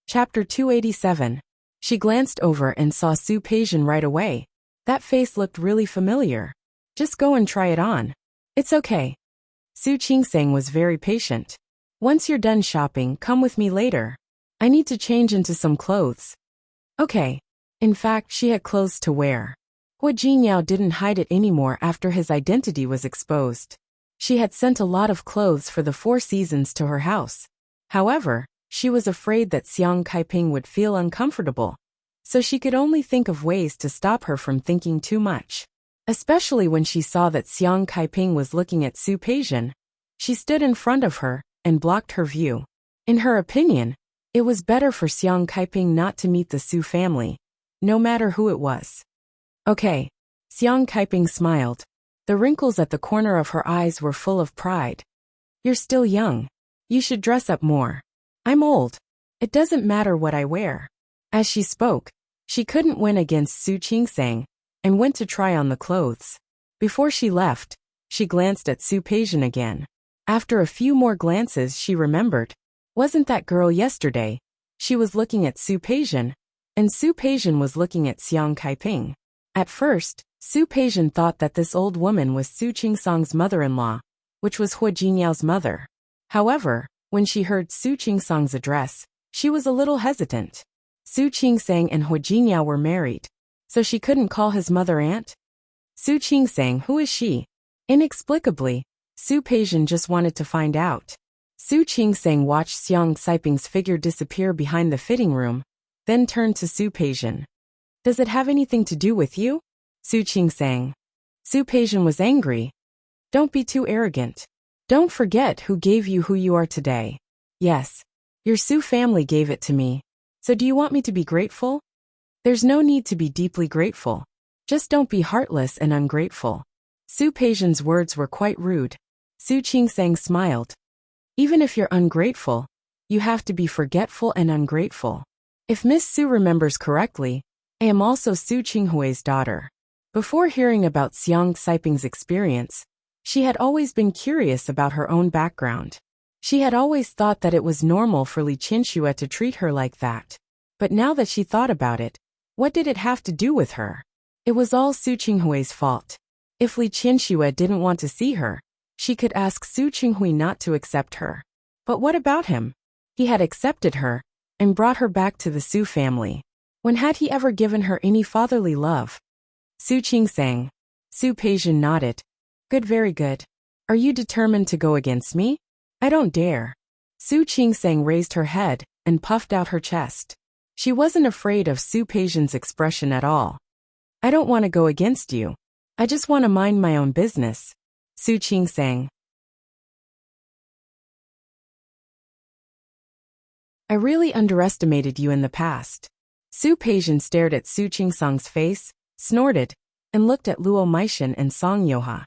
Chapter 287. She glanced over and saw Su Peijian right away. That face looked really familiar. Just go and try it on. It's okay. Su Qingsang was very patient. Once you're done shopping, come with me later. I need to change into some clothes. Okay. In fact, she had clothes to wear. Hua Jinyao didn't hide it anymore after his identity was exposed. She had sent a lot of clothes for the 4 seasons to her house. However, she was afraid that Xiang Kaiping would feel uncomfortable, so she could only think of ways to stop her from thinking too much. Especially when she saw that Xiang Kaiping was looking at Su Peijian. She stood in front of her and blocked her view. In her opinion, it was better for Xiang Kaiping not to meet the Su family, no matter who it was. Okay. Xiang Kaiping smiled. The wrinkles at the corner of her eyes were full of pride. You're still young. You should dress up more. I'm old. It doesn't matter what I wear. As she spoke, she couldn't win against Su Qingsang and went to try on the clothes. Before she left, she glanced at Su Peijian again. After a few more glances, she remembered. Wasn't that girl yesterday? She was looking at Su Peijian, and Su Peijian was looking at Xiang Kaiping. At first, Su Peijian thought that this old woman was Su Qingsang's mother-in-law, which was Hua Jinyao's mother. However, when she heard Su Qingsang's address, she was a little hesitant. Su Qingsang and Hua Jinyao were married, so she couldn't call his mother aunt. Su Qingsang, who is she? Inexplicably, Su Peijian just wanted to find out. Su Qingsang watched Xiang Kaiping's figure disappear behind the fitting room, then turned to Su Peijian. Does it have anything to do with you? Su Qingsang. Su Peijian was angry. Don't be too arrogant. Don't forget who gave you who you are today. Yes. Your Su family gave it to me. So do you want me to be grateful? There's no need to be deeply grateful. Just don't be heartless and ungrateful. Su Peijian's words were quite rude. Su Qingsang smiled. Even if you're ungrateful, you have to be forgetful and ungrateful. If Miss Su remembers correctly, I am also Su Qinghui's daughter. Before hearing about Xiang Kaiping's experience, she had always been curious about her own background. She had always thought that it was normal for Li Qianxue to treat her like that. But now that she thought about it, what did it have to do with her? It was all Su Qinghui's fault. If Li Qianxue didn't want to see her, she could ask Su Qinghui not to accept her. But what about him? He had accepted her and brought her back to the Su family. When had he ever given her any fatherly love? Su Qingsang. Su Peijian nodded. Good, very good. Are you determined to go against me? I don't dare. Su Qingsang raised her head and puffed out her chest. She wasn't afraid of Su Peijian's expression at all. I don't want to go against you. I just want to mind my own business. Su Qingsang. I really underestimated you in the past. Su Peijian stared at Su Qingsang's face, snorted, and looked at Luo Meishan and Song Yoha.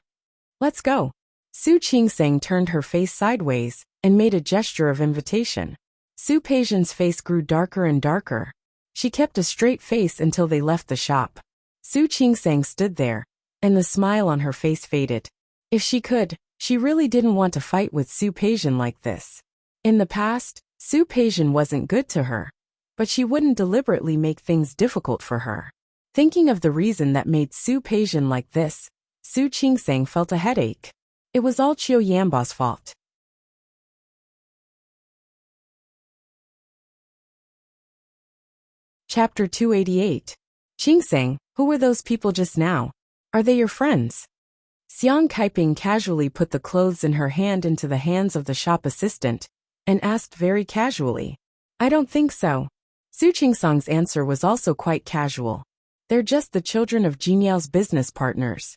Let's go. Su Qingsang turned her face sideways and made a gesture of invitation. Su Peijian's face grew darker and darker. She kept a straight face until they left the shop. Su Qingsang stood there, and the smile on her face faded. If she could, she really didn't want to fight with Su Peijian like this. In the past, Su Peijian wasn't good to her, but she wouldn't deliberately make things difficult for her. Thinking of the reason that made Su Peijian like this, Su Qingsang felt a headache. It was all Qiu Yanba's fault. Chapter 288. Qingsang, who were those people just now? Are they your friends? Xiang Kaiping casually put the clothes in her hand into the hands of the shop assistant and asked very casually. I don't think so. Su Qingsang's answer was also quite casual. They're just the children of Jinyao's business partners.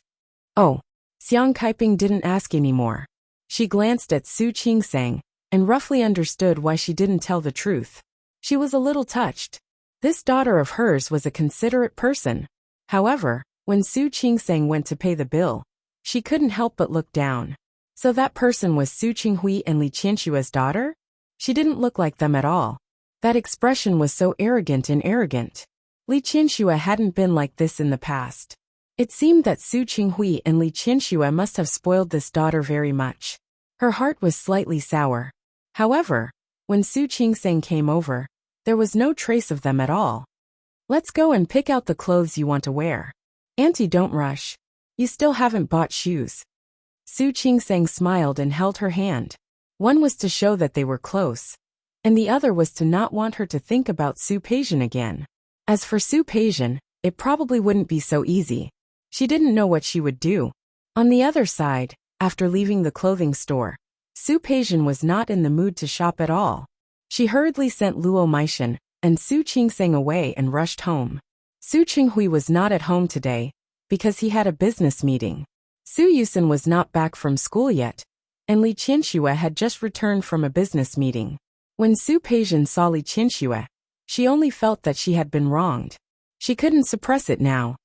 Oh. Xiang Kaiping didn't ask anymore. She glanced at Su Qingsang and roughly understood why she didn't tell the truth. She was a little touched. This daughter of hers was a considerate person. However, when Su Qingsang went to pay the bill, she couldn't help but look down. So that person was Su Qinghui and Li Qianxue's daughter? She didn't look like them at all. That expression was so arrogant and arrogant. Li Qianxue hadn't been like this in the past. It seemed that Su Qinghui and Li Qianxue must have spoiled this daughter very much. Her heart was slightly sour. However, when Su Qingsang came over, There was no trace of them at all. Let's go and pick out the clothes you want to wear. Auntie, don't rush. You still haven't bought shoes. Su Qingsang smiled and held her hand. One was to show that they were close, and the other was to not want her to think about Su Peijian again. As for Su Peijian, it probably wouldn't be so easy. She didn't know what she would do. On the other side, after leaving the clothing store, Su Peijian was not in the mood to shop at all. She hurriedly sent Luo Meishan and Su Qingsang away and rushed home. Su Qinghui was not at home today because he had a business meeting. Su Yusen was not back from school yet, and Li Qianxue had just returned from a business meeting. When Su Peijian saw Li Qianxue, she only felt that she had been wronged. She couldn't suppress it now.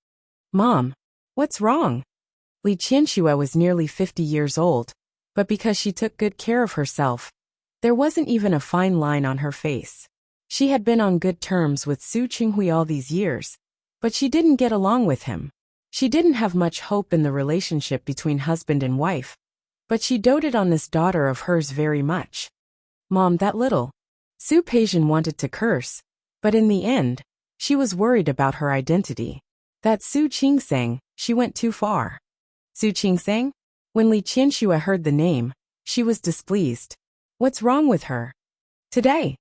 Mom, what's wrong? Li Qianxue was nearly 50 years old, but because she took good care of herself, there wasn't even a fine line on her face. She had been on good terms with Su Qinghui all these years, but she didn't get along with him. She didn't have much hope in the relationship between husband and wife, but she doted on this daughter of hers very much. Mom, that little. Su Peijian wanted to curse, but in the end, she was worried about her identity. That Su Qingsang, she went too far. Su Qingsang? When Li Qianxue heard the name, she was displeased. What's wrong with her? Today,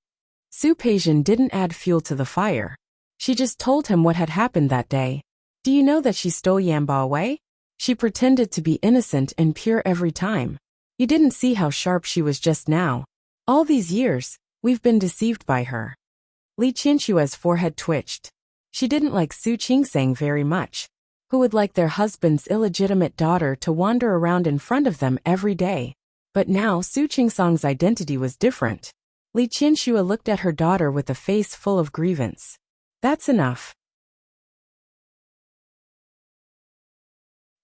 Su Peijian didn't add fuel to the fire. She just told him what had happened that day. Do you know that she stole Yanba away? She pretended to be innocent and pure every time. You didn't see how sharp she was just now. All these years, we've been deceived by her. Li Qianxue's forehead twitched. She didn't like Su Qingsang very much. Who would like their husband's illegitimate daughter to wander around in front of them every day? But now Su Qingsang's identity was different. Li Qianxue looked at her daughter with a face full of grievance. That's enough.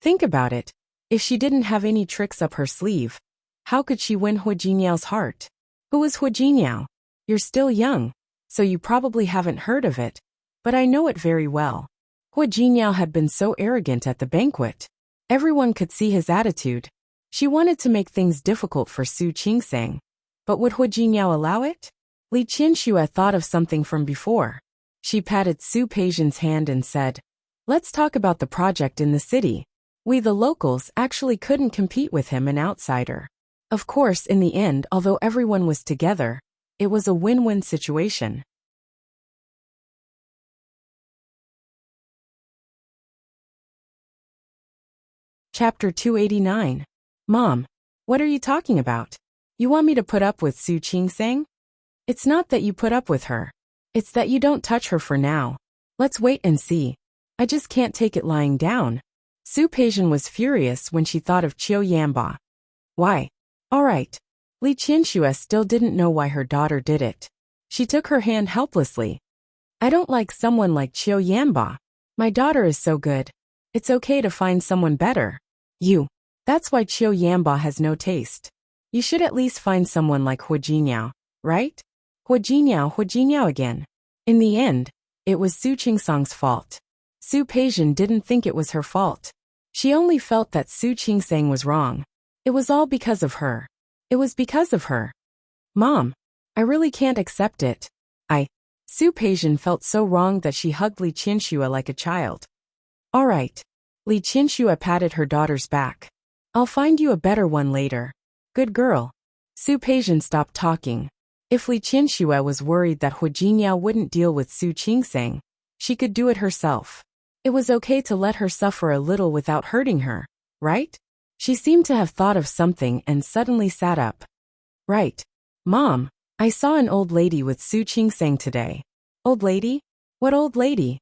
Think about it. If she didn't have any tricks up her sleeve, how could she win Hu Jinyao's heart? Who is Hu Jinyao? You're still young, so you probably haven't heard of it, but I know it very well. Hu Jinyao had been so arrogant at the banquet. Everyone could see his attitude. She wanted to make things difficult for Su Qingsang, but would Hu Jinyao allow it? Li Qianxue thought of something from before. She patted Su Peijian's hand and said, "Let's talk about the project in the city. We the locals actually couldn't compete with him, an outsider." Of course, in the end, although everyone was together, it was a win-win situation. Chapter 289. Mom, what are you talking about? You want me to put up with Su Qingsang? It's not that you put up with her. It's that you don't touch her for now. Let's wait and see. I just can't take it lying down. Su Peijian was furious when she thought of Qiu Yanba. Why? All right. Li Qianxue still didn't know why her daughter did it. She took her hand helplessly. I don't like someone like Qiu Yanba. My daughter is so good. It's okay to find someone better. You. That's why Qiu Yanba has no taste. You should at least find someone like Hu Jinyao, right? Hu Jinyao again. In the end, it was Su Qingsang's fault. Su Peijian didn't think it was her fault. She only felt that Su Qingsang was wrong. It was all because of her. It was because of her. Mom, I really can't accept it. Su Peijian felt so wrong that she hugged Li Qianxue like a child. All right. Li Qianxue patted her daughter's back. I'll find you a better one later. Good girl. Su Peijian stopped talking. If Li Qianxue was worried that Hu Jinyao wouldn't deal with Su Qingsang, she could do it herself. It was okay to let her suffer a little without hurting her, right? She seemed to have thought of something and suddenly sat up. Right. Mom, I saw an old lady with Su Qingsang today. Old lady? What old lady?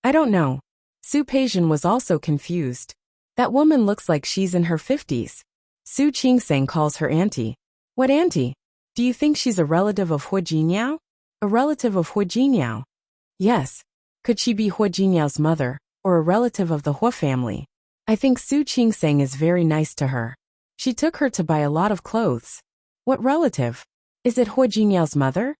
I don't know. Su Peijian was also confused. That woman looks like she's in her 50s. Su Qingsang calls her auntie. What auntie? Do you think she's a relative of Hu Jinyao? A relative of Hu Jinyao? Yes. Could she be Hu Jinyao's mother, or a relative of the Hu family? I think Su Qingsang is very nice to her. She took her to buy a lot of clothes. What relative? Is it Hu Jinyao's mother?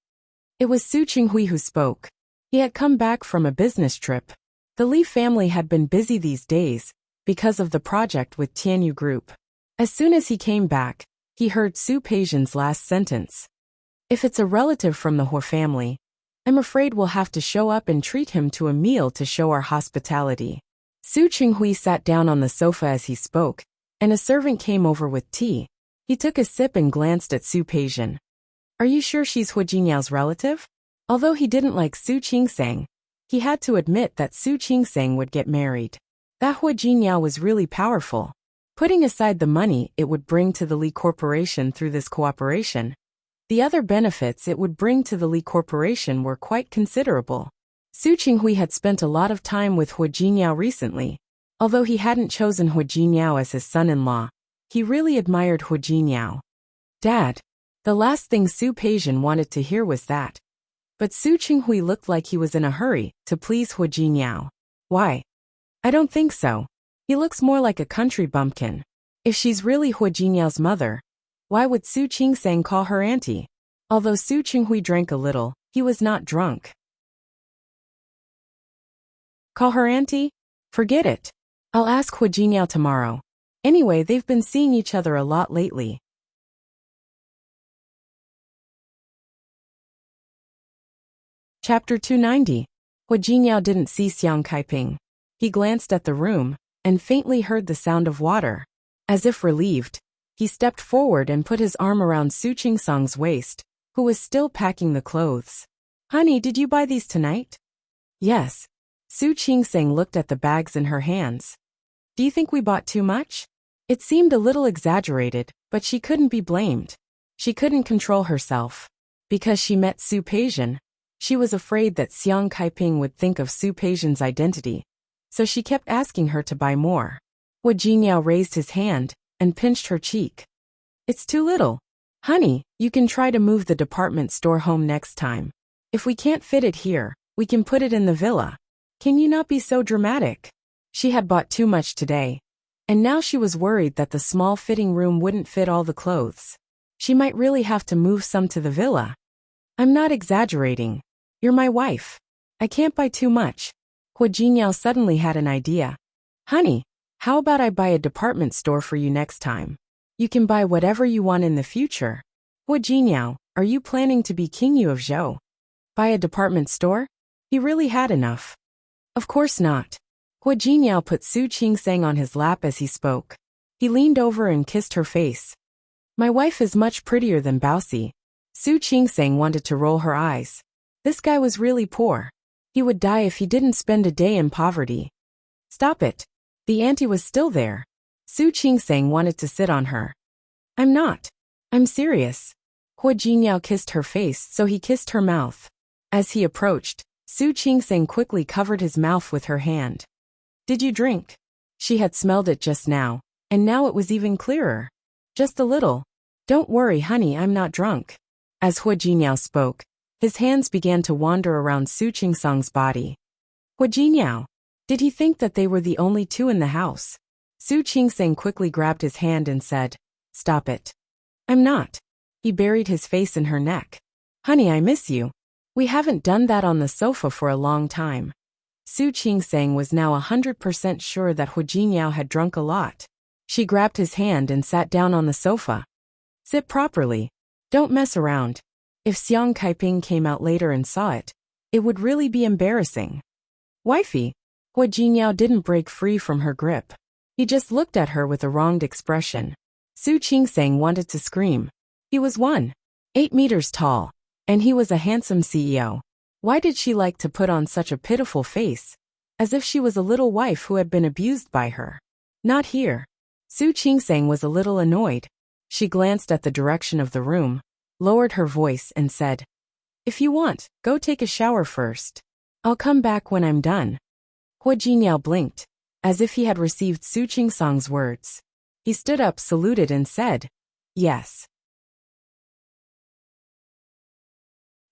It was Su Qinghui who spoke. He had come back from a business trip. The Li family had been busy these days because of the project with Tianyu Group. As soon as he came back, he heard Su Peijian's last sentence. If it's a relative from the Hu family, I'm afraid we'll have to show up and treat him to a meal to show our hospitality. Su Qinghui sat down on the sofa as he spoke, and a servant came over with tea. He took a sip and glanced at Su Peijian. Are you sure she's Hu Jinyao's relative? Although he didn't like Su Qingsang, he had to admit that Su Qingsang would get married. That Hu Jinyao was really powerful. Putting aside the money it would bring to the Li Corporation through this cooperation, the other benefits it would bring to the Li Corporation were quite considerable. Su Qinghui had spent a lot of time with Hu Jinyao recently. Although he hadn't chosen Hu Jinyao as his son-in-law, he really admired Hu Jinyao. Dad. The last thing Su Peijian wanted to hear was that. But Su Qinghui looked like he was in a hurry to please Hu Jinyao. Why? I don't think so. He looks more like a country bumpkin. If she's really Hu Jinyao's mother, why would Su Qingsang call her auntie? Although Su Qinghui drank a little, he was not drunk. Call her auntie? Forget it. I'll ask Hu Jinyao tomorrow. Anyway, they've been seeing each other a lot lately. Chapter 290. Hu Jinyao didn't see Xiang Kaiping. He glanced at the room, and faintly heard the sound of water. As if relieved, he stepped forward and put his arm around Su Qingsang's waist, who was still packing the clothes. Honey, did you buy these tonight? Yes. Su Qingsang looked at the bags in her hands. Do you think we bought too much? It seemed a little exaggerated, but she couldn't be blamed. She couldn't control herself. Because she met Su Peijian, she was afraid that Xiang Kaiping would think of Su Peijian's identity, so she kept asking her to buy more. Hu Jinyao raised his hand and pinched her cheek. It's too little. Honey, you can try to move the department store home next time. If we can't fit it here, we can put it in the villa. Can you not be so dramatic? She had bought too much today, and now she was worried that the small fitting room wouldn't fit all the clothes. She might really have to move some to the villa. I'm not exaggerating. You're my wife. I can't buy too much. Hu Jinyao suddenly had an idea. Honey, how about I buy a department store for you next time? You can buy whatever you want in the future. Hu Jinyao, are you planning to be King Yu of Zhou? Buy a department store? He really had enough. Of course not. Hu Jinyao put Su Qingsang on his lap as he spoke. He leaned over and kissed her face. My wife is much prettier than Baosi. Su Qingsang wanted to roll her eyes. This guy was really poor. He would die if he didn't spend a day in poverty. Stop it. The auntie was still there. Su Qingsang wanted to sit on her. I'm not. I'm serious. Hu Jinyao kissed her face, so he kissed her mouth. As he approached, Su Qingsang quickly covered his mouth with her hand. Did you drink? She had smelled it just now, and now it was even clearer. Just a little. Don't worry, honey, I'm not drunk. As Hu Jinyao spoke, his hands began to wander around Su Qingsang's body. Hu Jinyao. Did he think that they were the only two in the house? Su Qingsang quickly grabbed his hand and said, Stop it. I'm not. He buried his face in her neck. Honey, I miss you. We haven't done that on the sofa for a long time. Su Qingsang was now 100% sure that Hu Jinyao had drunk a lot. She grabbed his hand and sat down on the sofa. Sit properly. Don't mess around. If Xiang Kaiping came out later and saw it, it would really be embarrassing. Wifey. Hu Jinyao didn't break free from her grip. He just looked at her with a wronged expression. Su Qingsang wanted to scream. He was 1.8 meters tall, and he was a handsome CEO. Why did she like to put on such a pitiful face? As if she was a little wife who had been abused by her. Not here. Su Qingsang was a little annoyed. She glanced at the direction of the room, lowered her voice and said, If you want, go take a shower first. I'll come back when I'm done. Hu Jinyao blinked, as if he had received Su Qingsang's words. He stood up, saluted and said, Yes.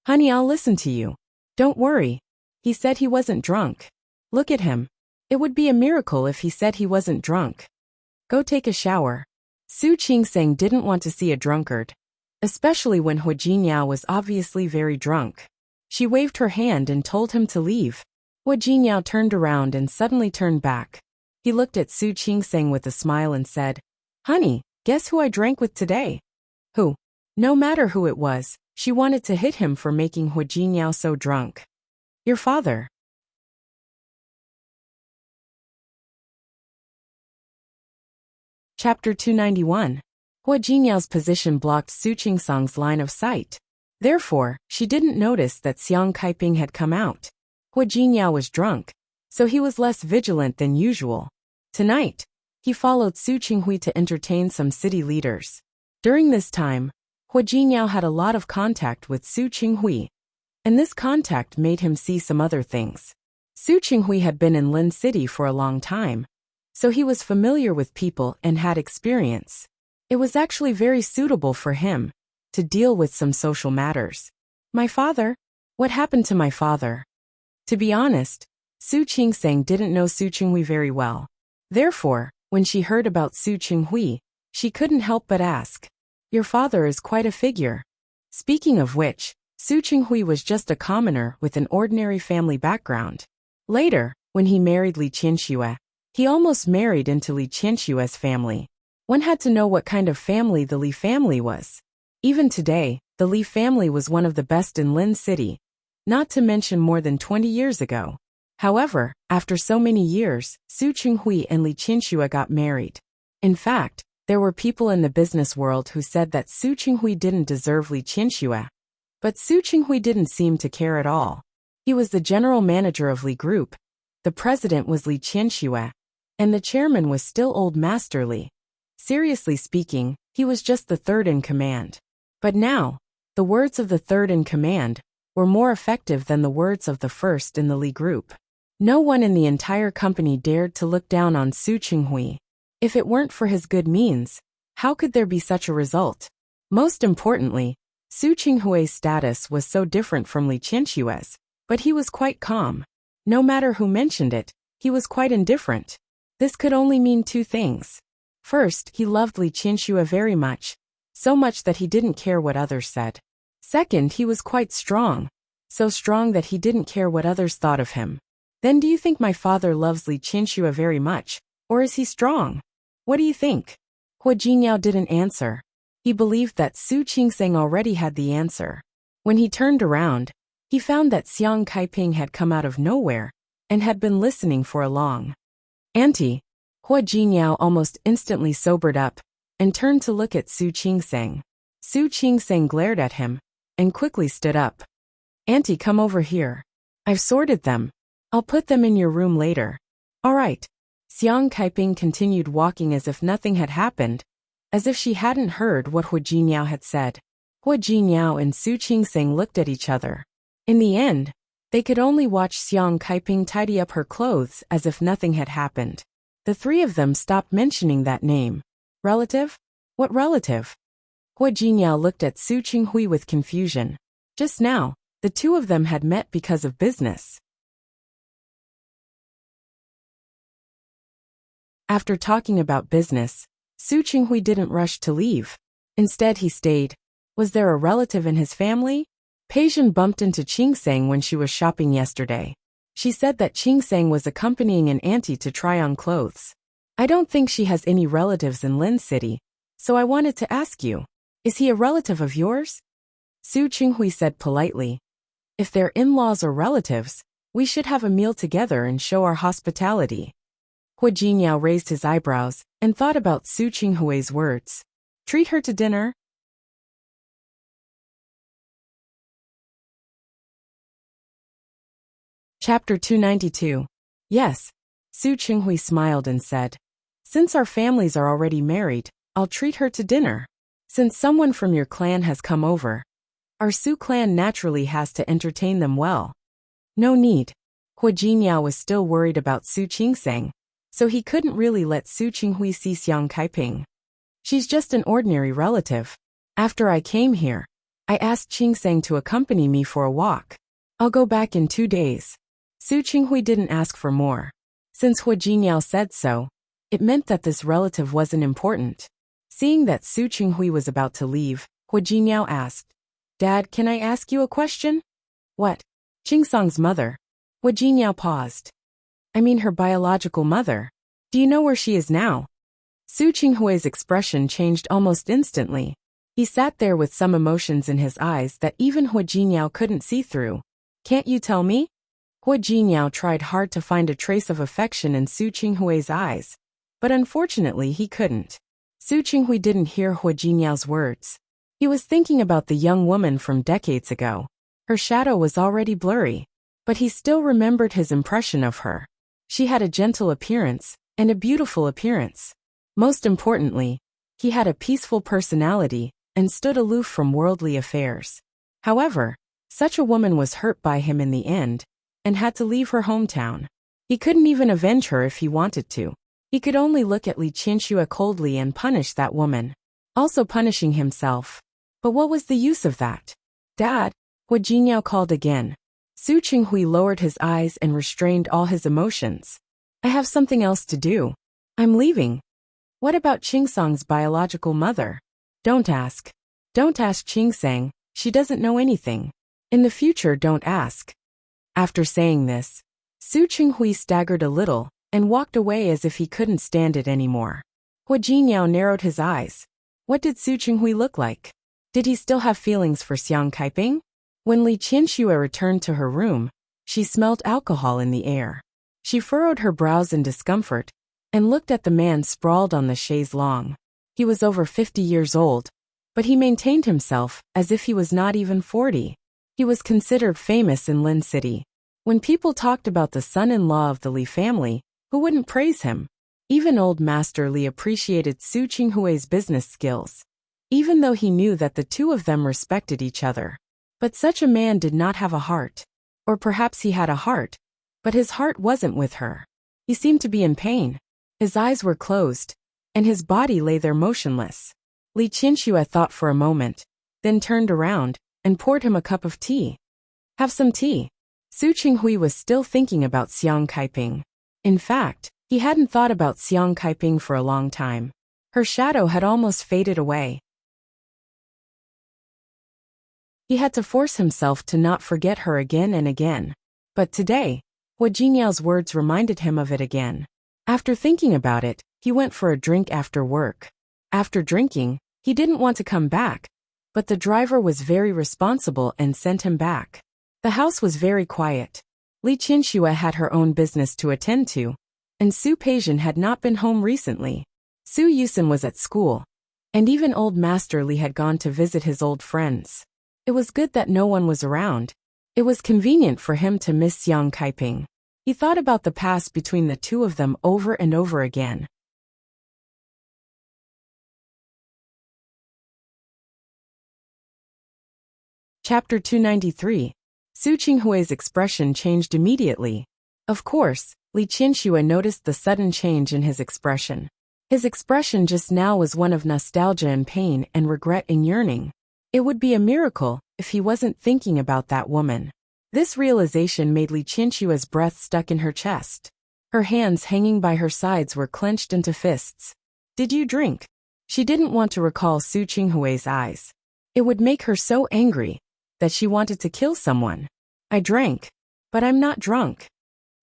Honey, I'll listen to you. Don't worry. He said he wasn't drunk. Look at him. It would be a miracle if he said he wasn't drunk. Go take a shower. Su Qingsang didn't want to see a drunkard, especially when Hu Jinyao was obviously very drunk. She waved her hand and told him to leave. Hu Jinyao turned around and suddenly turned back. He looked at Su Qingsang with a smile and said, Honey, guess who I drank with today? Who? No matter who it was, She wanted to hit him for making Hu Jingyao so drunk. Your father. Chapter 291. Hu Jinyao's position blocked Su Qingsang's line of sight. Therefore, she didn't notice that Xiang Kaiping had come out. Hu Jinyao was drunk, so he was less vigilant than usual. Tonight, he followed Su Qinghui to entertain some city leaders. During this time, Hu Jinyao had a lot of contact with Su Qinghui, and this contact made him see some other things. Su Qinghui had been in Lin City for a long time, so he was familiar with people and had experience. It was actually very suitable for him to deal with some social matters. My father? What happened to my father? To be honest, Su Qingsang didn't know Su Qinghui very well. Therefore, when she heard about Su Qinghui, she couldn't help but ask. Your father is quite a figure. Speaking of which, Su Qinghui was just a commoner with an ordinary family background. Later, when he married Li Qianxue, he almost married into Li Qianxue's family. One had to know what kind of family the Li family was. Even today, the Li family was one of the best in Lin City, not to mention more than 20 years ago. However, after so many years, Su Qinghui and Li Qianxue got married. In fact, there were people in the business world who said that Su Qinghui didn't deserve Li Qianxue. But Su Qinghui didn't seem to care at all. He was the general manager of Li Group, the president was Li Qianxue, and the chairman was still old Master Li. Seriously speaking, he was just the third in command. But now, the words of the third in command were more effective than the words of the first in the Li Group. No one in the entire company dared to look down on Su Qinghui. If it weren't for his good means, how could there be such a result? Most importantly, Su Qinghui's status was so different from Li Qianxue's, but he was quite calm. No matter who mentioned it, he was quite indifferent. This could only mean two things. First, he loved Li Qianxue very much, so much that he didn't care what others said. Second, he was quite strong, so strong that he didn't care what others thought of him. Then do you think my father loves Li Qianxue very much, or is he strong? What do you think? Hu Jinyao didn't answer. He believed that Su Qingsang already had the answer. When he turned around, he found that Xiang Kaiping had come out of nowhere and had been listening for a long. Auntie, Hu Jinyao almost instantly sobered up and turned to look at Su Qingsang. Su Qingsang glared at him and quickly stood up. Auntie, come over here. I've sorted them. I'll put them in your room later. All right. Xiang Kaiping continued walking as if nothing had happened, as if she hadn't heard what Hu Jinyao had said. Hu Jinyao and Su Qingsang looked at each other. In the end, they could only watch Xiang Kaiping tidy up her clothes as if nothing had happened. The three of them stopped mentioning that name. Relative? What relative? Hu Jinyao looked at Su Qinghui with confusion. Just now, the two of them had met because of business. After talking about business, Su Qinghui didn't rush to leave. Instead, he stayed. Was there a relative in his family? Peijin bumped into Qingsang when she was shopping yesterday. She said that Qingsang was accompanying an auntie to try on clothes. I don't think she has any relatives in Lin City, so I wanted to ask you, is he a relative of yours? Su Qinghui said politely. If they're in-laws or relatives, we should have a meal together and show our hospitality. Hu Jinyao raised his eyebrows and thought about Su Qinghui's words. Treat her to dinner? Chapter 292. Yes. Su Qinghui smiled and said. Since our families are already married, I'll treat her to dinner. Since someone from your clan has come over, our Su clan naturally has to entertain them well. No need. Hu Jinyao was still worried about Su Qingsang, so he couldn't really let Su Qinghui see Xiang Kaiping. She's just an ordinary relative. After I came here, I asked Qingsang to accompany me for a walk. I'll go back in 2 days. Su Qinghui didn't ask for more. Since Hu Jinyao said so, it meant that this relative wasn't important. Seeing that Su Qinghui was about to leave, Hu Jinyao asked, Dad, can I ask you a question? What? Qingsang's mother. Hu Jinyao paused. I mean her biological mother. Do you know where she is now? Su Qinghui's expression changed almost instantly. He sat there with some emotions in his eyes that even Hua Jinyao couldn't see through. Can't you tell me? Hua Jinyao tried hard to find a trace of affection in Su Qinghui's eyes, but unfortunately he couldn't. Su Qinghui didn't hear Hua Jinyao's words. He was thinking about the young woman from decades ago. Her shadow was already blurry, but he still remembered his impression of her. She had a gentle appearance, and a beautiful appearance. Most importantly, he had a peaceful personality, and stood aloof from worldly affairs. However, such a woman was hurt by him in the end, and had to leave her hometown. He couldn't even avenge her if he wanted to. He could only look at Li Qianxue coldly and punish that woman, also punishing himself. But what was the use of that? Dad, Hua Jinyao called again. Su Qinghui lowered his eyes and restrained all his emotions. I have something else to do. I'm leaving. What about Qingsang's biological mother? Don't ask. Don't ask Qingsang, she doesn't know anything. In the future, don't ask. After saying this, Su Qinghui staggered a little and walked away as if he couldn't stand it anymore. Hua Jinyao narrowed his eyes. What did Su Qinghui look like? Did he still have feelings for Xiang Kaiping? When Li Qianxue returned to her room, she smelled alcohol in the air. She furrowed her brows in discomfort and looked at the man sprawled on the chaise longue. He was over 50 years old, but he maintained himself as if he was not even 40. He was considered famous in Lin City. When people talked about the son-in-law of the Li family, who wouldn't praise him? Even old Master Li appreciated Su Qinghui's business skills, even though he knew that the two of them respected each other. But such a man did not have a heart. Or perhaps he had a heart, but his heart wasn't with her. He seemed to be in pain. His eyes were closed, and his body lay there motionless. Li Qianxue thought for a moment, then turned around and poured him a cup of tea. Have some tea. Su Qinghui was still thinking about Xiang Kaiping. In fact, he hadn't thought about Xiang Kaiping for a long time. Her shadow had almost faded away. He had to force himself to not forget her again and again. But today, Hua Jinyao's words reminded him of it again. After thinking about it, he went for a drink after work. After drinking, he didn't want to come back, but the driver was very responsible and sent him back. The house was very quiet. Li Qianxue had her own business to attend to, and Su Peijian had not been home recently. Su Yusen was at school, and even old Master Li had gone to visit his old friends. It was good that no one was around. It was convenient for him to miss Xiang Kaiping. He thought about the past between the two of them over and over again. Chapter 293. Su Qinghui's expression changed immediately. Of course, Li Qianxue noticed the sudden change in his expression. His expression just now was one of nostalgia and pain and regret and yearning. It would be a miracle if he wasn't thinking about that woman. This realization made Li Qianxue's breath stuck in her chest. Her hands hanging by her sides were clenched into fists. Did you drink? She didn't want to recall Su Qinghui's eyes. It would make her so angry that she wanted to kill someone. I drank, but I'm not drunk.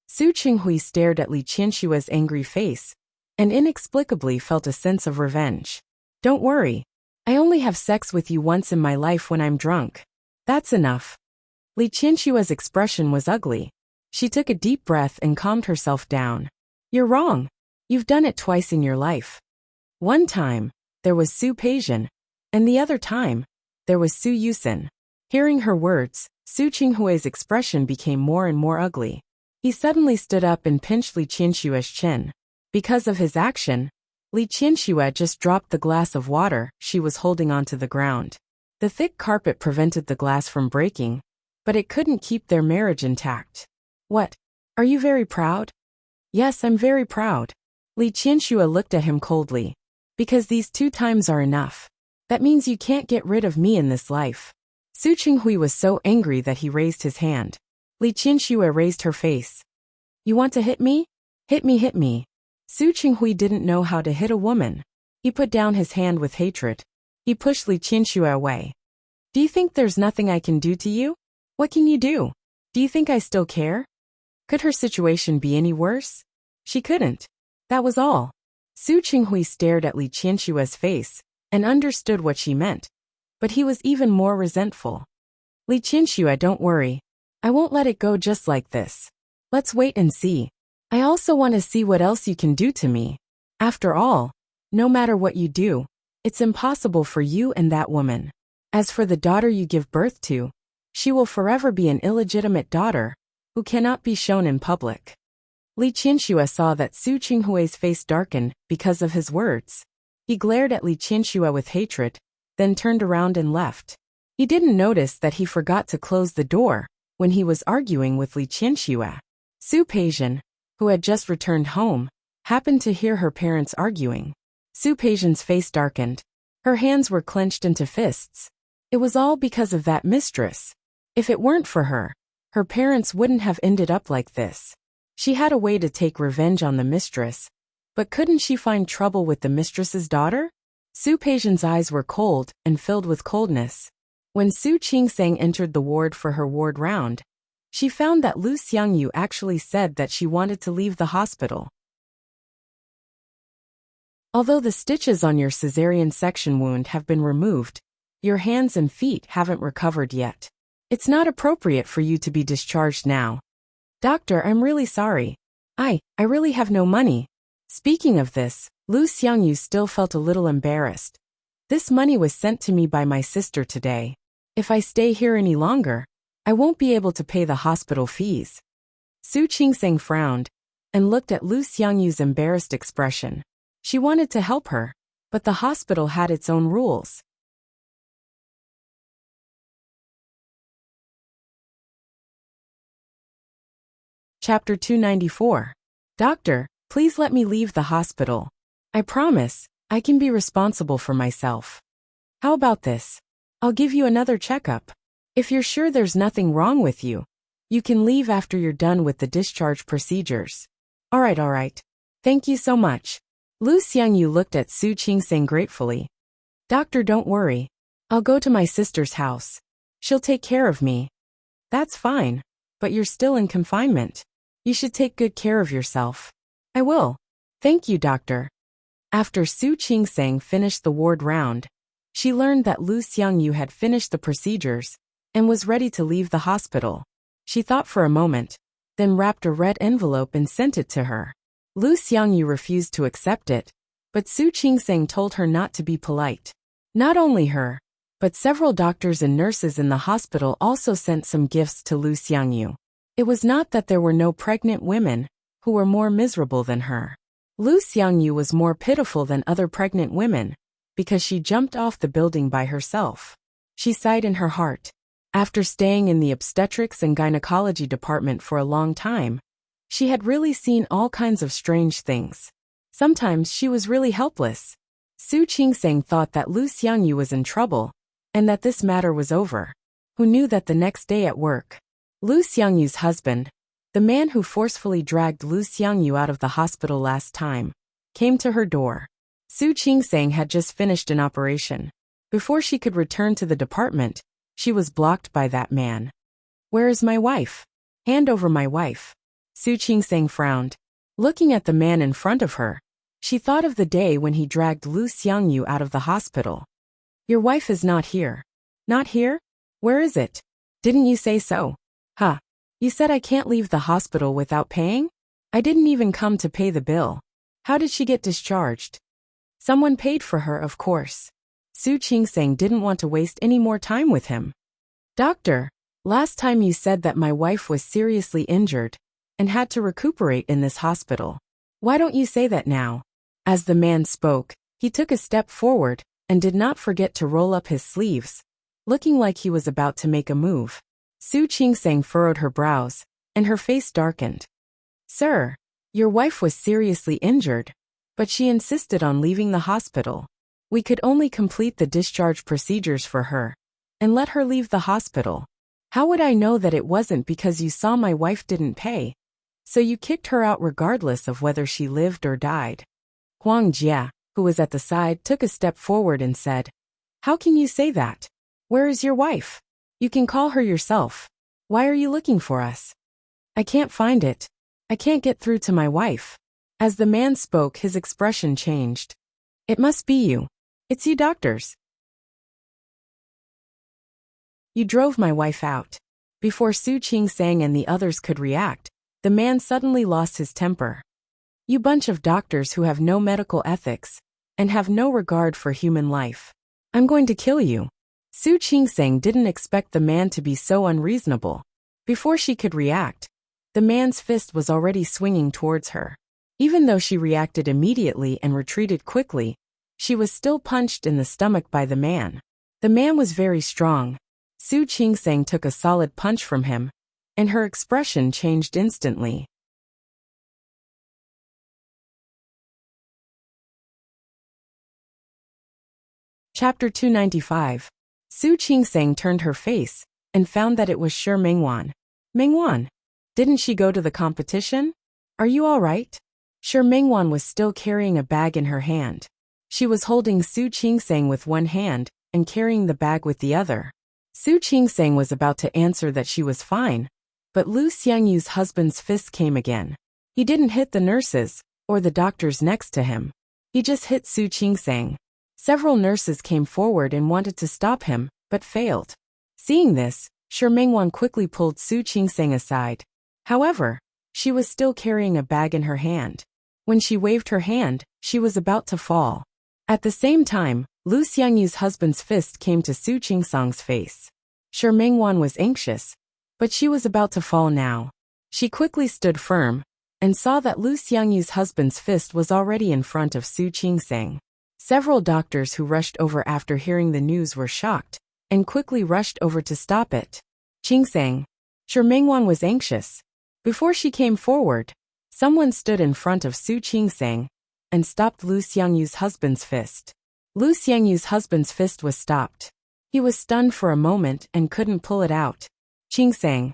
Su Qinghui stared at Li Qianxue's angry face and inexplicably felt a sense of revenge. Don't worry. I only have sex with you once in my life when I'm drunk. That's enough. Li Qianxue's expression was ugly. She took a deep breath and calmed herself down. You're wrong. You've done it twice in your life. One time, there was Su Peijian, and the other time, there was Su Yusen. Hearing her words, Su Qinghui's expression became more and more ugly. He suddenly stood up and pinched Li Qianxue's chin. Because of his action, Li Qianxue just dropped the glass of water she was holding onto the ground. The thick carpet prevented the glass from breaking, but it couldn't keep their marriage intact. What? Are you very proud? Yes, I'm very proud. Li Qianxue looked at him coldly. Because these 2 times are enough. That means you can't get rid of me in this life. Su Qinghui was so angry that he raised his hand. Li Qianxue raised her face. You want to hit me? Hit me, hit me. Su Qinghui didn't know how to hit a woman. He put down his hand with hatred. He pushed Li Qianxue away. Do you think there's nothing I can do to you? What can you do? Do you think I still care? Could her situation be any worse? She couldn't. That was all. Su Qinghui stared at Li Qianxue's face and understood what she meant. but he was even more resentful. Li Qianxue, don't worry. I won't let it go just like this. Let's wait and see. I also want to see what else you can do to me. After all, no matter what you do, it's impossible for you and that woman. As for the daughter you give birth to, she will forever be an illegitimate daughter, who cannot be shown in public. Li Qianxue saw that Su Qinghui's face darkened because of his words. He glared at Li Qianxue with hatred, then turned around and left. He didn't notice that he forgot to close the door when he was arguing with Li Qianxue. Su Peixian, who had just returned home, happened to hear her parents arguing. Su Peixian's face darkened. Her hands were clenched into fists. It was all because of that mistress. If it weren't for her, her parents wouldn't have ended up like this. She had a way to take revenge on the mistress, but couldn't she find trouble with the mistress's daughter? Su Peixian's eyes were cold and filled with coldness. When Su Qingsang entered the ward for her ward round, she found that Lu Xiangyu actually said that she wanted to leave the hospital. Although the stitches on your cesarean section wound have been removed, your hands and feet haven't recovered yet. It's not appropriate for you to be discharged now. Doctor, I'm really sorry. I really have no money. Speaking of this, Lu Xiangyu still felt a little embarrassed. This money was sent to me by my sister today. If I stay here any longer, I won't be able to pay the hospital fees. Su Qingsang frowned and looked at Lu Xiangyu's embarrassed expression. She wanted to help her, but the hospital had its own rules. Chapter 294. Doctor, please let me leave the hospital. I promise, I can be responsible for myself. How about this? I'll give you another checkup. If you're sure there's nothing wrong with you, you can leave after you're done with the discharge procedures. All right. Thank you so much. Lu Xiangyu looked at Su Qingsang gratefully. Doctor, don't worry. I'll go to my sister's house. She'll take care of me. That's fine, but you're still in confinement. You should take good care of yourself. I will. Thank you, doctor. After Su Qingsang finished the ward round, she learned that Lu Xiangyu had finished the procedures and was ready to leave the hospital. She thought for a moment, then wrapped a red envelope and sent it to her. Lu Xiangyu refused to accept it, but Su Qingsang told her not to be polite. Not only her, but several doctors and nurses in the hospital also sent some gifts to Lu Xiangyu. It was not that there were no pregnant women who were more miserable than her. Lu Xiangyu was more pitiful than other pregnant women because she jumped off the building by herself. She sighed in her heart. After staying in the obstetrics and gynecology department for a long time, she had really seen all kinds of strange things. Sometimes she was really helpless. Su Qingsang thought that Lu Xiangyu was in trouble and that this matter was over. Who knew that the next day at work, Lu Xiangyu's husband, the man who forcefully dragged Lu Xiangyu out of the hospital last time, came to her door. Su Qingsang had just finished an operation. Before she could return to the department, she was blocked by that man. Where is my wife? Hand over my wife. Su Qingsang frowned. Looking at the man in front of her, she thought of the day when he dragged Lu Xiangyu out of the hospital. Your wife is not here. Not here? Where is it? Didn't you say so? Huh. You said I can't leave the hospital without paying? I didn't even come to pay the bill. How did she get discharged? Someone paid for her, of course. Su Qingsang didn't want to waste any more time with him. Doctor, last time you said that my wife was seriously injured and had to recuperate in this hospital. Why don't you say that now? As the man spoke, he took a step forward and did not forget to roll up his sleeves, looking like he was about to make a move. Su Qingsang furrowed her brows, and her face darkened. Sir, your wife was seriously injured, but she insisted on leaving the hospital. We could only complete the discharge procedures for her and let her leave the hospital. How would I know that it wasn't because you saw my wife didn't pay? So you kicked her out regardless of whether she lived or died. Huang Jia, who was at the side, took a step forward and said, How can you say that? Where is your wife? You can call her yourself. Why are you looking for us? I can't find it. I can't get through to my wife. As the man spoke, his expression changed. It must be you. It's you doctors. You drove my wife out. Before Su Qingsang and the others could react, the man suddenly lost his temper. You bunch of doctors who have no medical ethics and have no regard for human life. I'm going to kill you. Su Qingsang didn't expect the man to be so unreasonable. Before she could react, the man's fist was already swinging towards her. Even though she reacted immediately and retreated quickly, she was still punched in the stomach by the man. The man was very strong. Su Qingsang took a solid punch from him, and her expression changed instantly. Chapter 295. Su Qingsang turned her face and found that it was Shi Mingwan. Mingwan, didn't she go to the competition? Are you all right? Shi Mingwan was still carrying a bag in her hand. She was holding Su Qingsang with one hand and carrying the bag with the other. Su Qingsang was about to answer that she was fine, but Lu Xiangyu's husband's fist came again. He didn't hit the nurses or the doctors next to him. He just hit Su Qingsang. Several nurses came forward and wanted to stop him, but failed. Seeing this, Shi Mingwan quickly pulled Su Qingsang aside. However, she was still carrying a bag in her hand. When she waved her hand, she was about to fall. At the same time, Lu Xiangyu's husband's fist came to Su Qingsang's face. Shi Mingwan was anxious, but she was about to fall now. She quickly stood firm and saw that Lu Xiangyu's husband's fist was already in front of Su Qingsang. Several doctors who rushed over after hearing the news were shocked and quickly rushed over to stop it. Qingsang. Shi Mingwan was anxious. Before she came forward, someone stood in front of Su Qingsang and stopped Lu Xiangyu's husband's fist. Lu Xiangyu's husband's fist was stopped. He was stunned for a moment and couldn't pull it out. Qingsang.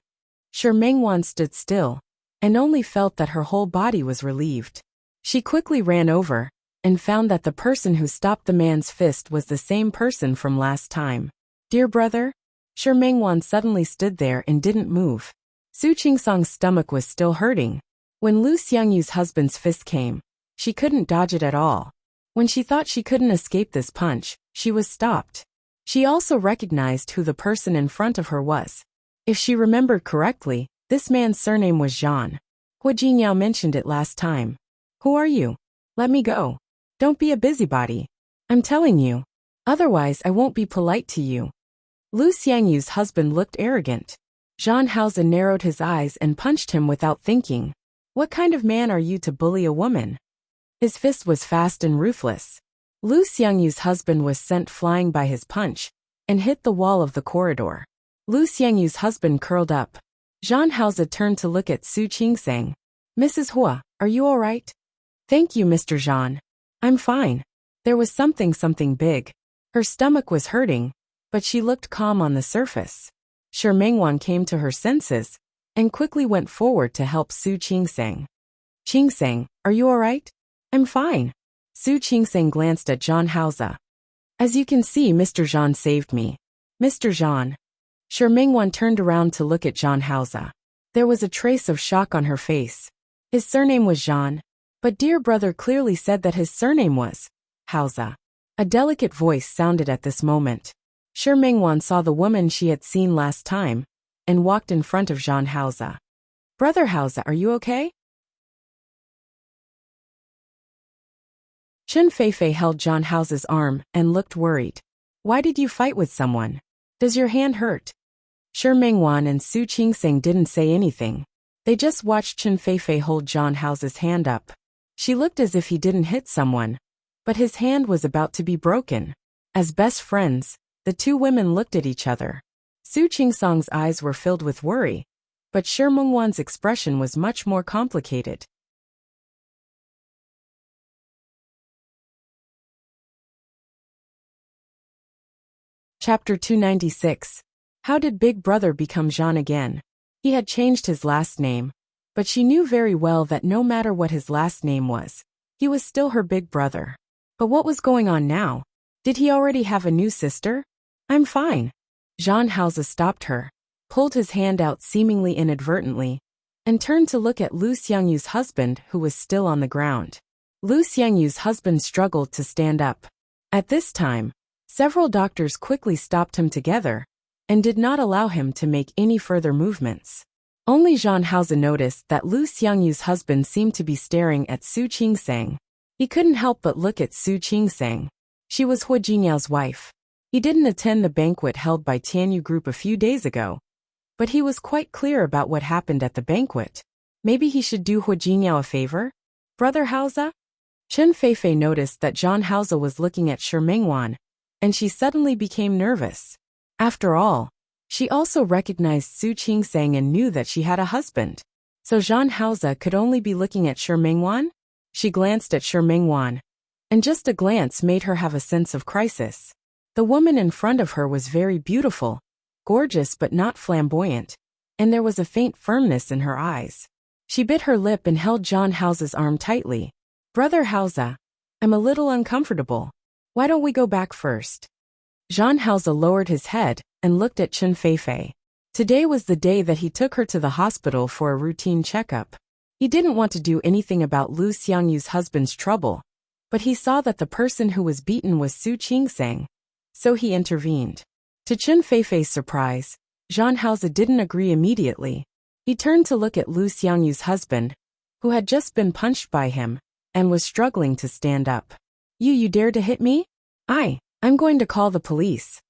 Shi Mingwan stood still and only felt that her whole body was relieved. She quickly ran over and found that the person who stopped the man's fist was the same person from last time. Dear brother? Shi Mingwan suddenly stood there and didn't move. Su Qingsang's stomach was still hurting. When Lu Xiangyu's husband's fist came, she couldn't dodge it at all. When she thought she couldn't escape this punch, she was stopped. She also recognized who the person in front of her was. If she remembered correctly, this man's surname was Zhan. Hua Jinyao mentioned it last time. Who are you? Let me go. Don't be a busybody. I'm telling you. Otherwise I won't be polite to you. Lu Xiangyu's husband looked arrogant. Zhan Haozi narrowed his eyes and punched him without thinking. What kind of man are you to bully a woman? His fist was fast and ruthless. Lu Xiangyu's husband was sent flying by his punch and hit the wall of the corridor. Lu Xiangyu's husband curled up. Zhan Haozi turned to look at Su Qingsang. Mrs. Hua, are you all right? Thank you, Mr. Zhan. I'm fine. There was something big. Her stomach was hurting, but she looked calm on the surface. Shi Mingwan came to her senses and quickly went forward to help Su Qingsang. Qingsang, are you all right? I'm fine. Su Qingsang glanced at Zhan Haozi. As you can see, Mr. Zhan saved me. Mr. Zhan. Shi Mingwan turned around to look at Zhan Haozi. There was a trace of shock on her face. His surname was Zhan, but dear brother clearly said that his surname was Haozi. A delicate voice sounded at this moment. Shi Mingwan saw the woman she had seen last time and walked in front of Zhan Haozi. Brother Haozi, are you okay? Chen Feifei held Zhan Haozi's arm and looked worried. Why did you fight with someone? Does your hand hurt? Shi Mingwan and Su Qingsang didn't say anything. They just watched Chen Feifei hold Zhan Haozi's hand up. She looked as if he didn't hit someone, but his hand was about to be broken. As best friends, the two women looked at each other. Su Qingsang's eyes were filled with worry, but Shi Mingwan's expression was much more complicated. Chapter 296. How did Big Brother become Zhan again? He had changed his last name, but she knew very well that no matter what his last name was, he was still her big brother. But what was going on now? Did he already have a new sister? I'm fine. Zhan Haozi stopped her, pulled his hand out seemingly inadvertently, and turned to look at Lu Xiangyu's husband who was still on the ground. Lu Xiangyu's husband struggled to stand up. At this time, several doctors quickly stopped him together and did not allow him to make any further movements. Only Zhang Haoze noticed that Lu Xiangyu's husband seemed to be staring at Su Qingsang. He couldn't help but look at Su Qingsang. She was Hua Jinyao's wife. He didn't attend the banquet held by Tianyu Group a few days ago, but he was quite clear about what happened at the banquet. Maybe he should do Hua Jinyao a favor? Brother Haoze? Chen Feifei noticed that Zhang Haoze was looking at Shi Mengwan, and she suddenly became nervous. After all, she also recognized Su Qingsang and knew that she had a husband. So Zhang Haoze could only be looking at Shi Mengwan? She glanced at Shi Mengwan, and just a glance made her have a sense of crisis. The woman in front of her was very beautiful, gorgeous but not flamboyant, and there was a faint firmness in her eyes. She bit her lip and held Zhang Haoze's arm tightly. Brother Haoze, I'm a little uncomfortable. Why don't we go back first? Zhang Haoze lowered his head and looked at Chen Feifei. Today was the day that he took her to the hospital for a routine checkup. He didn't want to do anything about Lu Xiangyu's husband's trouble, but he saw that the person who was beaten was Su Qingsang, so he intervened. To Chen Feifei's surprise, Zhang Haoze didn't agree immediately. He turned to look at Lu Xiangyu's husband, who had just been punched by him, and was struggling to stand up. You dare to hit me? I'm going to call the police.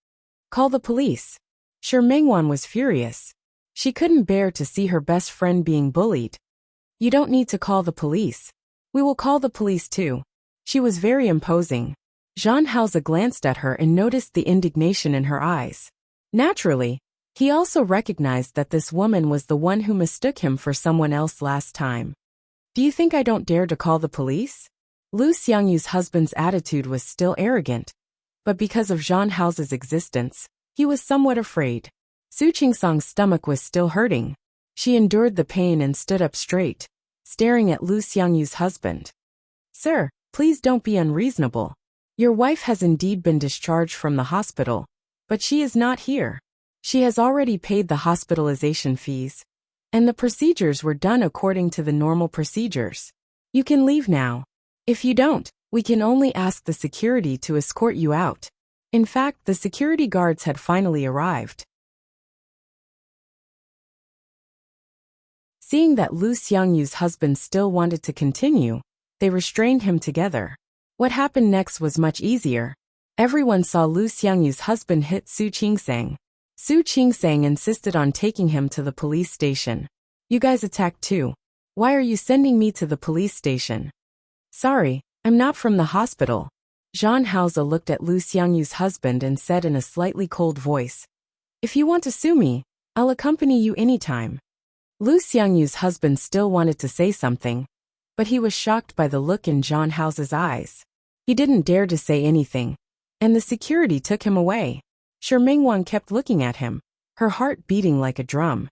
Call the police. Shi Mengwan was furious. She couldn't bear to see her best friend being bullied. You don't need to call the police. We will call the police too. She was very imposing. Zhang Haoze glanced at her and noticed the indignation in her eyes. Naturally, he also recognized that this woman was the one who mistook him for someone else last time. Do you think I don't dare to call the police? Lu Xiangyu's husband's attitude was still arrogant, but because of Zhang Haoze's existence, he was somewhat afraid. Su Qingsang's stomach was still hurting. She endured the pain and stood up straight, staring at Lu Xiangyu's husband. Sir, please don't be unreasonable. Your wife has indeed been discharged from the hospital, but she is not here. She has already paid the hospitalization fees, and the procedures were done according to the normal procedures. You can leave now. If you don't, we can only ask the security to escort you out. In fact, the security guards had finally arrived. Seeing that Lu Xiangyu's husband still wanted to continue, they restrained him together. What happened next was much easier. Everyone saw Lu Xiangyu's husband hit Su Qingsang. Su Qingsang insisted on taking him to the police station. You guys attacked too. Why are you sending me to the police station? Sorry, I'm not from the hospital. Zhang Haoze looked at Lu Xiangyu's husband and said in a slightly cold voice, If you want to sue me, I'll accompany you anytime. Lu Xiangyu's husband still wanted to say something, but he was shocked by the look in Zhang Haoze's eyes. He didn't dare to say anything, and the security took him away. Shi Mengwan kept looking at him, her heart beating like a drum.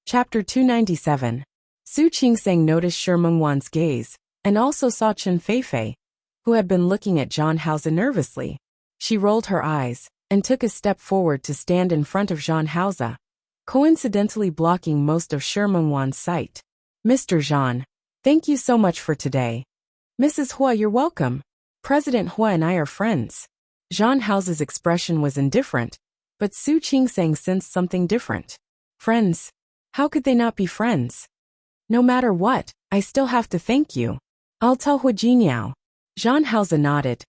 Chapter 297. Su Qingsang noticed Shi Mengwan's gaze, and also saw Chen Feifei, who had been looking at Zhang Haoze nervously. She rolled her eyes, and took a step forward to stand in front of Zhang Haoze, coincidentally blocking most of Shi Mengwan's sight. Mr. Zhang, thank you so much for today. Mrs. Hua, you're welcome. President Hua and I are friends. Zhang Haoze's expression was indifferent, but Su Qingsang sensed something different. Friends? How could they not be friends? No matter what, I still have to thank you. I'll tell Hua Jinyao. Zhang Haoze nodded,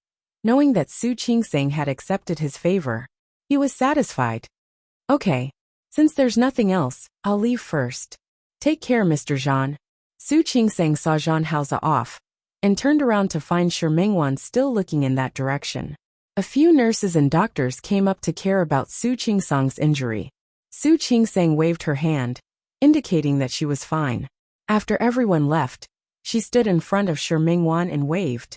knowing that Su Qingsang had accepted his favor. He was satisfied. Okay. Since there's nothing else, I'll leave first. Take care, Mr. Zhang. Su Qingsang saw Zhang Haoze off, and turned around to find Shi Mengwan still looking in that direction. A few nurses and doctors came up to care about Su Qingsang's injury. Su Qingsang waved her hand, indicating that she was fine. After everyone left, she stood in front of Shi Mengwan and waved.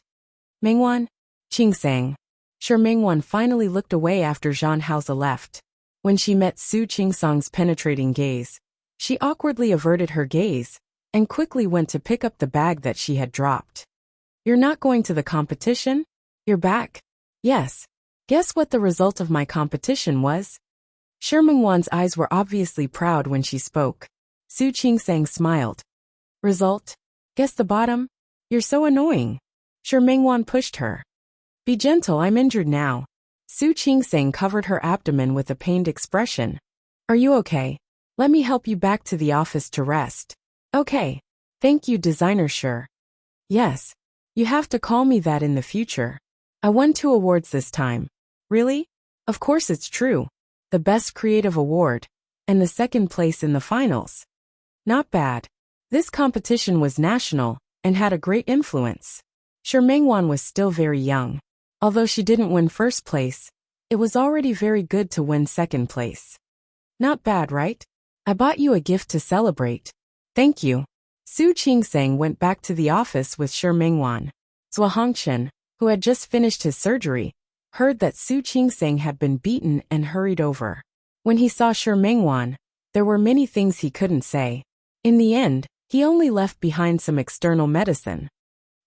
Mengwan? Qingsang. Shi Mengwan finally looked away after Zhang Haoze left. When she met Su Qingsang's penetrating gaze, she awkwardly averted her gaze, and quickly went to pick up the bag that she had dropped. You're not going to the competition? You're back? Yes. Guess what the result of my competition was? Shi Mengwan's eyes were obviously proud when she spoke. Su Qingsang smiled. Result? Guess the bottom? You're so annoying. Shi Mingwan pushed her. Be gentle, I'm injured now. Su Qingsang covered her abdomen with a pained expression. Are you okay? Let me help you back to the office to rest. Okay. Thank you, designer Shi. Yes. You have to call me that in the future. I won 2 awards this time. Really? Of course it's true. The Best Creative Award. And the 2nd place in the finals. Not bad. This competition was national and had a great influence. Shi Mingwan was still very young. Although she didn't win 1st place, it was already very good to win 2nd place. Not bad, right? I bought you a gift to celebrate. Thank you. Su Qingsang went back to the office with Shi Mingwan. Zhou Hongchen, who had just finished his surgery, heard that Su Qingsang had been beaten and hurried over. When he saw Shi Mingwan, there were many things he couldn't say. In the end, he only left behind some external medicine.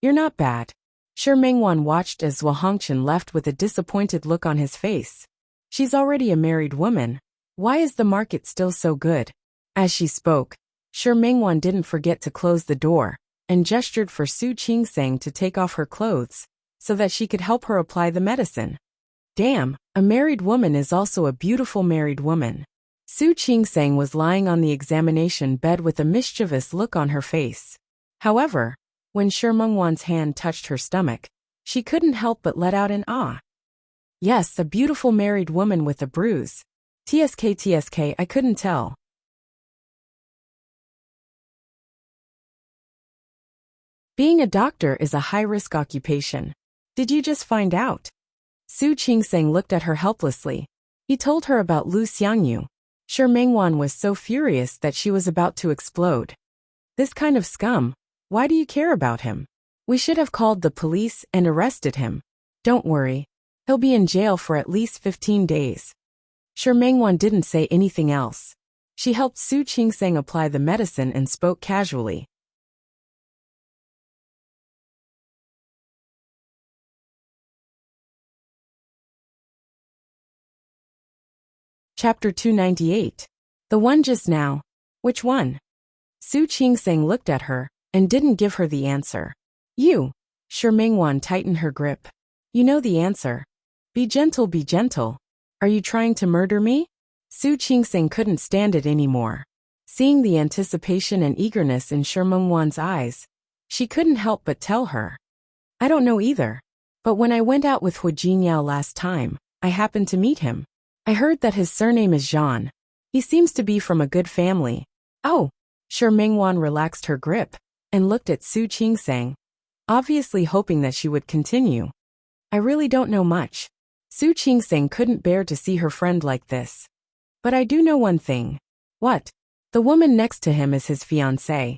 You're not bad. Shi Mingwan watched as Zhou Hongchen left with a disappointed look on his face. She's already a married woman. Why is the market still so good? As she spoke, Shi Mingwan didn't forget to close the door and gestured for Su Qingsang to take off her clothes so that she could help her apply the medicine. Damn, a married woman is also a beautiful married woman. Su Qingsang was lying on the examination bed with a mischievous look on her face. However, when Shi Mingwan's hand touched her stomach, she couldn't help but let out an ah. Yes, a beautiful married woman with a bruise. TSK, I couldn't tell. Being a doctor is a high-risk occupation. Did you just find out? Su Qingsang looked at her helplessly. He told her about Lu Xiangyu. Shi Mingwan was so furious that she was about to explode. This kind of scum. Why do you care about him? We should have called the police and arrested him. Don't worry. He'll be in jail for at least 15 days. Shi Mingwan didn't say anything else. She helped Su Qingsang apply the medicine and spoke casually. Chapter 298. The one just now. Which one? Su Qingsang looked at her and didn't give her the answer. You. Shi Mingwan tightened her grip. You know the answer. Be gentle, be gentle. Are you trying to murder me? Su Qingsang couldn't stand it anymore. Seeing the anticipation and eagerness in Shi Mingwan's eyes, she couldn't help but tell her. I don't know either. But when I went out with Hu Jinyao last time, I happened to meet him. I heard that his surname is Zhan. He seems to be from a good family. Oh. Shi Mingwan relaxed her grip and looked at Su Qingsang, obviously hoping that she would continue. I really don't know much. Su Qingsang couldn't bear to see her friend like this. But I do know one thing. What? The woman next to him is his fiancée.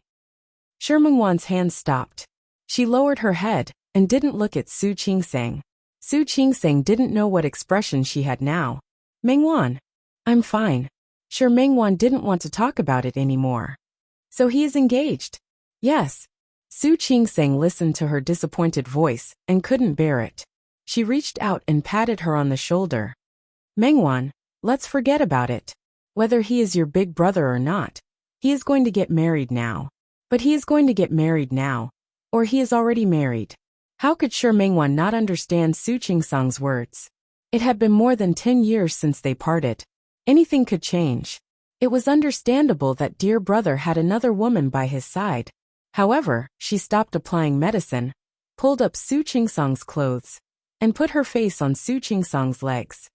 Shi Mingwan's hand stopped. She lowered her head and didn't look at Su Qingsang. Su Qingsang didn't know what expression she had now. Mingwan. I'm fine. Shi Mingwan didn't want to talk about it anymore. So he is engaged? Yes. Su Qingsang listened to her disappointed voice and couldn't bear it. She reached out and patted her on the shoulder. Mingwan, let's forget about it. Whether he is your big brother or not, he is going to get married now. But he is going to get married now. Or he is already married. How could Shi Mingwan not understand Su Qingsang's words? It had been more than 10 years since they parted. Anything could change. It was understandable that dear brother had another woman by his side. However, she stopped applying medicine, pulled up Su Qingsang's clothes, and put her face on Su Qingsang's legs.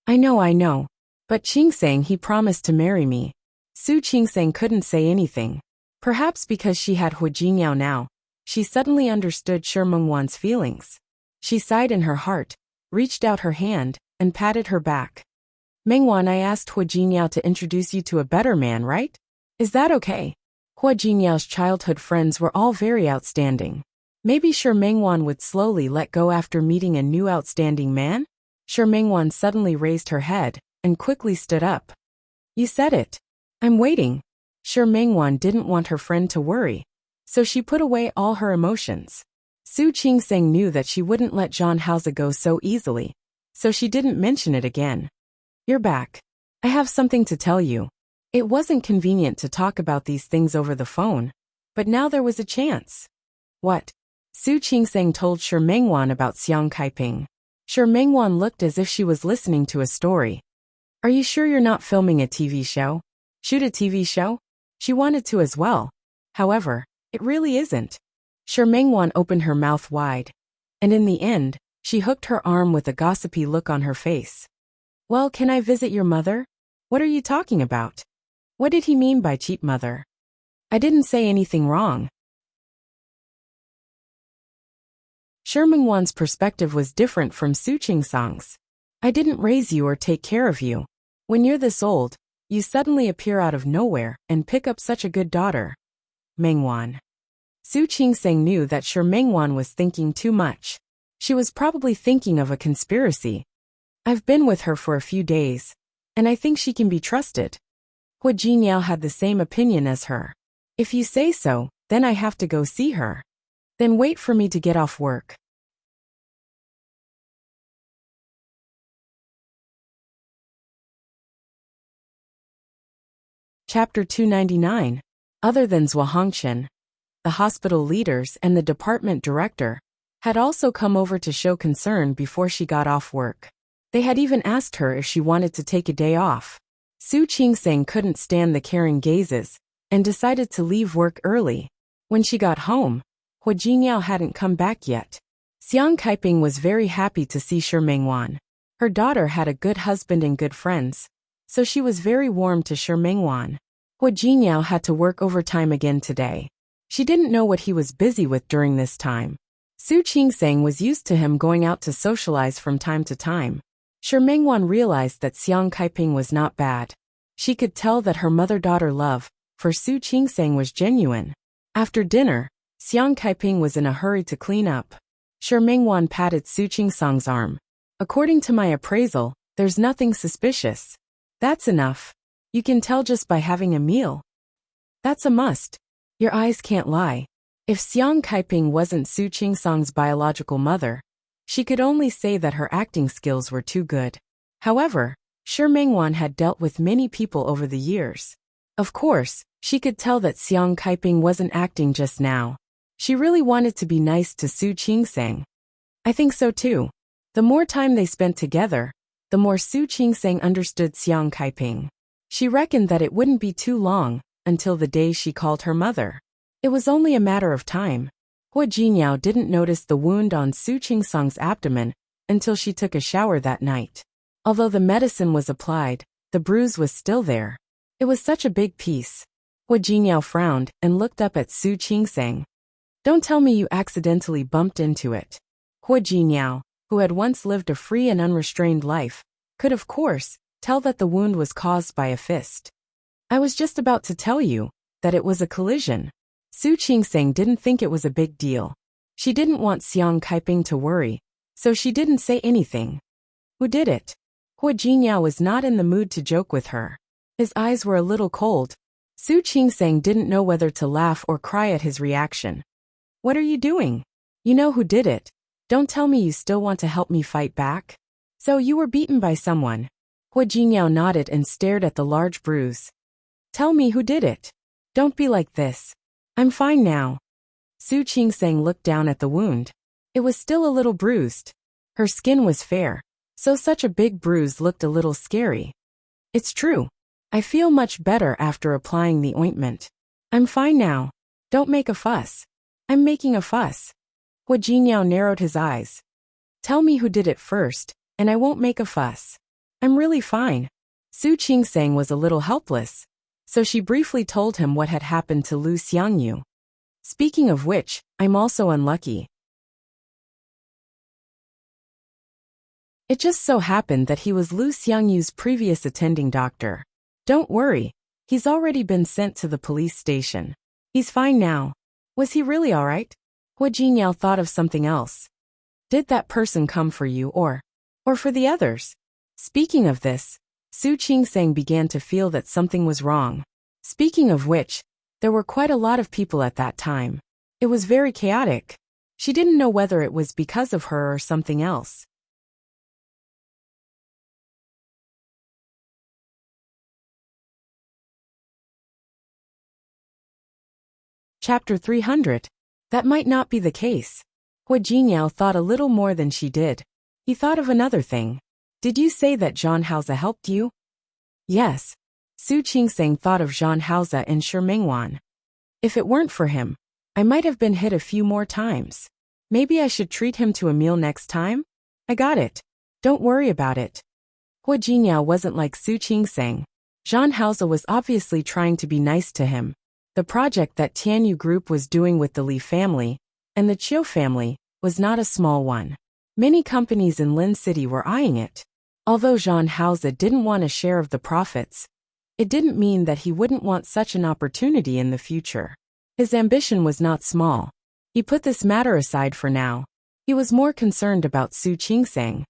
I know. But Qingsang, he promised to marry me. Su Qingsang couldn't say anything. Perhaps because she had Hu Jinyao now, she suddenly understood Shi Mingwan's feelings. She sighed in her heart, reached out her hand, and patted her back. Mingwan, I asked Hu Jinyao to introduce you to a better man, right? Is that okay? Hu Jinyao's childhood friends were all very outstanding. Maybe Shi Mingwan would slowly let go after meeting a new outstanding man? Shi Mingwan suddenly raised her head and quickly stood up. You said it. I'm waiting. Shi Mingwan didn't want her friend to worry, so she put away all her emotions. Su Qingsang knew that she wouldn't let Zhan Haozi go so easily, so she didn't mention it again. You're back. I have something to tell you. It wasn't convenient to talk about these things over the phone. But now there was a chance. What? Su Qingseng told Shi Mengwan about Xiang Kaiping. Shi Mengwan looked as if she was listening to a story. Are you sure you're not filming a TV show? Shoot a TV show? She wanted to as well. However, it really isn't. Shi Mengwan opened her mouth wide. And in the end, she hooked her arm with a gossipy look on her face. Well, can I visit your mother? What are you talking about? What did he mean by cheap mother? I didn't say anything wrong. Shi Mengwan's perspective was different from Su Qingsang's. I didn't raise you or take care of you. When you're this old, you suddenly appear out of nowhere and pick up such a good daughter. Mengwan. Su Qingseng knew that Shi Mengwan was thinking too much. She was probably thinking of a conspiracy. I've been with her for a few days, and I think she can be trusted. Hua Jinyao had the same opinion as her. If you say so, then I have to go see her. Then wait for me to get off work. Chapter 299. Other than Zhou Hongchen, the hospital leaders and the department director had also come over to show concern before she got off work. They had even asked her if she wanted to take a day off. Su Qingseng couldn't stand the caring gazes and decided to leave work early. When she got home, Hua Jinyao hadn't come back yet. Xiang Kaiping was very happy to see Shi Mengwan. Her daughter had a good husband and good friends, so she was very warm to Shi Mengwan. Hua Jinyao had to work overtime again today. She didn't know what he was busy with during this time. Su Qingseng was used to him going out to socialize from time to time. Shi Mengwan realized that Xiang Kaiping was not bad. She could tell that her mother-daughter love for Su Qingseng was genuine. After dinner, Xiang Kaiping was in a hurry to clean up. Shi Mengwan patted Su Qingsang's arm. According to my appraisal, there's nothing suspicious. That's enough. You can tell just by having a meal. That's a must. Your eyes can't lie. If Xiang Kaiping wasn't Su Qingsang's biological mother, she could only say that her acting skills were too good. However, Shi Mengwan had dealt with many people over the years. Of course, she could tell that Xiang Kaiping wasn't acting just now. She really wanted to be nice to Su Qingseng. I think so too. The more time they spent together, the more Su Qingseng understood Xiang Kaiping. She reckoned that it wouldn't be too long until the day she called her mother. It was only a matter of time. Hua Jinyao didn't notice the wound on Su Qingsang's abdomen until she took a shower that night. Although the medicine was applied, the bruise was still there. It was such a big piece. Hua Jinyao frowned and looked up at Su Qingseng. Don't tell me you accidentally bumped into it. Hua Jinyao, who had once lived a free and unrestrained life, could of course tell that the wound was caused by a fist. I was just about to tell you that it was a collision. Su Qingseng didn't think it was a big deal. She didn't want Xiang Kaiping to worry, so she didn't say anything. Who did it? Hua Jinyao was not in the mood to joke with her. His eyes were a little cold. Su Qingseng didn't know whether to laugh or cry at his reaction. What are you doing? You know who did it. Don't tell me you still want to help me fight back. So you were beaten by someone. Hua Jinyao nodded and stared at the large bruise. Tell me who did it. Don't be like this. I'm fine now. Su Qingseng looked down at the wound. It was still a little bruised. Her skin was fair, so such a big bruise looked a little scary. It's true. I feel much better after applying the ointment. I'm fine now. Don't make a fuss. I'm making a fuss. Hua Jinyao narrowed his eyes. Tell me who did it first, and I won't make a fuss. I'm really fine. Su Qingseng was a little helpless, so she briefly told him what had happened to Lu Xiangyu. Speaking of which, I'm also unlucky. It just so happened that he was Lu Xiangyu's previous attending doctor. Don't worry, he's already been sent to the police station. He's fine now. Was he really alright? Hua Jinyao thought of something else. Did that person come for you or for the others? Speaking of this, Su Qingseng began to feel that something was wrong. Speaking of which, there were quite a lot of people at that time. It was very chaotic. She didn't know whether it was because of her or something else. Chapter 300. That might not be the case. Hua Jingyao thought a little more than she did. He thought of another thing. Did you say that Zhang Haoze helped you? Yes. Su Qingseng thought of Zhang Haoze and Shi Mingwan. If it weren't for him, I might have been hit a few more times. Maybe I should treat him to a meal next time? I got it. Don't worry about it. Hua Jingyao wasn't like Su Qingseng. Zhang Haoze was obviously trying to be nice to him. The project that Tianyu Group was doing with the Li family and the Chiu family was not a small one. Many companies in Lin City were eyeing it. Although Zhang Haoze didn't want a share of the profits, it didn't mean that he wouldn't want such an opportunity in the future. His ambition was not small. He put this matter aside for now. He was more concerned about Su Qingseng.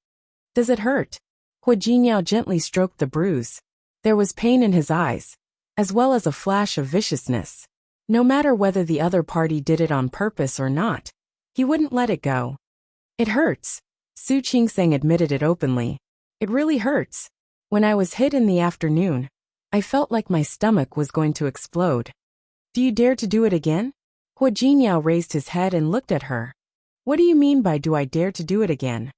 Does it hurt? Hua Jingyao gently stroked the bruise. There was pain in his eyes, as well as a flash of viciousness. No matter whether the other party did it on purpose or not, he wouldn't let it go. It hurts. Su Qingseng admitted it openly. It really hurts. When I was hit in the afternoon, I felt like my stomach was going to explode. Do you dare to do it again? Hua Jingyao raised his head and looked at her. What do you mean by do I dare to do it again?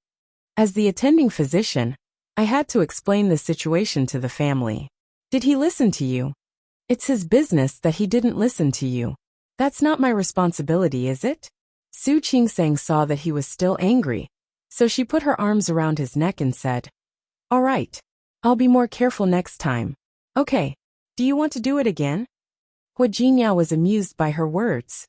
As the attending physician, I had to explain the situation to the family. Did he listen to you? It's his business that he didn't listen to you. That's not my responsibility, is it? Su Qingseng saw that he was still angry, so she put her arms around his neck and said, All right. I'll be more careful next time. Okay. Do you want to do it again? Hua Jingyao was amused by her words.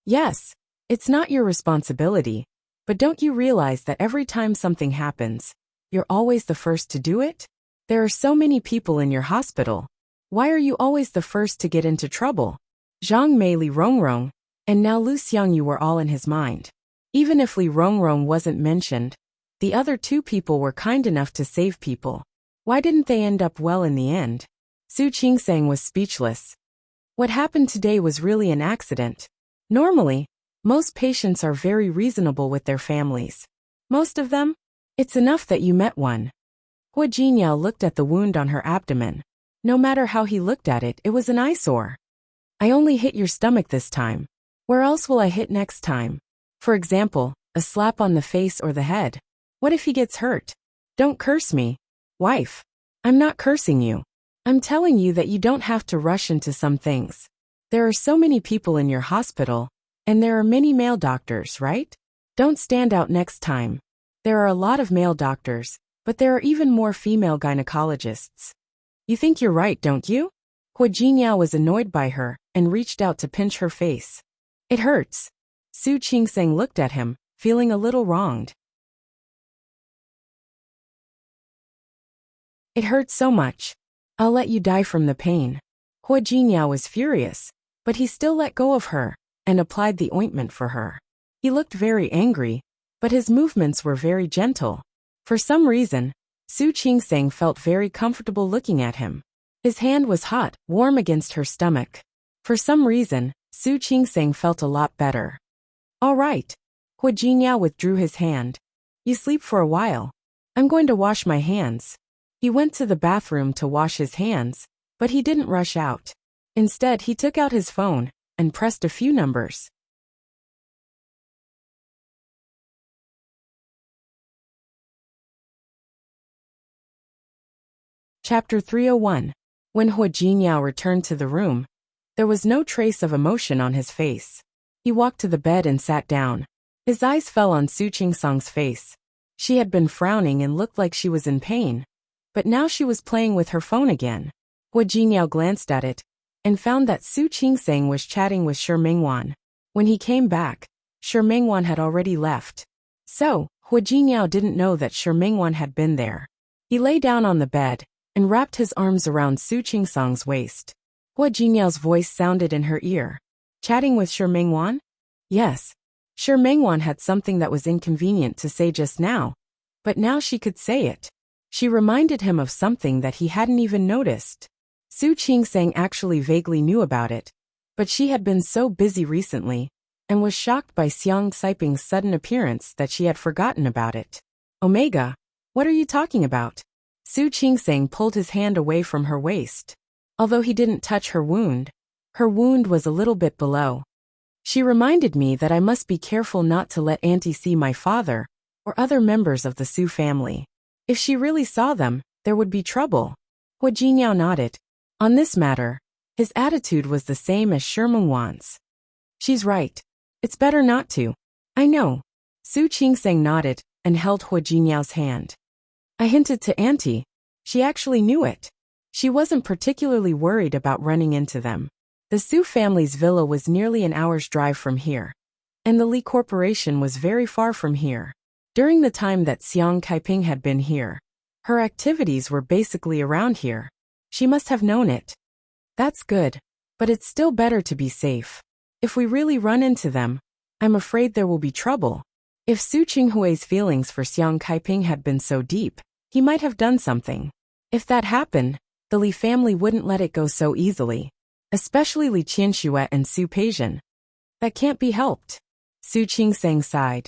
Yes. It's not your responsibility, but don't you realize that every time something happens, you're always the first to do it? There are so many people in your hospital. Why are you always the first to get into trouble? Zhang Mei, Li Rongrong, and now Lu Xiangyu were all in his mind. Even if Li Rongrong wasn't mentioned, the other two people were kind enough to save people. Why didn't they end up well in the end? Su Qingseng was speechless. What happened today was really an accident. Normally, most patients are very reasonable with their families. Most of them? It's enough that you met one. Hua Jingyao looked at the wound on her abdomen. No matter how he looked at it, it was an eyesore. I only hit your stomach this time. Where else will I hit next time? For example, a slap on the face or the head. What if he gets hurt? Don't curse me, wife. I'm not cursing you. I'm telling you that you don't have to rush into some things. There are so many people in your hospital, and there are many male doctors, right? Don't stand out next time. There are a lot of male doctors, but there are even more female gynecologists. You think you're right, don't you? Hua Jingyao was annoyed by her and reached out to pinch her face. It hurts. Su Qingseng looked at him, feeling a little wronged. It hurts so much. I'll let you die from the pain. Hua Jingyao was furious, but he still let go of her and applied the ointment for her. He looked very angry, but his movements were very gentle. For some reason, Su Qingseng felt very comfortable looking at him. His hand was hot, warm against her stomach. For some reason, Su Qingseng felt a lot better. All right. Hua Jingyao withdrew his hand. You sleep for a while. I'm going to wash my hands. He went to the bathroom to wash his hands, but he didn't rush out. Instead, he took out his phone and pressed a few numbers. Chapter 301. When Hua Jingyao returned to the room, there was no trace of emotion on his face. He walked to the bed and sat down. His eyes fell on Su Qingseng's face. She had been frowning and looked like she was in pain, but now she was playing with her phone again. Hua Jingyao glanced at it and found that Su Qingseng was chatting with Shi Mingwan. When he came back, Shi Mingwan had already left. So, Hua Jingyao didn't know that Shi Mingwan had been there. He lay down on the bed and wrapped his arms around Su Qingseng's waist. Hua Jingyao's voice sounded in her ear. Chatting with Shi Mingwan? Yes. Shi Mingwan had something that was inconvenient to say just now, but now she could say it. She reminded him of something that he hadn't even noticed. Su Qingseng actually vaguely knew about it, but she had been so busy recently and was shocked by Xiang Saiping's sudden appearance that she had forgotten about it. Omega, what are you talking about? Su Qingseng pulled his hand away from her waist. Although he didn't touch her wound was a little bit below. She reminded me that I must be careful not to let Auntie see my father or other members of the Su family. If she really saw them, there would be trouble. Hua Jingyao nodded. On this matter, his attitude was the same as Sherman Wan's. She's right. It's better not to. I know. Su Qingseng nodded and held Hua Jinyao's hand. I hinted to Auntie. She actually knew it. She wasn't particularly worried about running into them. The Su family's villa was nearly an hour's drive from here, and the Li Corporation was very far from here. During the time that Xiang Kaiping had been here, her activities were basically around here. She must have known it. That's good, but it's still better to be safe. If we really run into them, I'm afraid there will be trouble. If Su Qinghui's feelings for Xiang Kaiping had been so deep, he might have done something. If that happened, the Li family wouldn't let it go so easily, especially Li Qianxue and Su Peijian. That can't be helped. Su Qingseng sighed.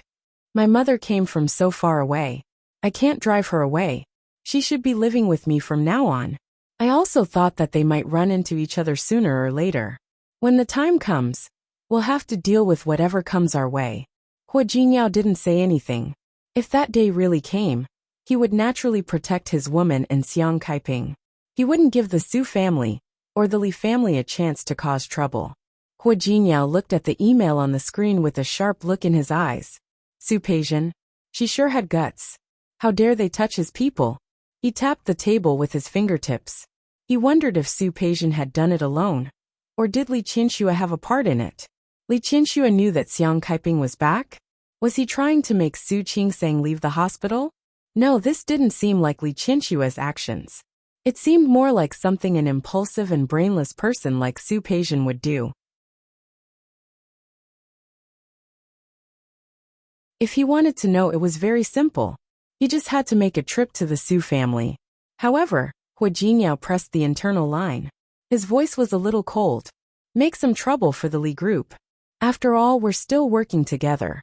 My mother came from so far away. I can't drive her away. She should be living with me from now on. I also thought that they might run into each other sooner or later. When the time comes, we'll have to deal with whatever comes our way. Hua Jingyao didn't say anything. If that day really came, he would naturally protect his woman and Xiang Kaiping. He wouldn't give the Su family or the Li family a chance to cause trouble. Hua Jingyao looked at the email on the screen with a sharp look in his eyes. Su Peijian, she sure had guts. How dare they touch his people? He tapped the table with his fingertips. He wondered if Su Peijian had done it alone, or did Li Qianxue have a part in it? Li Qianxue knew that Xiang Kaiping was back? Was he trying to make Su Qingseng leave the hospital? No, this didn't seem like Li Qianxue's actions. It seemed more like something an impulsive and brainless person like Su Peijian would do. If he wanted to know, it was very simple. He just had to make a trip to the Su family. However, Hua Jingyao pressed the internal line. His voice was a little cold. Make some trouble for the Li group. After all, we're still working together.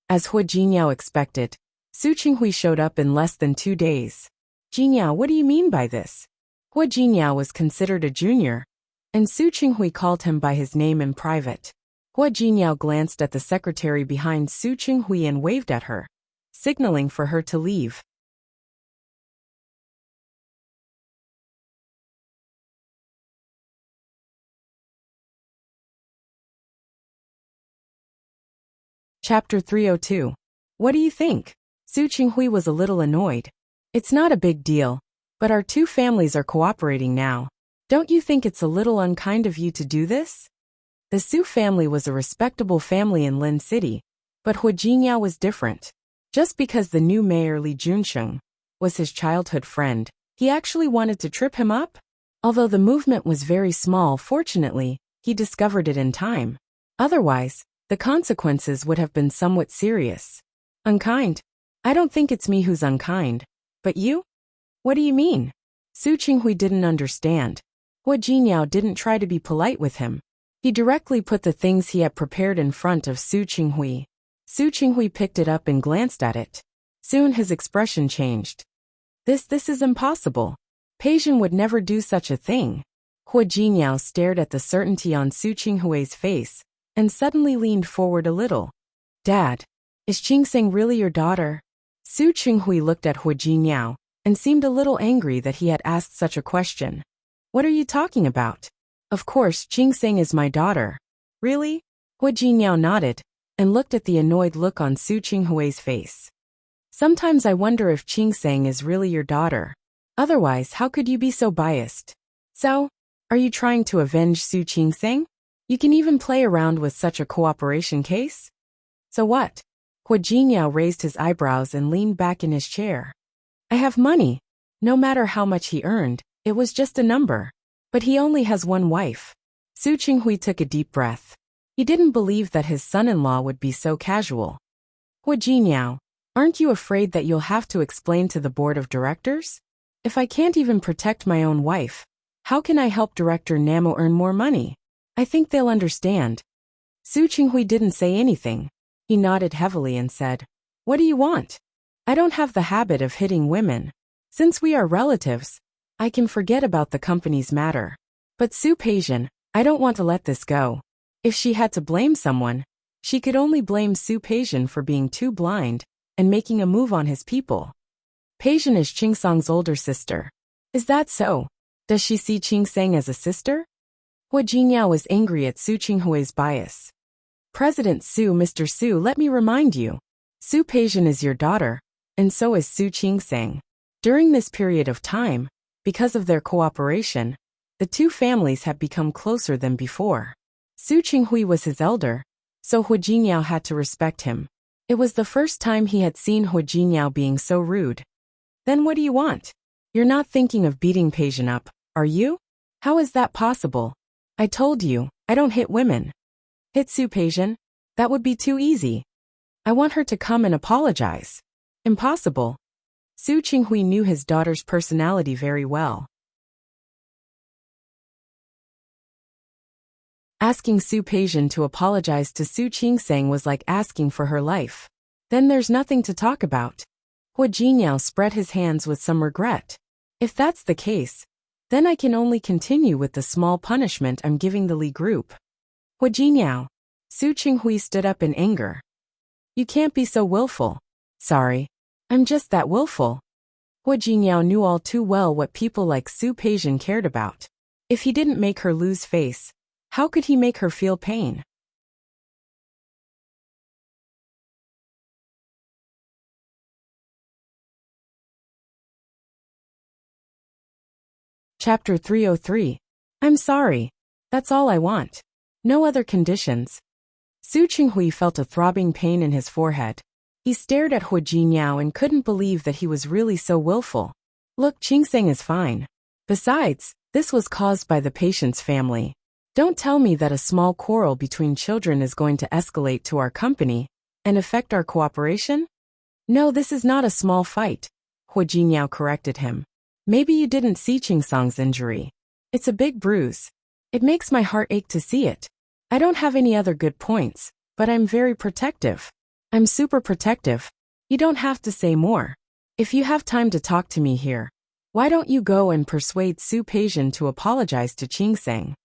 As Hua Jingyao expected, Su Qinghui showed up in less than 2 days. Jingyao, what do you mean by this? Hua Jingyao was considered a junior, and Su Qinghui called him by his name in private. Hua Jingyao glanced at the secretary behind Su Qinghui and waved at her, signaling for her to leave. Chapter 302. What do you think? Su Qinghui was a little annoyed. It's not a big deal, but our two families are cooperating now. Don't you think it's a little unkind of you to do this? The Su family was a respectable family in Lin City, but Hua Jingyao was different. Just because the new mayor Li Junsheng was his childhood friend, he actually wanted to trip him up? Although the movement was very small, fortunately, he discovered it in time. Otherwise, the consequences would have been somewhat serious. Unkind? I don't think it's me who's unkind. But you? What do you mean? Su Qinghui didn't understand. Hua Jingyao didn't try to be polite with him. He directly put the things he had prepared in front of Su Qinghui. Su Qinghui picked it up and glanced at it. Soon his expression changed. This is impossible. Peijian would never do such a thing. Hua Jingyao stared at the certainty on Su Qinghui's face and suddenly leaned forward a little. Dad, is Qingseng really your daughter? Su Qinghui looked at Hua Jingyao and seemed a little angry that he had asked such a question. What are you talking about? Of course, Qingseng is my daughter. Really? Hua Jingyao nodded and looked at the annoyed look on Su Qinghui's face. Sometimes I wonder if Qingseng is really your daughter. Otherwise, how could you be so biased? So, are you trying to avenge Su Qingseng? You can even play around with such a cooperation case? So what? Hua Jingyao raised his eyebrows and leaned back in his chair. I have money. No matter how much he earned, it was just a number. But he only has one wife. Su Qinghui took a deep breath. He didn't believe that his son-in-law would be so casual. Hua Jingyao, aren't you afraid that you'll have to explain to the board of directors? If I can't even protect my own wife, how can I help Director Namo earn more money? I think they'll understand. Su Qinghui didn't say anything. He nodded heavily and said, What do you want? I don't have the habit of hitting women. Since we are relatives, I can forget about the company's matter. But Su Peijian, I don't want to let this go. If she had to blame someone, she could only blame Su Peijian for being too blind and making a move on his people. Peijian is Qingsang's older sister. Is that so? Does she see Qingsang as a sister? Hua Jinyao was angry at Su Qinghui's bias. President Su, Mr. Su, let me remind you. Su Peijian is your daughter, and so is Su Qingsang. During this period of time, because of their cooperation, the two families have become closer than before. Su Qinghui was his elder, so Hua Jinyao had to respect him. It was the first time he had seen Hua Jinyao being so rude. Then what do you want? You're not thinking of beating Peijian up, are you? How is that possible? I told you, I don't hit women. Hit Su Peijian? That would be too easy. I want her to come and apologize. Impossible. Su Qinghui knew his daughter's personality very well. Asking Su Peijian to apologize to Su Qingsang was like asking for her life. Then there's nothing to talk about. Hua Jinyao spread his hands with some regret. If that's the case, then I can only continue with the small punishment I'm giving the Li group. Hua Jinyao. Su Qinghui stood up in anger. You can't be so willful. Sorry. I'm just that willful. Hua Jinyao knew all too well what people like Su Peijian cared about. If he didn't make her lose face, how could he make her feel pain? Chapter 303. I'm sorry. That's all I want. No other conditions. Su Qinghui felt a throbbing pain in his forehead. He stared at Hua Jinyao and couldn't believe that he was really so willful. Look, Qingsang is fine. Besides, this was caused by the patient's family. Don't tell me that a small quarrel between children is going to escalate to our company and affect our cooperation? No, this is not a small fight, Hua Jinyao corrected him. Maybe you didn't see Qingsang's injury. It's a big bruise. It makes my heart ache to see it. I don't have any other good points, but I'm very protective. I'm super protective. You don't have to say more. If you have time to talk to me here, why don't you go and persuade Su Peijian to apologize to Qingsang?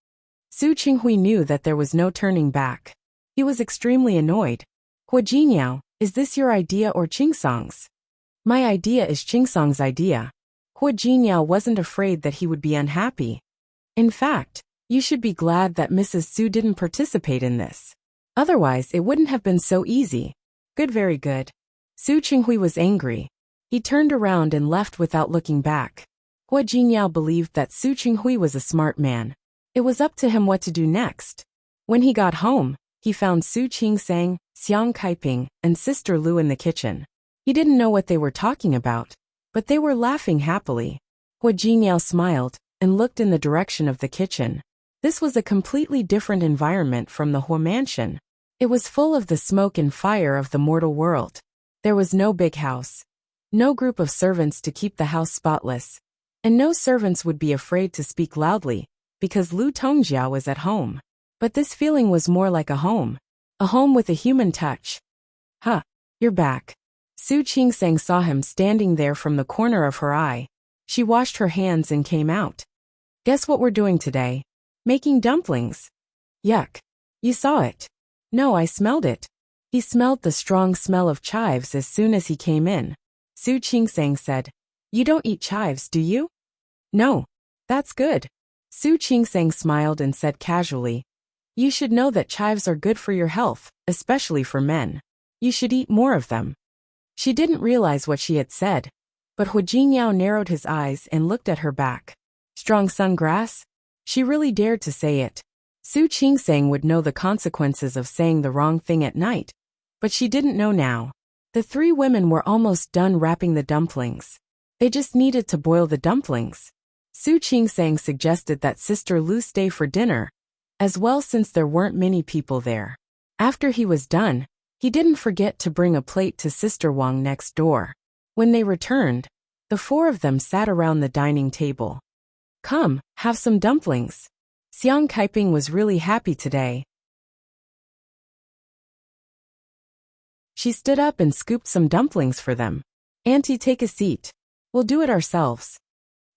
Su Qinghui knew that there was no turning back. He was extremely annoyed. Hua Jinyao, is this your idea or Qingsang's? My idea is Qingsang's idea. Hua Jinyao wasn't afraid that he would be unhappy. In fact, you should be glad that Mrs. Su didn't participate in this. Otherwise, it wouldn't have been so easy. Good, very good. Su Qinghui was angry. He turned around and left without looking back. Hua Jinyao believed that Su Qinghui was a smart man. It was up to him what to do next. When he got home, he found Su Qingsang, Xiang Kaiping, and Sister Lu in the kitchen. He didn't know what they were talking about, but they were laughing happily. Hua Jinyao smiled and looked in the direction of the kitchen. This was a completely different environment from the Hua mansion. It was full of the smoke and fire of the mortal world. There was no big house, no group of servants to keep the house spotless, and no servants would be afraid to speak loudly, because Lu Tongjia was at home. But this feeling was more like a home with a human touch. Huh, you're back. Su Qingsang saw him standing there from the corner of her eye. She washed her hands and came out. Guess what we're doing today? Making dumplings. Yuck. You saw it. No, I smelled it. He smelled the strong smell of chives as soon as he came in. Su Qingsang said, You don't eat chives, do you? No. That's good. Su Qingsang smiled and said casually, You should know that chives are good for your health, especially for men. You should eat more of them. She didn't realize what she had said, but Hua Jinyao narrowed his eyes and looked at her back. Strong sungrass? She really dared to say it. Su Qingsang would know the consequences of saying the wrong thing at night, but she didn't know now. The three women were almost done wrapping the dumplings. They just needed to boil the dumplings. Su Qingsang suggested that Sister Lu stay for dinner, as well since there weren't many people there. After he was done, he didn't forget to bring a plate to Sister Wang next door. When they returned, the four of them sat around the dining table. Come, have some dumplings. Xiang Kaiping was really happy today. She stood up and scooped some dumplings for them. Auntie, take a seat. We'll do it ourselves.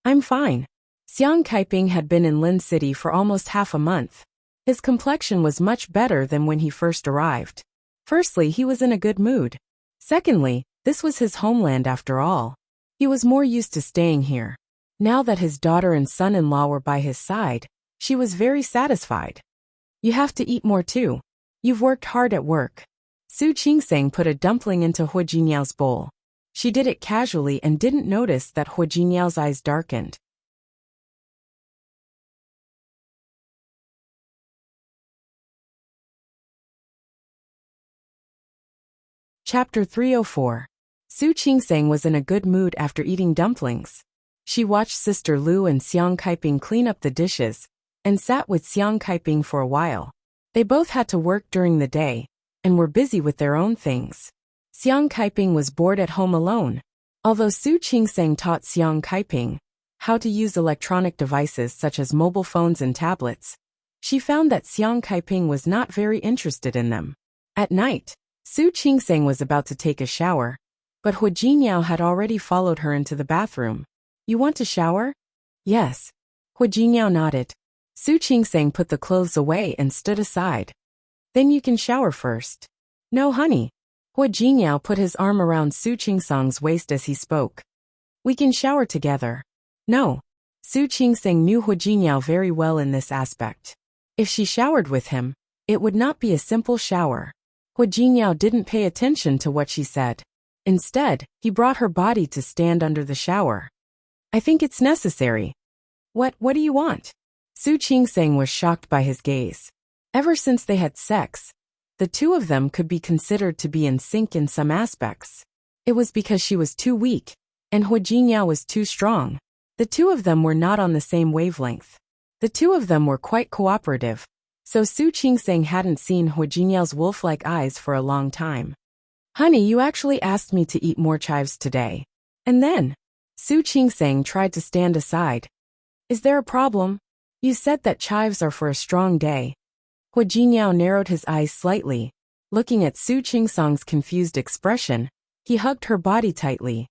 I'm fine. Xiang Kaiping had been in Lin City for almost half a month. His complexion was much better than when he first arrived. Firstly, he was in a good mood. Secondly, this was his homeland after all. He was more used to staying here. Now that his daughter and son-in-law were by his side, she was very satisfied. You have to eat more too. You've worked hard at work. Su Qingsang put a dumpling into Hu Jinyao's bowl. She did it casually and didn't notice that Hu Jinyao's eyes darkened. Chapter 304. Su Qingsang was in a good mood after eating dumplings. She watched Sister Lu and Xiang Kaiping clean up the dishes, and sat with Xiang Kaiping for a while. They both had to work during the day, and were busy with their own things. Xiang Kaiping was bored at home alone. Although Su Qingsang taught Xiang Kaiping how to use electronic devices such as mobile phones and tablets, she found that Xiang Kaiping was not very interested in them. At night, Su Qingsang was about to take a shower, but Hu Jinyao had already followed her into the bathroom. You want to shower? Yes. Hu Jinyao nodded. Su Qingsang put the clothes away and stood aside. Then you can shower first. No, honey. Hu Jinyao put his arm around Su Qingsang's waist as he spoke. We can shower together. No. Su Qingsang knew Hu Jinyao very well in this aspect. If she showered with him, it would not be a simple shower. Hu Jinyao didn't pay attention to what she said. Instead, he brought her body to stand under the shower. I think it's necessary. What do you want? Su Qingsang was shocked by his gaze. Ever since they had sex, the two of them could be considered to be in sync in some aspects. It was because she was too weak, and Hu Jinyao was too strong. The two of them were not on the same wavelength. The two of them were quite cooperative, so Su Qingsang hadn't seen Hu Jinyao's wolf-like eyes for a long time. Honey, you actually asked me to eat more chives today. And then, Su Qingsang tried to stand aside. Is there a problem? You said that chives are for a strong day. Hu Jinyao narrowed his eyes slightly. Looking at Su Qingsang's confused expression, he hugged her body tightly.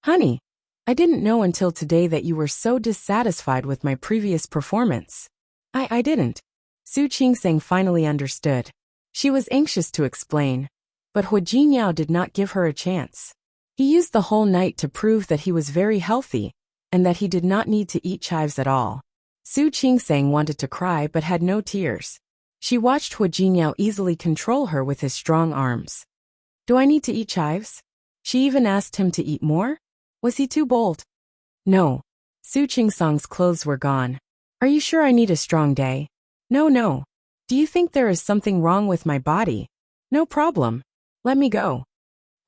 Honey, I didn't know until today that you were so dissatisfied with my previous performance. I didn't. Su Qingsang finally understood. She was anxious to explain, but Hu Jinyao did not give her a chance. He used the whole night to prove that he was very healthy, and that he did not need to eat chives at all. Su Qingsang wanted to cry but had no tears. She watched Hu Jinyao easily control her with his strong arms. Do I need to eat chives? She even asked him to eat more? Was he too bold? No. Su Qingsang's clothes were gone. Are you sure I need a strong day? No. Do you think there is something wrong with my body? No problem. Let me go.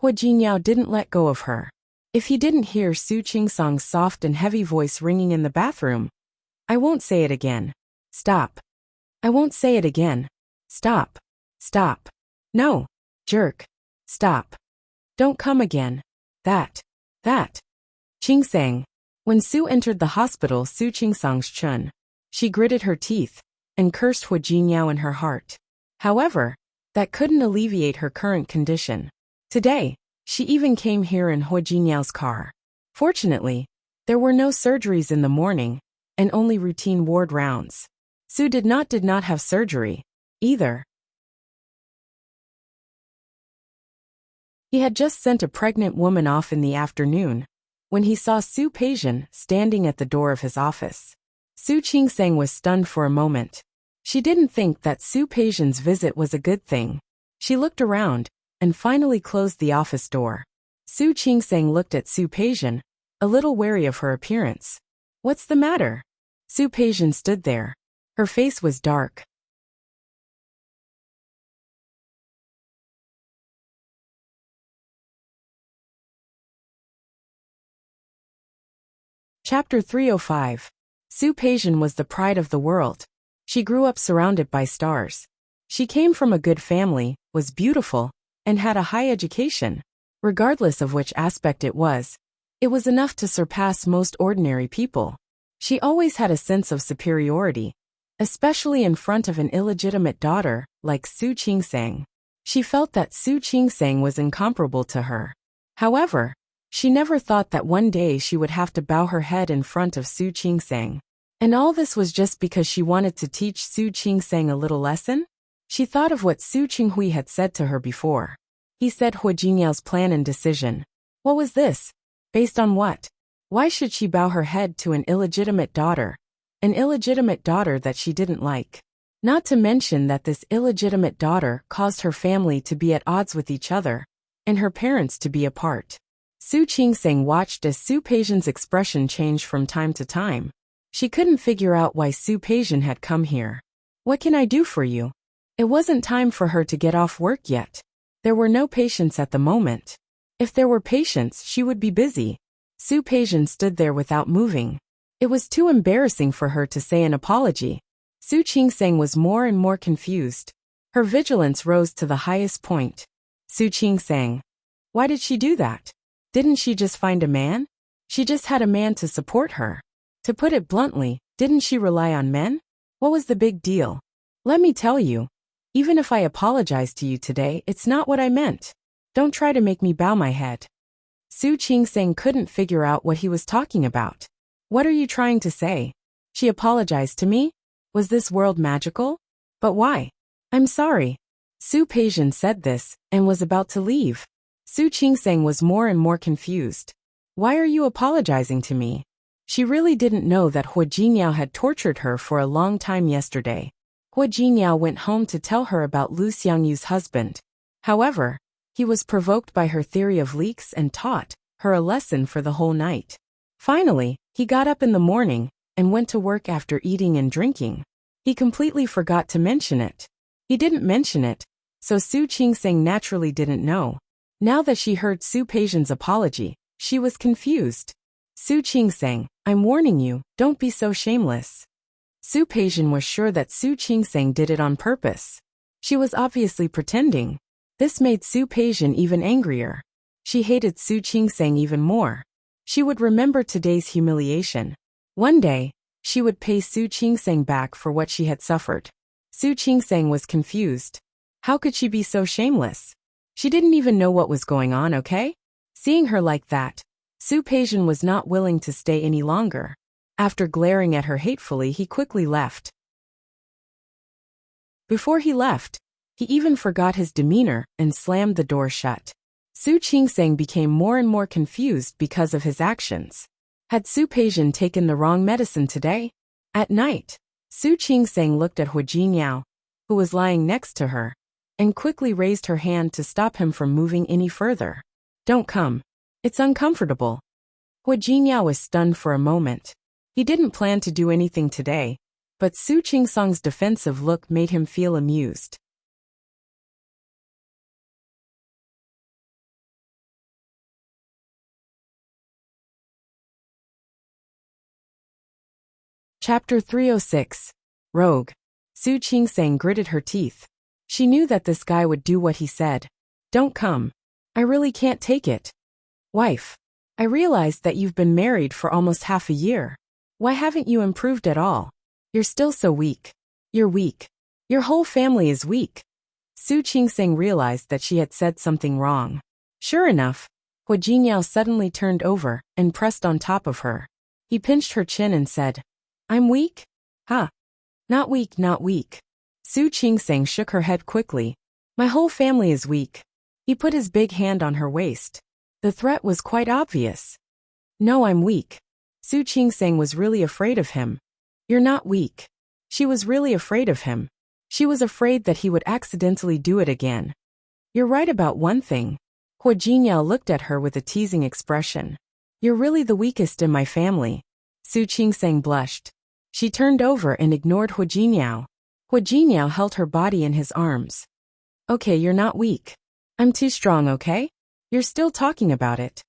Hu Jinyao didn't let go of her. If he didn't hear Su Qingsang's soft and heavy voice ringing in the bathroom, I won't say it again. Stop. I won't say it again. Stop. Stop. No. Jerk. Stop. Don't come again. That. Qingsang. When Su entered the hospital, Su Qingsang's chun. She gritted her teeth and cursed Hu Jinyao in her heart. However, that couldn't alleviate her current condition. Today, she even came here in Hu Jinyao's car. Fortunately, there were no surgeries in the morning, and only routine ward rounds. Su did not have surgery, either. He had just sent a pregnant woman off in the afternoon, when he saw Su Peijian standing at the door of his office. Su Qingsang was stunned for a moment. She didn't think that Su Peijian's visit was a good thing. She looked around, and finally closed the office door. Su Qingsang looked at Su Peijian, a little wary of her appearance. What's the matter? Su Peijian stood there. Her face was dark. Chapter 305. Su Peijian was the pride of the world. She grew up surrounded by stars. She came from a good family, was beautiful, and had a high education. Regardless of which aspect it was enough to surpass most ordinary people. She always had a sense of superiority, especially in front of an illegitimate daughter like Su Qingsang. She felt that Su Qingsang was incomparable to her. However, she never thought that one day she would have to bow her head in front of Su Qingsang. And all this was just because she wanted to teach Su Qingsang a little lesson? She thought of what Su Qinghui had said to her before. He said Hua Jingyao's plan and decision. What was this? Based on what? Why should she bow her head to an illegitimate daughter? An illegitimate daughter that she didn't like. Not to mention that this illegitimate daughter caused her family to be at odds with each other, and her parents to be apart. Su Qingsang watched as Su Peijian's expression changed from time to time. She couldn't figure out why Su Peijian had come here. What can I do for you? It wasn't time for her to get off work yet. There were no patients at the moment. If there were patients, she would be busy. Su Peijian stood there without moving. It was too embarrassing for her to say an apology. Su Qingsang was more and more confused. Her vigilance rose to the highest point. Su Qingsang. Why did she do that? Didn't she just find a man? She just had a man to support her. To put it bluntly, didn't she rely on men? What was the big deal? Let me tell you. Even if I apologize to you today, it's not what I meant. Don't try to make me bow my head. Su Qingsang couldn't figure out what he was talking about. What are you trying to say? She apologized to me? Was this world magical? But why? I'm sorry. Su Peijian said this, and was about to leave. Su Qingsang was more and more confused. Why are you apologizing to me? She really didn't know that Hua Jingyao had tortured her for a long time yesterday. Hua Jingyao went home to tell her about Lu Xiangyu's husband. However, he was provoked by her theory of leaks and taught her a lesson for the whole night. Finally, he got up in the morning and went to work after eating and drinking. He completely forgot to mention it. He didn't mention it, so Su Qingsang naturally didn't know. Now that she heard Su Peijian's apology, she was confused. Su Qingsang, I'm warning you, don't be so shameless. Su Peijian was sure that Su Qingsang did it on purpose. She was obviously pretending. This made Su Peijian even angrier. She hated Su Qingsang even more. She would remember today's humiliation. One day, she would pay Su Qingsang back for what she had suffered. Su Qingsang was confused. How could she be so shameless? She didn't even know what was going on, okay? Seeing her like that, Su Peijian was not willing to stay any longer. After glaring at her hatefully, he quickly left. Before he left, he even forgot his demeanor and slammed the door shut. Su Qingsang became more and more confused because of his actions. Had Su Peijian taken the wrong medicine today? At night, Su Qingsang looked at Hua Jingyao, who was lying next to her, and quickly raised her hand to stop him from moving any further. Don't come. It's uncomfortable. Hua Jingyao was stunned for a moment. He didn't plan to do anything today, but Su Qingsang's defensive look made him feel amused. Chapter 306. Rogue. Su Qingsang gritted her teeth. She knew that this guy would do what he said. Don't come. I really can't take it. Wife. I realized that you've been married for almost half a year. Why haven't you improved at all? You're still so weak. You're weak. Your whole family is weak. Su Qingsang realized that she had said something wrong. Sure enough, Hua Jingyao suddenly turned over and pressed on top of her. He pinched her chin and said, I'm weak? Huh. Not weak, not weak. Su Qingsang shook her head quickly. My whole family is weak. He put his big hand on her waist. The threat was quite obvious. No, I'm weak. Su Qingsang was really afraid of him. You're not weak. She was really afraid of him. She was afraid that he would accidentally do it again. You're right about one thing. Hua Jingyao looked at her with a teasing expression. You're really the weakest in my family. Su Qingsang blushed. She turned over and ignored Hua Jingyao. Hua Jingyao held her body in his arms. Okay, you're not weak. I'm too strong, okay? You're still talking about it.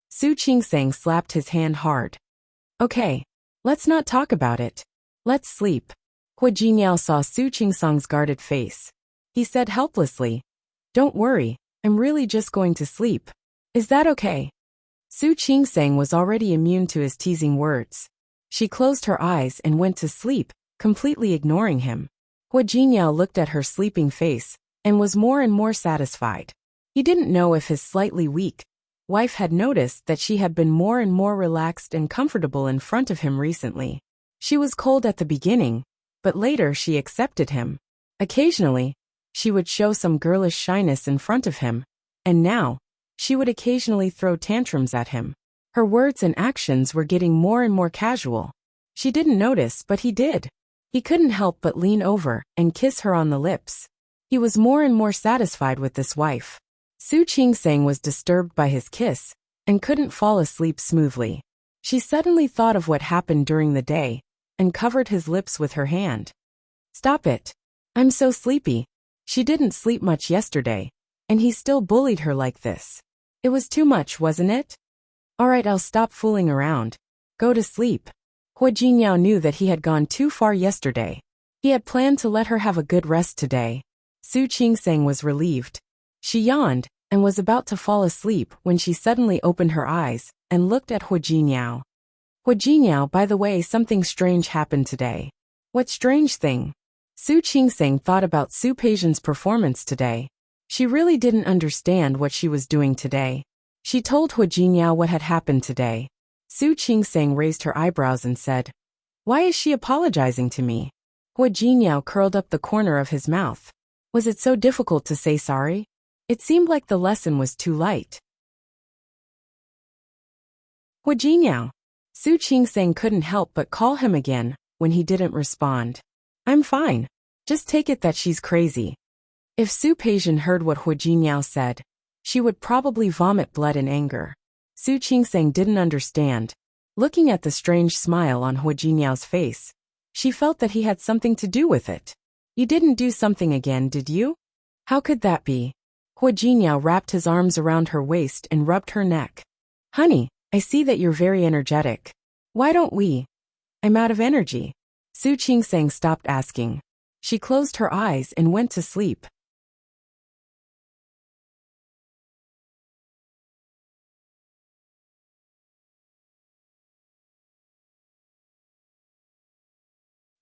Su Qingsang slapped his hand hard. Okay, let's not talk about it. Let's sleep. Hua Jingyao saw Su Qingsang's guarded face. He said helplessly, Don't worry, I'm really just going to sleep. Is that okay? Su Qingsang was already immune to his teasing words. She closed her eyes and went to sleep, completely ignoring him. Hua Jingyao looked at her sleeping face and was more and more satisfied. He didn't know if his slightly weak wife had noticed that she had been more and more relaxed and comfortable in front of him recently. She was cold at the beginning, but later she accepted him. Occasionally, she would show some girlish shyness in front of him, and now, she would occasionally throw tantrums at him. Her words and actions were getting more and more casual. She didn't notice, but he did. He couldn't help but lean over and kiss her on the lips. He was more and more satisfied with this wife. Su Qingsang was disturbed by his kiss and couldn't fall asleep smoothly. She suddenly thought of what happened during the day and covered his lips with her hand. Stop it. I'm so sleepy. She didn't sleep much yesterday, and he still bullied her like this. It was too much, wasn't it? All right, I'll stop fooling around. Go to sleep. Hua Jinyao knew that he had gone too far yesterday. He had planned to let her have a good rest today. Su Qingsang was relieved. She yawned and was about to fall asleep when she suddenly opened her eyes and looked at Hua Jinyao. Hua Jinyao, by the way, something strange happened today. What strange thing? Su Qingsang thought about Su Peijian's performance today. She really didn't understand what she was doing today. She told Hua Jinyao what had happened today. Su Qingsang raised her eyebrows and said, "Why is she apologizing to me?" Hua Jinyao curled up the corner of his mouth. Was it so difficult to say sorry? It seemed like the lesson was too light. Hua Jinyao. Su Qingsang couldn't help but call him again when he didn't respond. I'm fine. Just take it that she's crazy. If Su Peijian heard what Hua Jinyao said, she would probably vomit blood in anger. Su Qingsang didn't understand. Looking at the strange smile on Hua Jinyao's face, she felt that he had something to do with it. You didn't do something again, did you? How could that be? Hua Jinyao wrapped his arms around her waist and rubbed her neck. Honey, I see that you're very energetic. Why don't we? I'm out of energy. Su Qingsang stopped asking. She closed her eyes and went to sleep.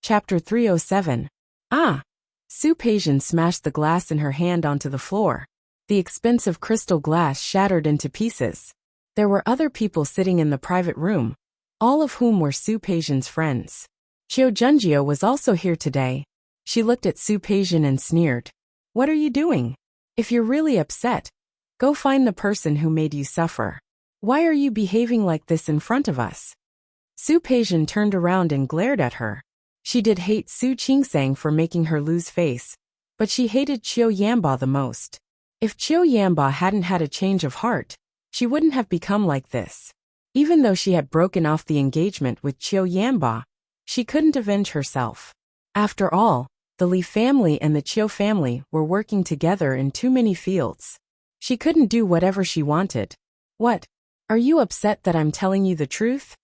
Chapter 307. Ah! Su Peijian smashed the glass in her hand onto the floor. The expensive crystal glass shattered into pieces. There were other people sitting in the private room, all of whom were Su Peijian's friends. Qiu Junjiu was also here today. She looked at Su Peijian and sneered. What are you doing? If you're really upset, go find the person who made you suffer. Why are you behaving like this in front of us? Su Peijian turned around and glared at her. She did hate Su Qingsang for making her lose face, but she hated Qiu Yanba the most. If Qiu Yanba hadn't had a change of heart, she wouldn't have become like this. Even though she had broken off the engagement with Qiu Yanba, she couldn't avenge herself. After all, the Li family and the Qiu family were working together in too many fields. She couldn't do whatever she wanted. What? Are you upset that I'm telling you the truth?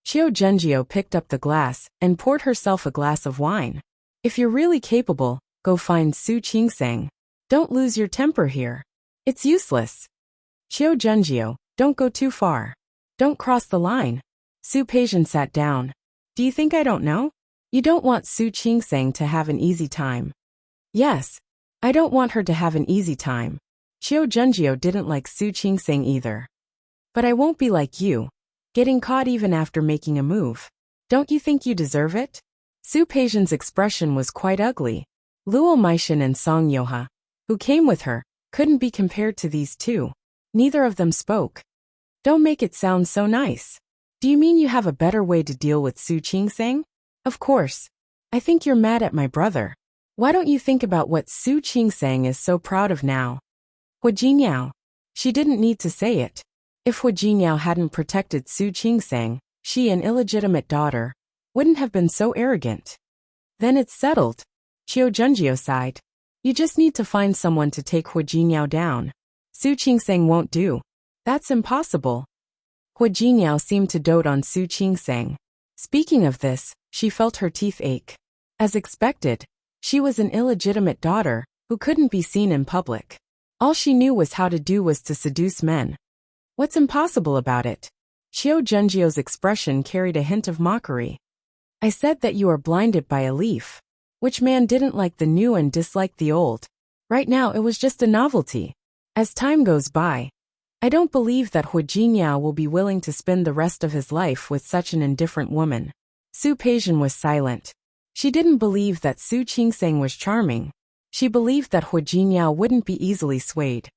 Qiu Junjiu picked up the glass and poured herself a glass of wine. If you're really capable, go find Su Qingsang. Don't lose your temper here. It's useless. Qiu Junjiu, don't go too far. Don't cross the line. Su Peijian sat down. Do you think I don't know? You don't want Su Qingsang to have an easy time. Yes. I don't want her to have an easy time. Qiu Junjiu didn't like Su Qingsang either. But I won't be like you, getting caught even after making a move. Don't you think you deserve it? Su Peijian's expression was quite ugly. Luo Meishan and Song Yoha, who came with her, couldn't be compared to these two. Neither of them spoke. Don't make it sound so nice. Do you mean you have a better way to deal with Su Qingsang? Of course. I think you're mad at my brother. Why don't you think about what Su Qingsang is so proud of now? Hua Jinyao. She didn't need to say it. If Hua Jinyao hadn't protected Su Qingsang, she, an illegitimate daughter, wouldn't have been so arrogant. Then it's settled. Qiu Junjiu sighed. You just need to find someone to take Hua Jinyao down. Su Qingsang won't do. That's impossible. Hua Jinyao seemed to dote on Su Qingsang. Speaking of this, she felt her teeth ache. As expected, she was an illegitimate daughter who couldn't be seen in public. All she knew was how to do was to seduce men. What's impossible about it? Qiu Junjiu's expression carried a hint of mockery. I said that you are blinded by a leaf. Which man didn't like the new and disliked the old? Right now it was just a novelty. As time goes by, I don't believe that Hua Jinyao will be willing to spend the rest of his life with such an indifferent woman. Su Peijian was silent. She didn't believe that Su Qingsang was charming. She believed that Hu Jinyao wouldn't be easily swayed.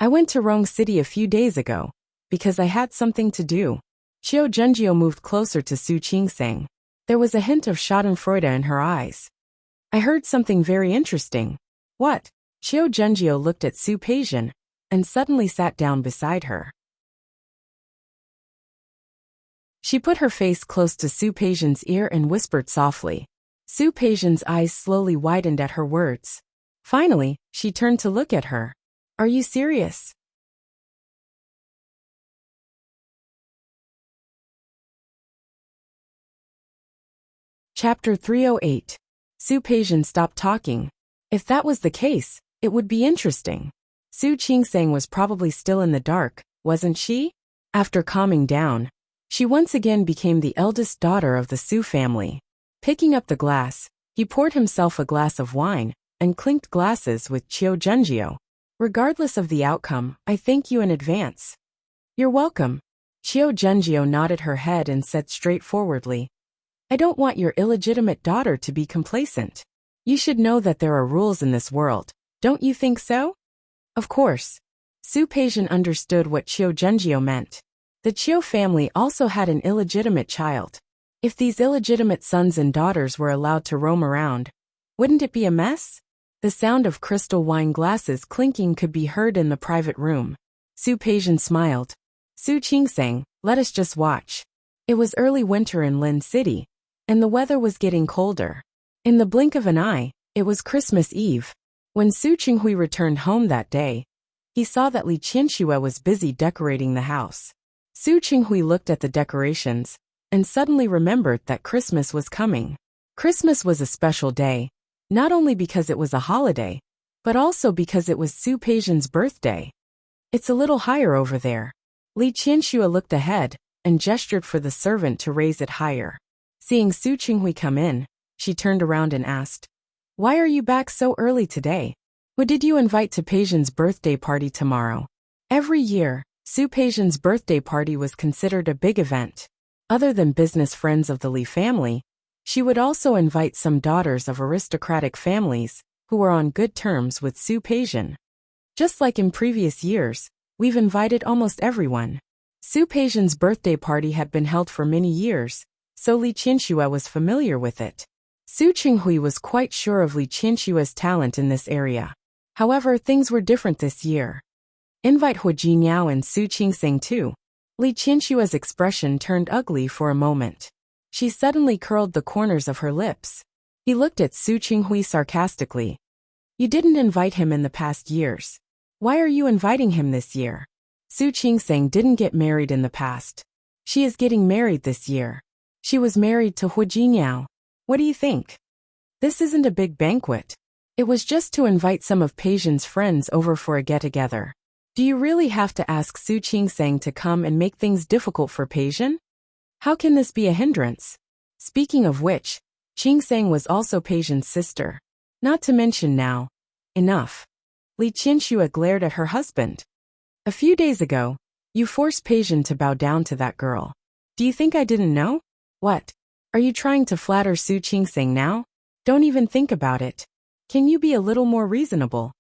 I went to Rong City a few days ago, because I had something to do. Qiu Zhenjiu moved closer to Su Qingsang. There was a hint of schadenfreude in her eyes. I heard something very interesting. What? Qiu Zhenjiu looked at Su Peijian, and suddenly sat down beside her. She put her face close to Su Peijian's ear and whispered softly. Su Peijian's eyes slowly widened at her words. Finally, she turned to look at her. Are you serious? Chapter 308. Su Peijian stopped talking. If that was the case, it would be interesting. Su Qingsang was probably still in the dark, wasn't she? After calming down, she once again became the eldest daughter of the Su family. Picking up the glass, he poured himself a glass of wine, and clinked glasses with Qiu Zhenjiu. Regardless of the outcome, I thank you in advance. You're welcome. Qiu Zhenjiu nodded her head and said straightforwardly, I don't want your illegitimate daughter to be complacent. You should know that there are rules in this world, don't you think so? Of course. Su Peijian understood what Qiu Zhenjiu meant. The Qiu family also had an illegitimate child. If these illegitimate sons and daughters were allowed to roam around, wouldn't it be a mess? The sound of crystal wine glasses clinking could be heard in the private room. Su Peijian smiled. Su Qingsang, let us just watch. It was early winter in Lin City, and the weather was getting colder. In the blink of an eye, it was Christmas Eve. When Su Qinghui returned home that day, he saw that Li Qianxue was busy decorating the house. Su Qinghui looked at the decorations, and suddenly remembered that Christmas was coming. Christmas was a special day, not only because it was a holiday, but also because it was Su Peijian's birthday. It's a little higher over there. Li Qianxue looked ahead, and gestured for the servant to raise it higher. Seeing Su Qinghui come in, she turned around and asked, Why are you back so early today? Who did you invite to Peijian's birthday party tomorrow? Every year, Su Peijian's birthday party was considered a big event. Other than business friends of the Li family, she would also invite some daughters of aristocratic families who were on good terms with Su Peijian. Just like in previous years, we've invited almost everyone. Su Peijian's birthday party had been held for many years, so Li Qianxue was familiar with it. Su Qinghui was quite sure of Li Qianxue's talent in this area. However, things were different this year. Invite Hu Jinyao and Su Qingsang too. Li Qianxue's expression turned ugly for a moment. She suddenly curled the corners of her lips. He looked at Su Qinghui sarcastically. You didn't invite him in the past years. Why are you inviting him this year? Su Qingsang didn't get married in the past. She is getting married this year. She was married to Hu Jinyao. What do you think? This isn't a big banquet. It was just to invite some of Peijian's friends over for a get-together. Do you really have to ask Su Qingsang to come and make things difficult for Peijian? How can this be a hindrance? Speaking of which, Qingsang was also Peijian's sister. Not to mention now. Enough. Li Qianxue glared at her husband. A few days ago, you forced Peijian to bow down to that girl. Do you think I didn't know? What? Are you trying to flatter Su Qingsang now? Don't even think about it. Can you be a little more reasonable?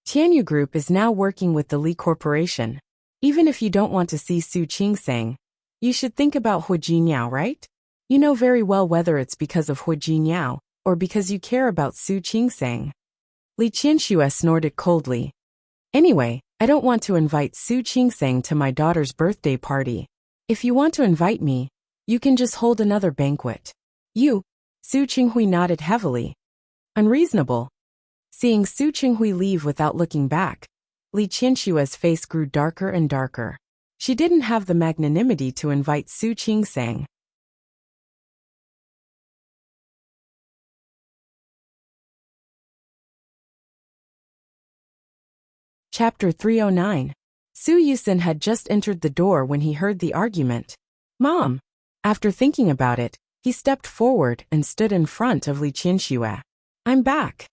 Tianyu Group is now working with the Li Corporation. Even if you don't want to see Su Qingsang, you should think about Hu Jinyao, right? You know very well whether it's because of Hu Jinyao, or because you care about Su Qingsang. Li Qianxue snorted coldly. Anyway, I don't want to invite Su Qingsang to my daughter's birthday party. If you want to invite me, you can just hold another banquet. You? Su Qinghui nodded heavily. Unreasonable. Seeing Su Qinghui leave without looking back, Li Qianxue's face grew darker and darker. She didn't have the magnanimity to invite Su Qingsang. Chapter 309. Su Yusin had just entered the door when he heard the argument. Mom! After thinking about it, he stepped forward and stood in front of Li Qianxue. I'm back.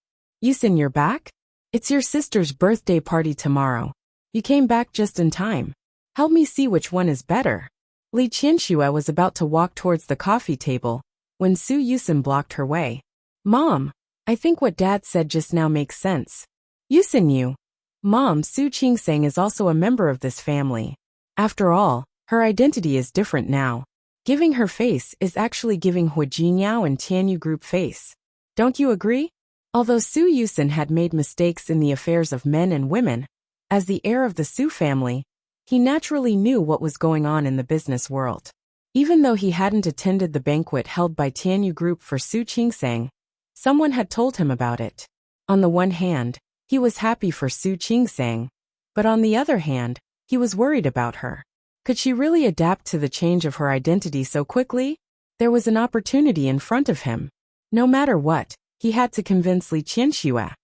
Yusin, you're back? It's your sister's birthday party tomorrow. You came back just in time. Help me see which one is better. Li Qianxue was about to walk towards the coffee table when Su Yusin blocked her way. Mom, I think what Dad said just now makes sense. Yusin you. Mom, Su Qingsang is also a member of this family. After all, her identity is different now. Giving her face is actually giving Hu Jingyao and Tianyu Group face. Don't you agree? Although Su Yusin had made mistakes in the affairs of men and women, as the heir of the Su family, he naturally knew what was going on in the business world. Even though he hadn't attended the banquet held by Tianyu Group for Su Qingsang, someone had told him about it. On the one hand, he was happy for Su Qingsang, but on the other hand, he was worried about her. Could she really adapt to the change of her identity so quickly? There was an opportunity in front of him. No matter what, he had to convince Li Qianxue.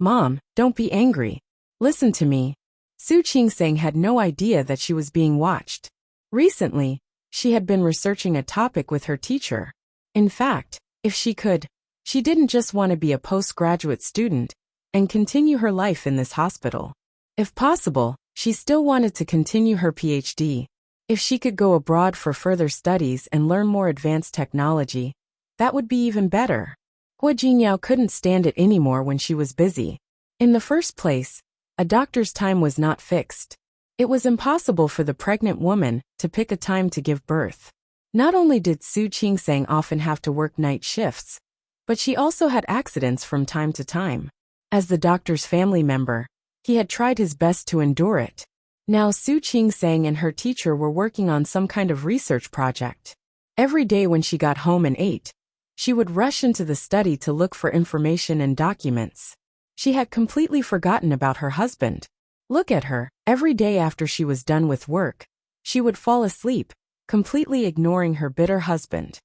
Mom, don't be angry. Listen to me. Su Qingsang had no idea that she was being watched. Recently, she had been researching a topic with her teacher. In fact, if she could, she didn't just want to be a postgraduate student and continue her life in this hospital. If possible, she still wanted to continue her PhD. If she could go abroad for further studies and learn more advanced technology, that would be even better. Hu Jinyao couldn't stand it anymore when she was busy. In the first place, a doctor's time was not fixed. It was impossible for the pregnant woman to pick a time to give birth. Not only did Su Qingsang often have to work night shifts, but she also had accidents from time to time. As the doctor's family member, he had tried his best to endure it. Now Su Qingsang and her teacher were working on some kind of research project. Every day when she got home and ate, she would rush into the study to look for information and documents. She had completely forgotten about her husband. Look at her, every day after she was done with work, she would fall asleep, completely ignoring her bitter husband.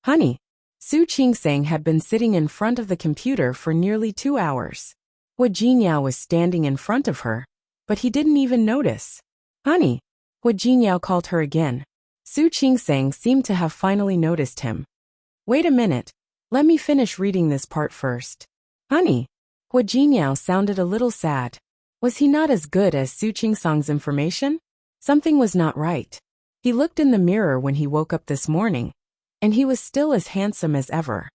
Honey, Su Qingsang had been sitting in front of the computer for nearly 2 hours. Hu Jinyao was standing in front of her, but he didn't even notice. Honey, Hu Jinyao called her again. Su Qingsang seemed to have finally noticed him. Wait a minute, let me finish reading this part first. Honey, Hu Jinyao sounded a little sad. Was he not as good as Su Qingsang's information? Something was not right. He looked in the mirror when he woke up this morning, and he was still as handsome as ever.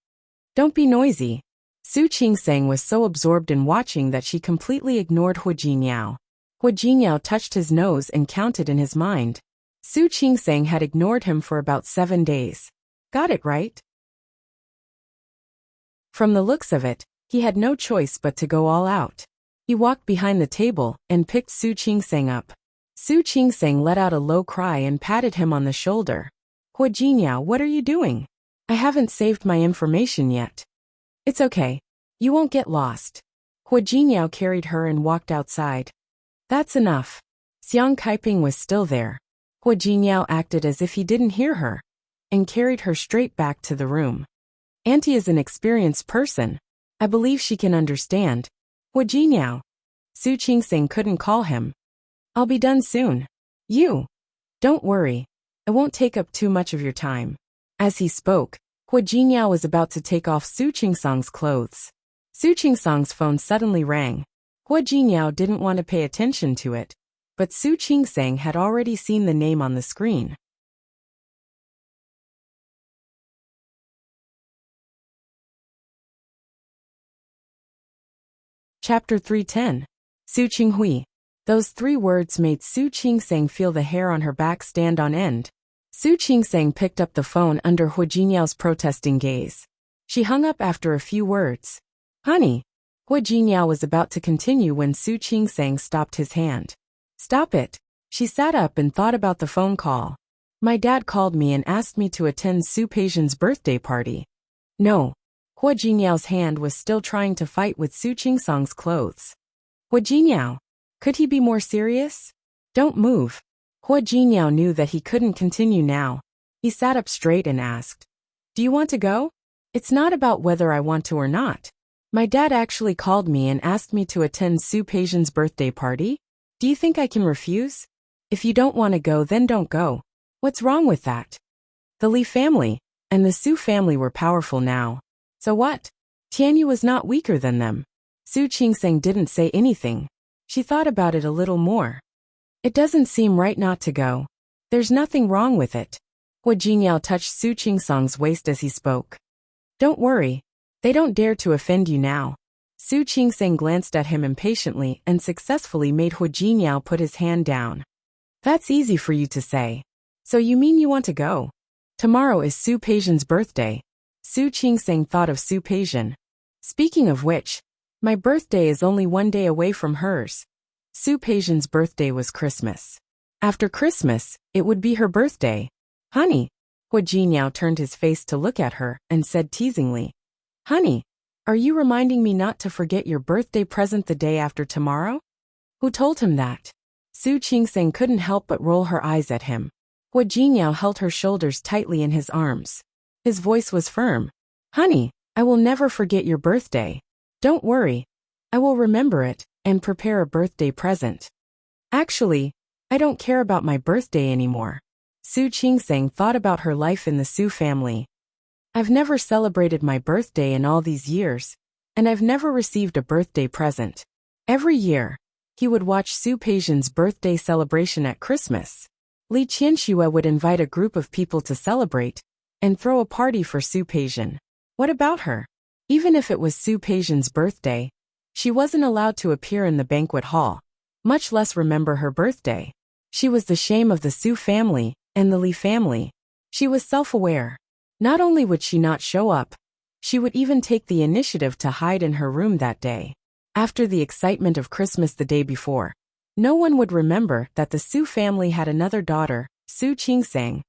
Don't be noisy. Su Qingsang was so absorbed in watching that she completely ignored Hu Jinyao. Hu Jinyao touched his nose and counted in his mind. Su Qingsang had ignored him for about 7 days. Got it right? From the looks of it, he had no choice but to go all out. He walked behind the table and picked Su Qingsang up. Su Qingsang let out a low cry and patted him on the shoulder. Hu Jinyao, what are you doing? I haven't saved my information yet. It's okay. You won't get lost. Hu Jinyao carried her and walked outside. That's enough. Xiang Kaiping was still there. Hu Jinyao acted as if he didn't hear her and carried her straight back to the room. Auntie is an experienced person. I believe she can understand. Hu Jinyao. Su Qingsang couldn't call him. I'll be done soon. You. Don't worry. It won't take up too much of your time. As he spoke, Hu Jinyao was about to take off Su Qingsang's clothes. Su Qingsang's phone suddenly rang. Hu Jinyao didn't want to pay attention to it, but Su Qingsang had already seen the name on the screen. Chapter 310. Su Qinghui. Those 3 words made Su Qingsang feel the hair on her back stand on end. Su Qingsang picked up the phone under Hu Jinyao's protesting gaze. She hung up after a few words. Honey. Hu Jinyao was about to continue when Su Qingsang stopped his hand. Stop it. She sat up and thought about the phone call. My dad called me and asked me to attend Su Peijian's birthday party. No. Hu Jinyao's hand was still trying to fight with Su Qingsang's clothes. Hu Jinyao. Could he be more serious? Don't move. Hu Jinyao knew that he couldn't continue now. He sat up straight and asked, Do you want to go? It's not about whether I want to or not. My dad actually called me and asked me to attend Su Peijian's birthday party. Do you think I can refuse? If you don't want to go, then don't go. What's wrong with that? The Li family and the Su family were powerful now. So what? Tianyu was not weaker than them. Su Qingsang didn't say anything. She thought about it a little more. It doesn't seem right not to go. There's nothing wrong with it. Hua Jingyao touched Su Qingsang's waist as he spoke. Don't worry. They don't dare to offend you now. Su Qingsang glanced at him impatiently and successfully made Hua Jingyao put his hand down. That's easy for you to say. So you mean you want to go? Tomorrow is Su Peijian's birthday. Su Qingsang thought of Su Peijian. Speaking of which, my birthday is only one day away from hers. Su Peijian's birthday was Christmas. After Christmas, it would be her birthday. Honey. Hua Jingyao turned his face to look at her and said teasingly. Honey, are you reminding me not to forget your birthday present the day after tomorrow? Who told him that? Su Qingsang couldn't help but roll her eyes at him. Hua Jingyao held her shoulders tightly in his arms. His voice was firm. Honey, I will never forget your birthday. Don't worry. I will remember it and prepare a birthday present. Actually, I don't care about my birthday anymore. Su Qingsang thought about her life in the Su family. I've never celebrated my birthday in all these years, and I've never received a birthday present. Every year, he would watch Su Peijian's birthday celebration at Christmas. Li Qianxue would invite a group of people to celebrate and throw a party for Su Peijian. What about her? Even if it was Su Peijian's birthday, she wasn't allowed to appear in the banquet hall, much less remember her birthday. She was the shame of the Su family and the Li family. She was self-aware. Not only would she not show up, she would even take the initiative to hide in her room that day. After the excitement of Christmas the day before, no one would remember that the Su family had another daughter, Su Qingsang,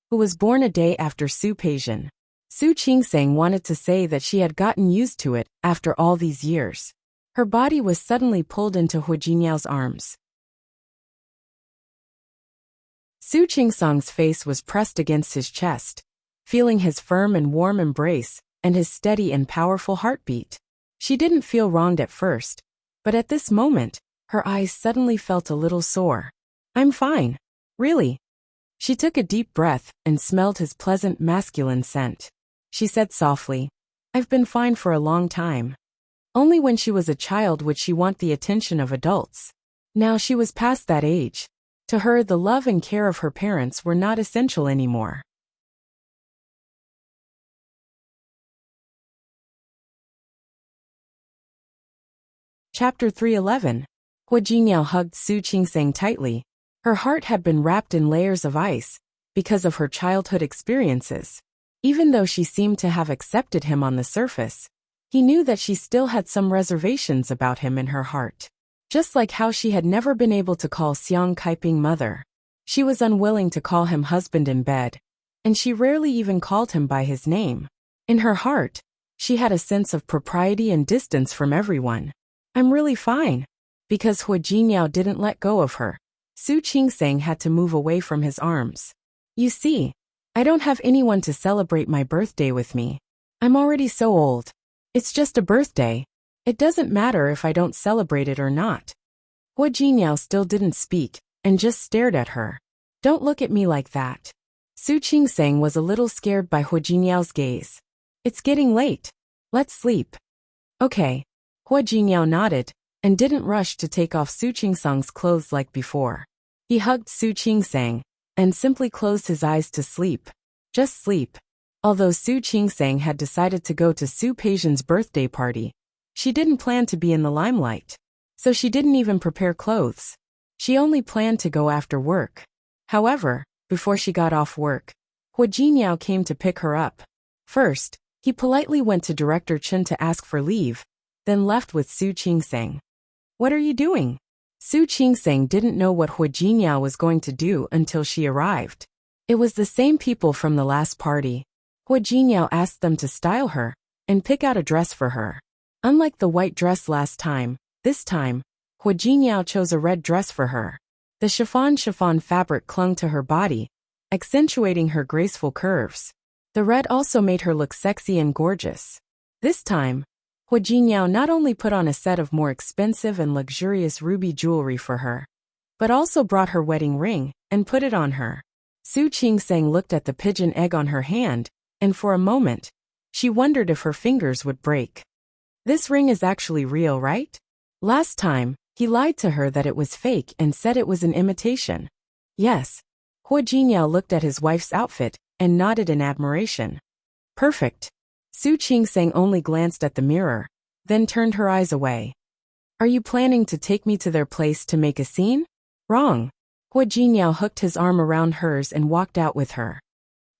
who was born a day after Su Peijian. Su Qingsang wanted to say that she had gotten used to it after all these years. Her body was suddenly pulled into Hua Jinyao's arms. Su Qingsang's face was pressed against his chest, feeling his firm and warm embrace and his steady and powerful heartbeat. She didn't feel wronged at first, but at this moment, her eyes suddenly felt a little sore. I'm fine. Really. She took a deep breath and smelled his pleasant masculine scent. She said softly, I've been fine for a long time. Only when she was a child would she want the attention of adults. Now she was past that age. To her, the love and care of her parents were not essential anymore. Chapter 311. Hua Jingyao hugged Su Qingsang tightly. Her heart had been wrapped in layers of ice because of her childhood experiences. Even though she seemed to have accepted him on the surface, he knew that she still had some reservations about him in her heart. Just like how she had never been able to call Xiang Kaiping mother. She was unwilling to call him husband in bed, and she rarely even called him by his name. In her heart, she had a sense of propriety and distance from everyone. I'm really fine. Because Hua Jingyao didn't let go of her, Su Qingsang had to move away from his arms. You see, I don't have anyone to celebrate my birthday with me. I'm already so old. It's just a birthday. It doesn't matter if I don't celebrate it or not. Hua Jingyao still didn't speak, and just stared at her. Don't look at me like that. Su Qingsang was a little scared by Hua Jinyao's gaze. It's getting late. Let's sleep. Okay. Hua Jingyao nodded, and didn't rush to take off Su Qingsang's clothes like before. He hugged Su Qingsang, and simply closed his eyes to sleep. Just sleep. Although Su Qingsang had decided to go to Su Peijian's birthday party, she didn't plan to be in the limelight. So she didn't even prepare clothes. She only planned to go after work. However, before she got off work, Hua Jingyao came to pick her up. First, he politely went to Director Chen to ask for leave, then left with Su Qingsang. What are you doing? Su Qingsang didn't know what Hua Jingyao was going to do until she arrived. It was the same people from the last party. Hua Jingyao asked them to style her and pick out a dress for her. Unlike the white dress last time, this time, Hua Jingyao chose a red dress for her. The chiffon fabric clung to her body, accentuating her graceful curves. The red also made her look sexy and gorgeous. This time, Hua Jingyao not only put on a set of more expensive and luxurious ruby jewelry for her, but also brought her wedding ring and put it on her. Su Qingsang looked at the pigeon egg on her hand, and for a moment, she wondered if her fingers would break. This ring is actually real, right? Last time, He lied to her that it was fake and said it was an imitation. Yes. Hua Jingyao looked at his wife's outfit and nodded in admiration. Perfect. Su Qingsang only glanced at the mirror, then turned her eyes away. Are you planning to take me to their place to make a scene? Wrong. Hua Jingyao hooked his arm around hers and walked out with her.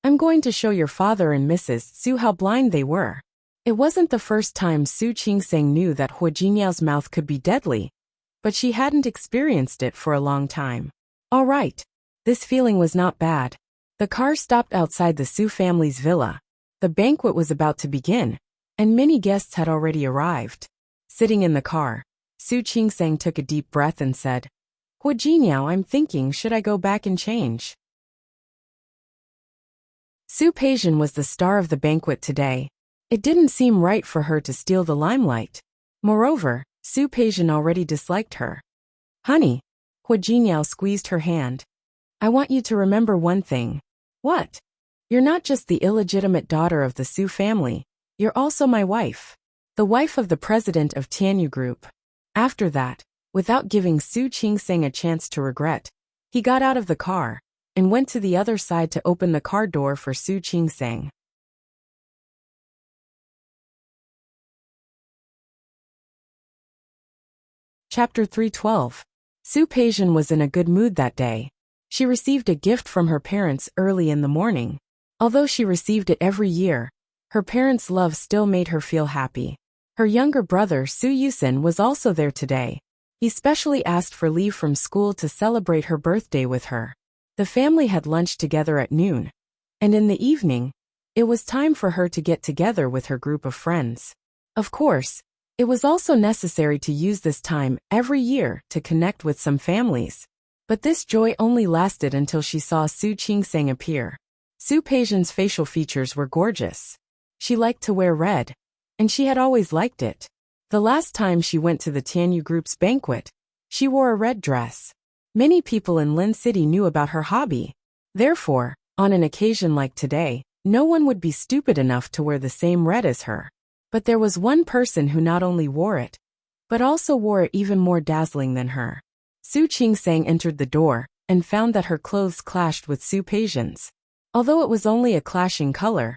I'm going to show your father and Mrs. Su how blind they were. It wasn't the first time Su Qingsang knew that Hua Jingyao's mouth could be deadly, but she hadn't experienced it for a long time. All right. This feeling was not bad. The car stopped outside the Su family's villa. The banquet was about to begin, and many guests had already arrived. Sitting in the car, Su Qingsang took a deep breath and said, Hua Jingyao, I'm thinking, should I go back and change? Su Peijian was the star of the banquet today. It didn't seem right for her to steal the limelight. Moreover, Su Peijian already disliked her. Honey, Hua Jingyao squeezed her hand. I want you to remember one thing. What? You're not just the illegitimate daughter of the Su family, you're also my wife. The wife of the president of Tianyu Group. After that, without giving Su Qingsang a chance to regret, he got out of the car and went to the other side to open the car door for Su Qingsang. Chapter 312. Su Peijian was in a good mood that day. She received a gift from her parents early in the morning. Although she received it every year, her parents' love still made her feel happy. Her younger brother Su Yusin was also there today. He specially asked for leave from school to celebrate her birthday with her. The family had lunch together at noon, and in the evening, it was time for her to get together with her group of friends. Of course, it was also necessary to use this time every year to connect with some families. But this joy only lasted until she saw Su Qingsang appear. Su Peijian's facial features were gorgeous. She liked to wear red, and she had always liked it. The last time she went to the Tianyu Group's banquet, she wore a red dress. Many people in Lin City knew about her hobby. Therefore, on an occasion like today, no one would be stupid enough to wear the same red as her. But there was one person who not only wore it, but also wore it even more dazzling than her. Su Qingsang entered the door and found that her clothes clashed with Su Peijian's. Although it was only a clashing color,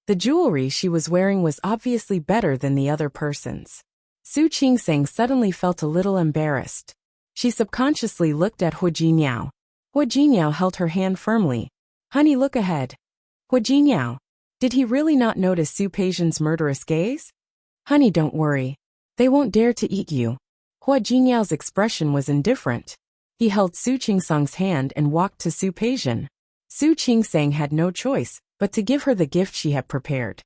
the jewelry she was wearing was obviously better than the other person's. Su Qingsang suddenly felt a little embarrassed. She subconsciously looked at Hua Jingyao. Hua Jingyao held her hand firmly. Honey, look ahead. Hua Jingyao, did he really not notice Su Peijian's murderous gaze? Honey, don't worry. They won't dare to eat you. Hua Jingyao's expression was indifferent. He held Su Qingsang's hand and walked to Su Peijian. Su Qingsang had no choice but to give her the gift she had prepared.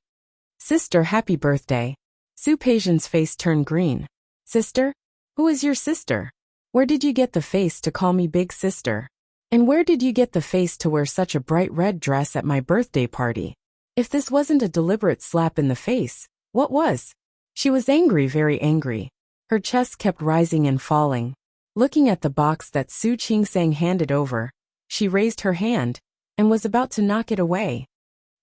Sister, happy birthday. Su Peijian's face turned green. Sister? Who is your sister? Where did you get the face to call me big sister? And where did you get the face to wear such a bright red dress at my birthday party? If this wasn't a deliberate slap in the face, what was? She was angry, very angry. Her chest kept rising and falling. Looking at the box that Su Qingsang handed over, she raised her hand and was about to knock it away.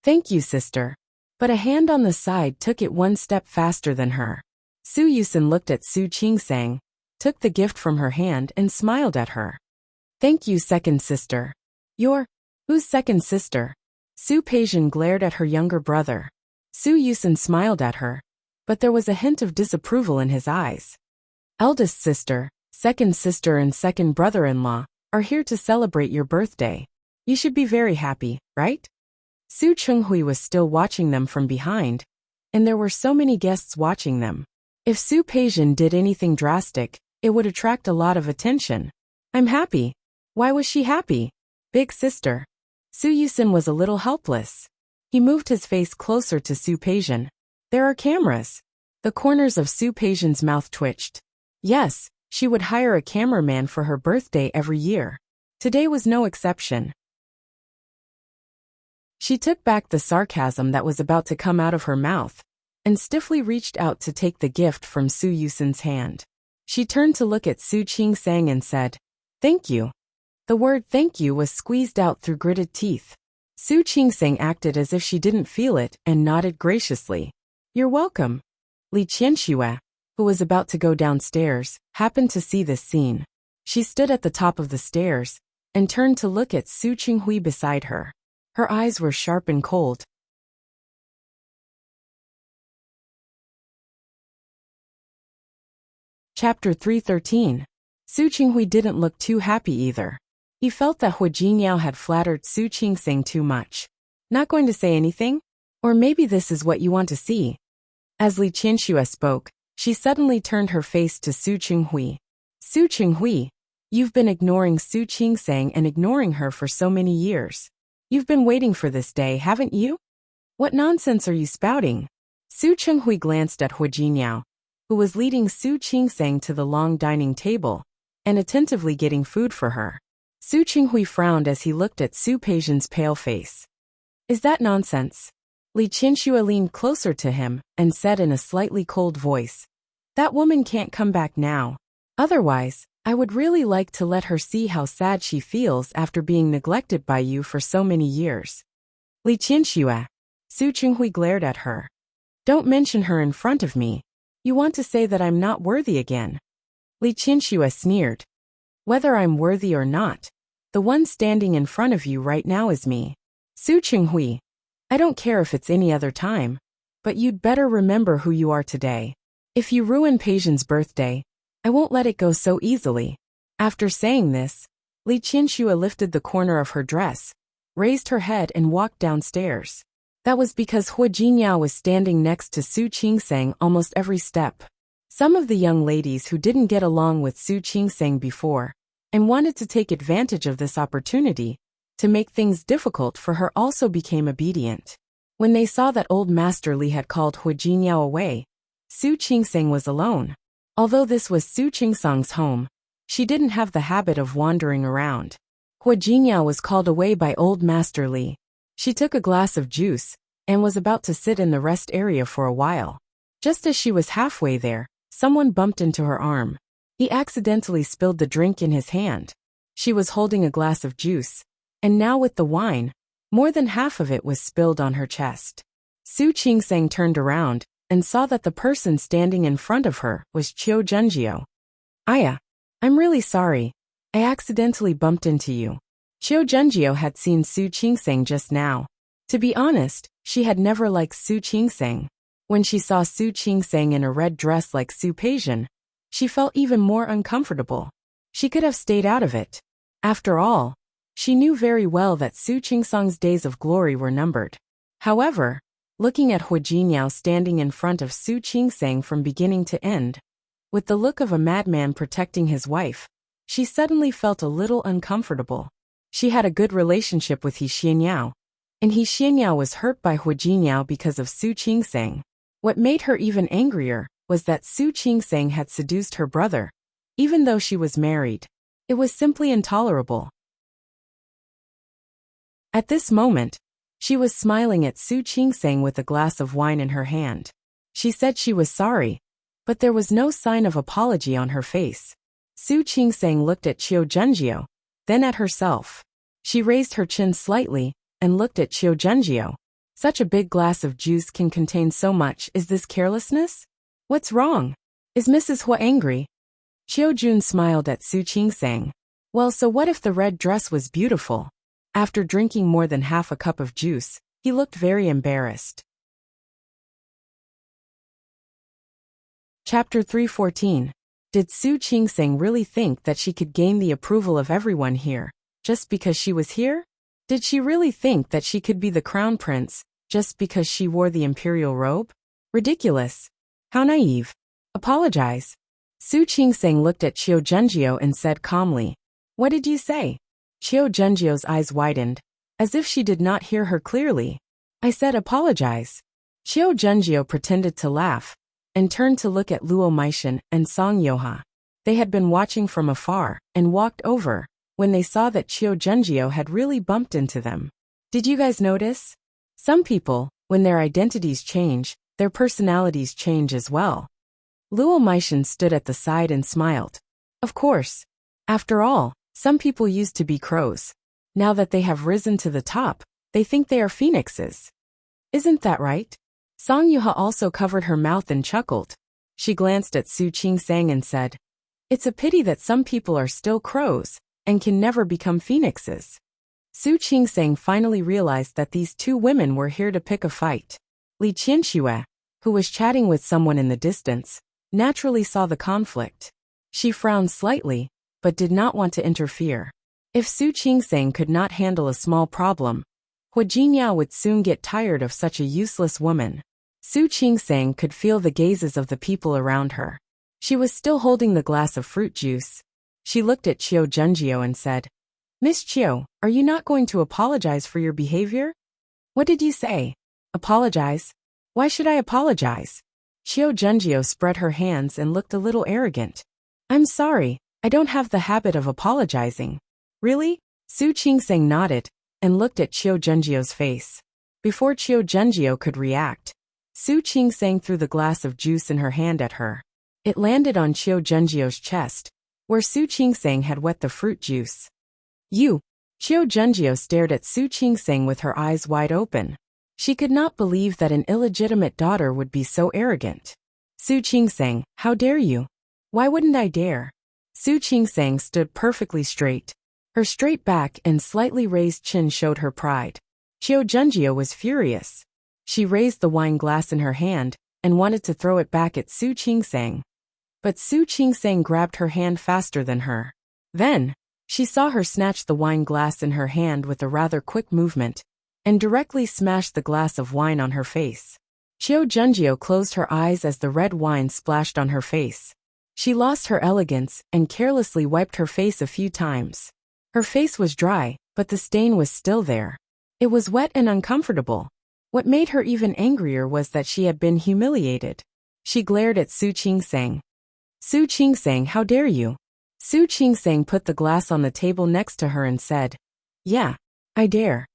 Thank you, sister. But a hand on the side took it one step faster than her. Su Yusin looked at Su Qingsang, took the gift from her hand and smiled at her. Thank you, second sister. Who's second sister? Su Peijian glared at her younger brother. Su Yusin smiled at her, but there was a hint of disapproval in his eyes. Eldest sister, second sister and second brother-in-law are here to celebrate your birthday. You should be very happy, right? Su Chenghui was still watching them from behind, and there were so many guests watching them. If Su Peijian did anything drastic, it would attract a lot of attention. I'm happy. Why was she happy? Big sister. Su Yusin was a little helpless. He moved his face closer to Su Peijian. There are cameras. The corners of Su Peijian's mouth twitched. Yes, she would hire a cameraman for her birthday every year. Today was no exception. She took back the sarcasm that was about to come out of her mouth and stiffly reached out to take the gift from Su Yusin's hand. She turned to look at Su Qingsang and said, "Thank you." The word thank you was squeezed out through gritted teeth. Su Qingsang acted as if she didn't feel it and nodded graciously. You're welcome. Li Qianxue. who was about to go downstairs, happened to see this scene. She stood at the top of the stairs and turned to look at Su Qinghui beside her. Her eyes were sharp and cold. Chapter 313. Su Qinghui didn't look too happy either. He felt that Hu Jingyao had flattered Su Qingseng too much. Not going to say anything? Or maybe this is what you want to see. As Li Qianxue spoke, she suddenly turned her face to Su Qinghui. Su Qinghui, you've been ignoring Su Qingseng and ignoring her for so many years. You've been waiting for this day, haven't you? What nonsense are you spouting? Su Qinghui glanced at Hu Jingyao, who was leading Su Qingseng to the long dining table and attentively getting food for her. Su Qinghui frowned as he looked at Su Peijian's pale face. Is that nonsense? Li Qianxue leaned closer to him and said in a slightly cold voice, that woman can't come back now. Otherwise, I would really like to let her see how sad she feels after being neglected by you for so many years. Li Qianxue. Su Qinghui glared at her. Don't mention her in front of me. You want to say that I'm not worthy again. Li Qianxue sneered. Whether I'm worthy or not, the one standing in front of you right now is me. Su Qinghui. I don't care if it's any other time, but you'd better remember who you are today. If you ruin Peijian's birthday, I won't let it go so easily. After saying this, Li Qianxue lifted the corner of her dress, raised her head and walked downstairs. That was because Hu Jingyao was standing next to Su Qingseng almost every step. Some of the young ladies who didn't get along with Su Qingseng before and wanted to take advantage of this opportunity to make things difficult for her also became obedient. When they saw that old Master Li had called Hu Jingyao away, Su Qingseng was alone. Although this was Su Qingseng's home, she didn't have the habit of wandering around. Hu Jingyao was called away by old Master Li. She took a glass of juice and was about to sit in the rest area for a while. Just as she was halfway there, someone bumped into her arm. He accidentally spilled the drink in his hand. She was holding a glass of juice, and now with the wine, more than half of it was spilled on her chest. Su Qingseng turned around and saw that the person standing in front of her was Qiu Zhenjiu. Aya, I'm really sorry. I accidentally bumped into you. Qiu Zhenjiu had seen Su Qingseng just now. To be honest, she had never liked Su Qingseng. When she saw Su Qingseng in a red dress like Su Peijian, she felt even more uncomfortable. She could have stayed out of it. After all, she knew very well that Su Qingseng's days of glory were numbered. However, looking at Hu Jingyao standing in front of Su Qingseng from beginning to end, with the look of a madman protecting his wife, she suddenly felt a little uncomfortable. She had a good relationship with He Xianyao, and He Xianyao was hurt by Hu Jingyao because of Su Qingseng. What made her even angrier was that Su Qingseng had seduced her brother, even though she was married. It was simply intolerable. At this moment, she was smiling at Su Qingseng with a glass of wine in her hand. She said she was sorry, but there was no sign of apology on her face. Su Qingseng looked at Qiu Zhenjiu, then at herself. She raised her chin slightly and looked at Qiu Zhenjiu. Such a big glass of juice can contain so much. Is this carelessness? What's wrong? Is Mrs. Hua angry? Qiu Jun smiled at Su Qingseng. Well, so what if the red dress was beautiful? After drinking more than half a cup of juice, he looked very embarrassed. Chapter 314. Did Su Qingseng really think that she could gain the approval of everyone here, just because she was here? Did she really think that she could be the crown prince, just because she wore the imperial robe? Ridiculous. How naive. Apologize. Su Qingseng looked at Qiu Zhenjiu and said calmly, What did you say? Qiu Zhenjiu's eyes widened, as if she did not hear her clearly. I said apologize. Qiu Zhenjiu pretended to laugh, and turned to look at Luo Meishan and Song Yoha. They had been watching from afar, and walked over, when they saw that Qiu Zhenjiu had really bumped into them. Did you guys notice? Some people, when their identities change, their personalities change as well. Luo Meishan stood at the side and smiled. Of course. After all, some people used to be crows. Now that they have risen to the top, they think they are phoenixes. Isn't that right? Song Yuha also covered her mouth and chuckled. She glanced at Su Qingsang and said, "It's a pity that some people are still crows and can never become phoenixes." Su Qingsang finally realized that these two women were here to pick a fight. Li Qianxue, who was chatting with someone in the distance, naturally saw the conflict. She frowned slightly, but did not want to interfere. If Su Qingsang could not handle a small problem, Hua Jinyao would soon get tired of such a useless woman. Su Qingsang could feel the gazes of the people around her. She was still holding the glass of fruit juice. She looked at Qiu Junjiu and said, "Miss Qiu, are you not going to apologize for your behavior?" "What did you say? Apologize? Why should I apologize?" Qiu Junjiu spread her hands and looked a little arrogant. "I'm sorry, I don't have the habit of apologizing." "Really?" Su Qingsang nodded and looked at Qiu Junjiu's face. Before Qiu Junjiu could react, Su Qingsang threw the glass of juice in her hand at her. It landed on Qiu Junjiu's chest, where Su Qingsang had wet the fruit juice. "You!" Qiu Junjiu stared at Su Qingsang with her eyes wide open. She could not believe that an illegitimate daughter would be so arrogant. "Su Qingsang, how dare you?" "Why wouldn't I dare?" Su Qingsang stood perfectly straight. Her straight back and slightly raised chin showed her pride. Qiu Junjiu was furious. She raised the wine glass in her hand and wanted to throw it back at Su Qingsang. But Su Qingsang grabbed her hand faster than her. Then, she saw her snatch the wine glass in her hand with a rather quick movement, and directly smashed the glass of wine on her face. Qiu Junjiu closed her eyes as the red wine splashed on her face. She lost her elegance and carelessly wiped her face a few times. Her face was dry, but the stain was still there. It was wet and uncomfortable. What made her even angrier was that she had been humiliated. She glared at Su Qingsang. "Su Qingsang, how dare you?" Su Qingsang put the glass on the table next to her and said, "Yeah, I dare."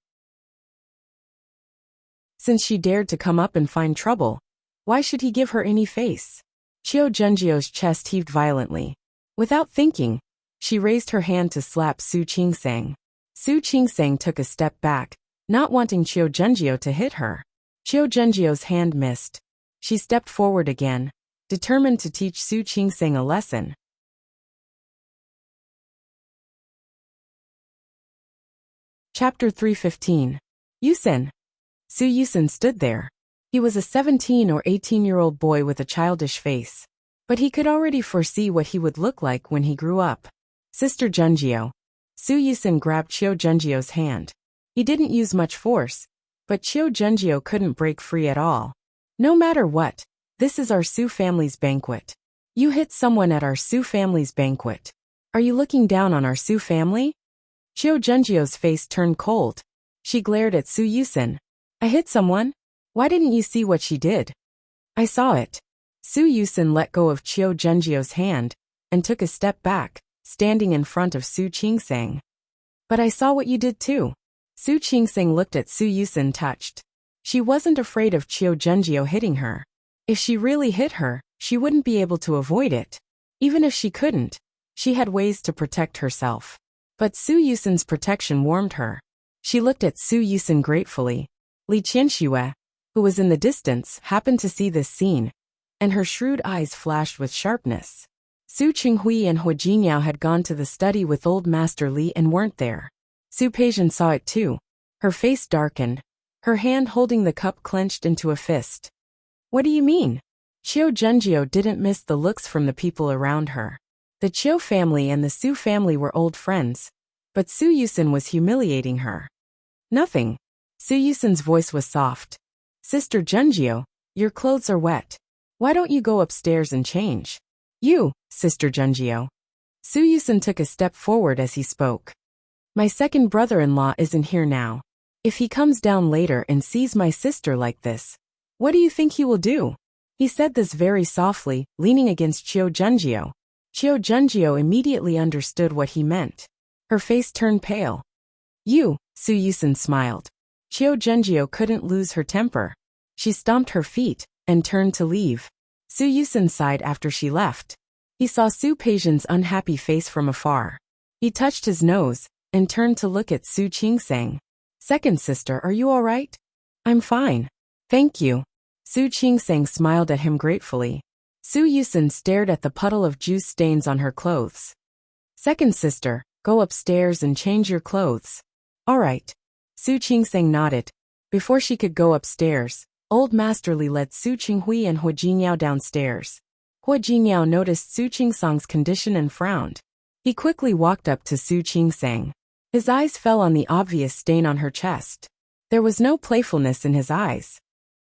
Since she dared to come up and find trouble, why should he give her any face? Qiu Junjiu's chest heaved violently. Without thinking, she raised her hand to slap Su Qingsang. Su Qingsang took a step back, not wanting Qiu Junjiu to hit her. Qiu Junjiu's hand missed. She stepped forward again, determined to teach Su Qingsang a lesson. Chapter 315. Yusen. Su Yusen stood there. He was a 17 or 18-year-old boy with a childish face. But he could already foresee what he would look like when he grew up. "Sister Junjiu." Su Yusen grabbed Qiu Junjiu's hand. He didn't use much force, but Qiu Junjiu couldn't break free at all. "No matter what, this is our Su family's banquet. You hit someone at our Su family's banquet. Are you looking down on our Su family?" Qiu Junjiu's face turned cold. She glared at Su Yusen. "I hit someone? Why didn't you see what she did?" "I saw it." Su Yusen let go of Qiu Junjiu's hand and took a step back, standing in front of Su Qingsang. "But I saw what you did too." Su Qingsang looked at Su Yusen touched. She wasn't afraid of Qiu Junjiu hitting her. If she really hit her, she wouldn't be able to avoid it. Even if she couldn't, she had ways to protect herself. But Su Yusen's protection warmed her. She looked at Su Yusen gratefully. Li Qianxue, who was in the distance, happened to see this scene, and her shrewd eyes flashed with sharpness. Su Qinghui and Hua Jinyao had gone to the study with old Master Li and weren't there. Su Peijian saw it too. Her face darkened. Her hand holding the cup clenched into a fist. "What do you mean?" Qiu Junjiu didn't miss the looks from the people around her. The Qiu family and the Su family were old friends, but Su Yusen was humiliating her. "Nothing." Su Yusen's voice was soft. "Sister Junjiu, your clothes are wet. Why don't you go upstairs and change?" "You, Sister Junjiu." Su Yusen took a step forward as he spoke. "My second brother-in-law isn't here now. If he comes down later and sees my sister like this, what do you think he will do?" He said this very softly, leaning against Qiu Junjiu. Qiu Junjiu immediately understood what he meant. Her face turned pale. "You," Su Yusen smiled. Qiu Junjiu couldn't lose her temper. She stomped her feet and turned to leave. Su Yusen sighed after she left. He saw Su Peijian's unhappy face from afar. He touched his nose and turned to look at Su Qingsang. "Second sister, are you all right?" "I'm fine. Thank you." Su Qingsang smiled at him gratefully. Su Yusin stared at the puddle of juice stains on her clothes. Second sister, go upstairs and change your clothes. All right. Su Qingseng nodded. Before she could go upstairs, Old Master Li led Su Qinghui and Hua Jiniao downstairs. Hua Jiniao noticed Su Qingsang's condition and frowned. He quickly walked up to Su Qingsang. His eyes fell on the obvious stain on her chest. There was no playfulness in his eyes.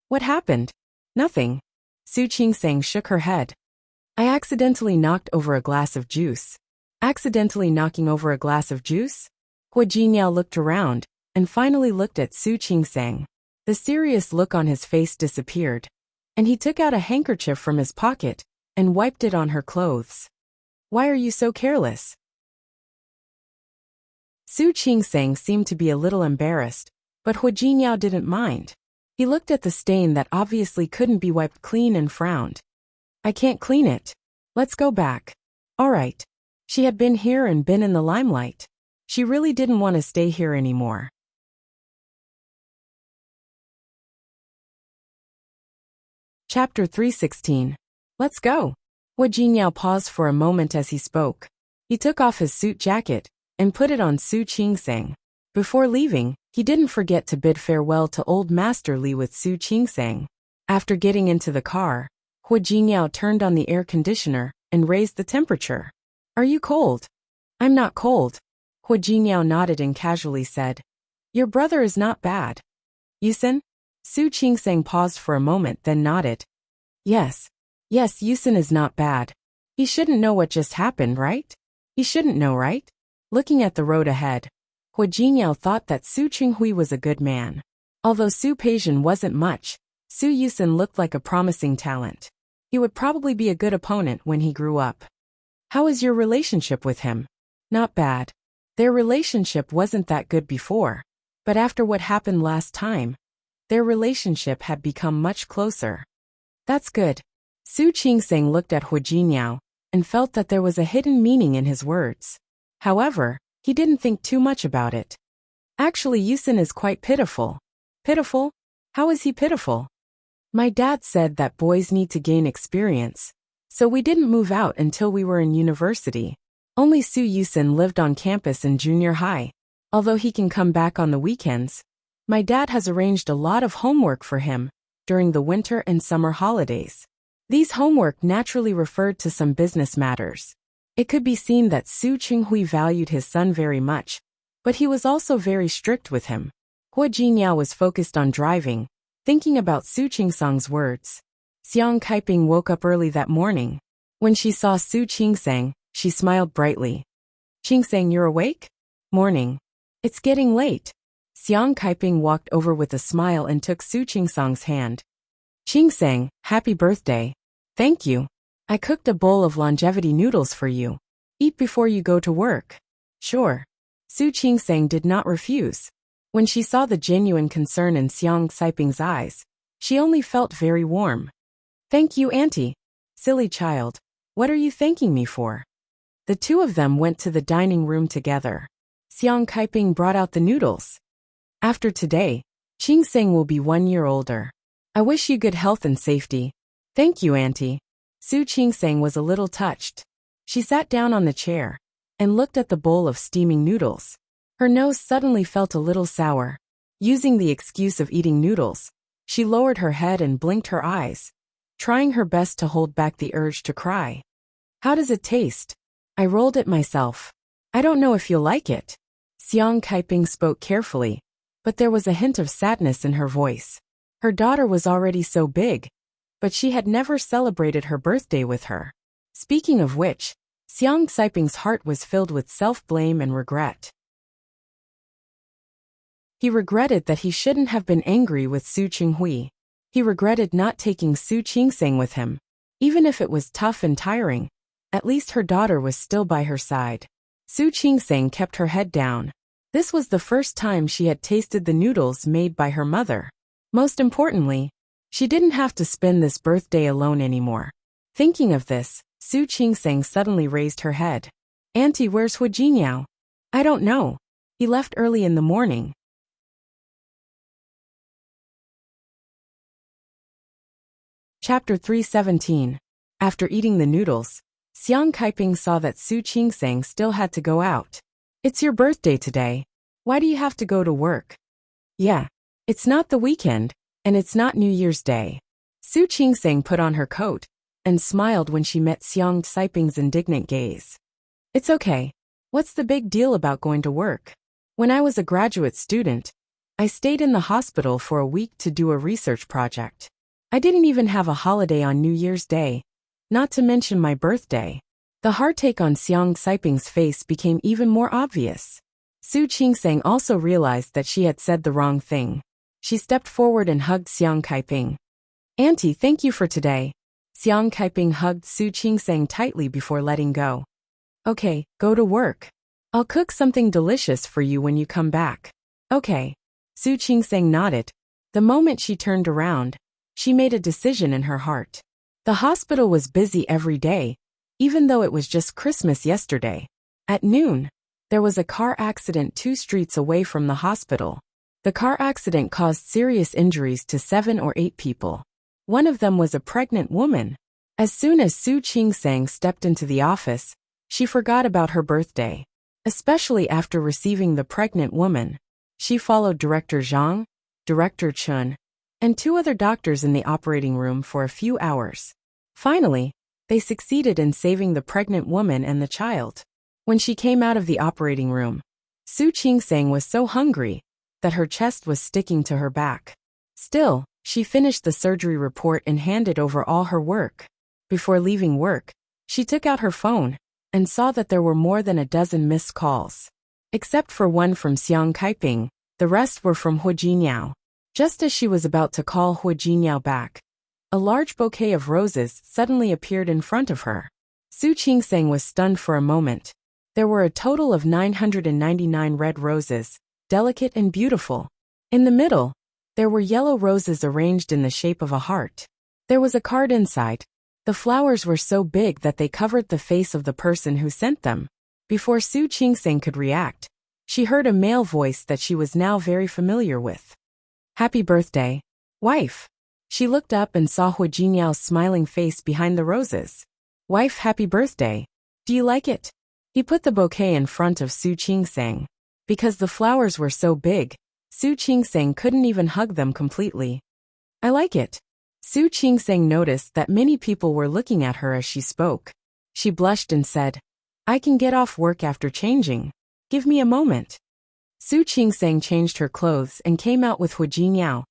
What happened? Nothing. Su Qingsang shook her head. I accidentally knocked over a glass of juice. Accidentally knocking over a glass of juice? Hua Jiniao looked around, and finally looked at Su Qingsang. The serious look on his face disappeared, and he took out a handkerchief from his pocket and wiped it on her clothes. Why are you so careless? Su Qingsang seemed to be a little embarrassed, but Hua Jiniao didn't mind. He looked at the stain that obviously couldn't be wiped clean and frowned. I can't clean it. Let's go back. All right. She had been here and been in the limelight. She really didn't want to stay here anymore. Chapter 316. Let's go. Hua Jiniao paused for a moment as he spoke. He took off his suit jacket and put it on Su Qingsang. Before leaving, he didn't forget to bid farewell to Old Master Li with Su Qingsang. After getting into the car, Hua Jiniao turned on the air conditioner and raised the temperature. Are you cold? I'm not cold. Hua Jiniao nodded and casually said. Your brother is not bad. Yusin? Su Qingsang paused for a moment then nodded. Yes, Yusin is not bad. He shouldn't know what just happened, right? He shouldn't know, right? Looking at the road ahead, Hua Jiniao thought that Su Qinghui was a good man. Although Su Peijian wasn't much, Su Yusin looked like a promising talent. He would probably be a good opponent when he grew up. How is your relationship with him? Not bad. Their relationship wasn't that good before, but after what happened last time, their relationship had become much closer. That's good. Su Qingsang looked at Hua Jiniao and felt that there was a hidden meaning in his words. However, he didn't think too much about it. Actually, Yusin is quite pitiful. Pitiful? How is he pitiful? My dad said that boys need to gain experience, so we didn't move out until we were in university. Only Su Yusin lived on campus in junior high. Although he can come back on the weekends, my dad has arranged a lot of homework for him during the winter and summer holidays. These homework naturally referred to some business matters. It could be seen that Su Qinghui valued his son very much, but he was also very strict with him. Hua Jiniao was focused on driving, thinking about Su Qingsang's words. Xiang Kaiping woke up early that morning. When she saw Su Qingsang, she smiled brightly. Qingsang, you're awake? Morning. It's getting late. Xiang Kaiping walked over with a smile and took Su Qingsang's hand. Qingsang, happy birthday. Thank you. I cooked a bowl of longevity noodles for you. Eat before you go to work. Sure. Su Qingsang did not refuse. When she saw the genuine concern in Xiang Kaiping's eyes, she only felt very warm. Thank you, Auntie. Silly child. What are you thanking me for? The two of them went to the dining room together. Xiang Kaiping brought out the noodles. After today, Qingsang will be 1 year older. I wish you good health and safety. Thank you, Auntie. Su Qingsang was a little touched. She sat down on the chair and looked at the bowl of steaming noodles. Her nose suddenly felt a little sour. Using the excuse of eating noodles, she lowered her head and blinked her eyes, trying her best to hold back the urge to cry. How does it taste? I rolled it myself. I don't know if you'll like it. Xiang Kaiping spoke carefully, but there was a hint of sadness in her voice. Her daughter was already so big, but she had never celebrated her birthday with her. Speaking of which, Xiang Kaiping's heart was filled with self-blame and regret. He regretted that he shouldn't have been angry with Su Qinghui. He regretted not taking Su Qingsang with him. Even if it was tough and tiring, at least her daughter was still by her side. Su Qingsang kept her head down. This was the first time she had tasted the noodles made by her mother. Most importantly, she didn't have to spend this birthday alone anymore. Thinking of this, Su Qingsang suddenly raised her head. Auntie, where's Hua Jiniao? I don't know. He left early in the morning. Chapter 317. After eating the noodles, Xiang Kaiping saw that Su Qingsang still had to go out. It's your birthday today. Why do you have to go to work? Yeah. It's not the weekend, and it's not New Year's Day. Su Qingsang put on her coat and smiled when she met Xiang Kaiping's indignant gaze. It's okay. What's the big deal about going to work? When I was a graduate student, I stayed in the hospital for a week to do a research project. I didn't even have a holiday on New Year's Day, not to mention my birthday. The heartache on Xiang Kaiping's face became even more obvious. Su Qingsang also realized that she had said the wrong thing. She stepped forward and hugged Xiang Kaiping. Auntie, thank you for today. Xiang Kaiping hugged Su Qingsang tightly before letting go. Okay, go to work. I'll cook something delicious for you when you come back. Okay. Su Qingsang nodded. The moment she turned around, she made a decision in her heart. The hospital was busy every day, even though it was just Christmas yesterday. At noon, there was a car accident 2 streets away from the hospital. The car accident caused serious injuries to 7 or 8 people. One of them was a pregnant woman. As soon as Su Qingsang stepped into the office, she forgot about her birthday. Especially after receiving the pregnant woman, she followed Director Zhang, Director Chun, and 2 other doctors in the operating room for a few hours. Finally, they succeeded in saving the pregnant woman and the child. When she came out of the operating room, Su Qingsang was so hungry that her chest was sticking to her back. Still, she finished the surgery report and handed over all her work. Before leaving work, she took out her phone and saw that there were more than a dozen missed calls. Except for one from Xiang Kaiping, the rest were from Hu Jinniao. Just as she was about to call Hu Jinniao back, a large bouquet of roses suddenly appeared in front of her. Su Qingsang was stunned for a moment. There were a total of 999 red roses, delicate and beautiful. In the middle, there were yellow roses arranged in the shape of a heart. There was a card inside. The flowers were so big that they covered the face of the person who sent them. Before Su Qingsang could react, she heard a male voice that she was now very familiar with. Happy birthday, wife. She looked up and saw Hu Jinniao's smiling face behind the roses. Wife, happy birthday. Do you like it? He put the bouquet in front of Su Qingsang. Because the flowers were so big, Su Qingsang couldn't even hug them completely. I like it. Su Qingsang noticed that many people were looking at her as she spoke. She blushed and said, I can get off work after changing. Give me a moment. Su Qingsang changed her clothes and came out with Hu Jinniao,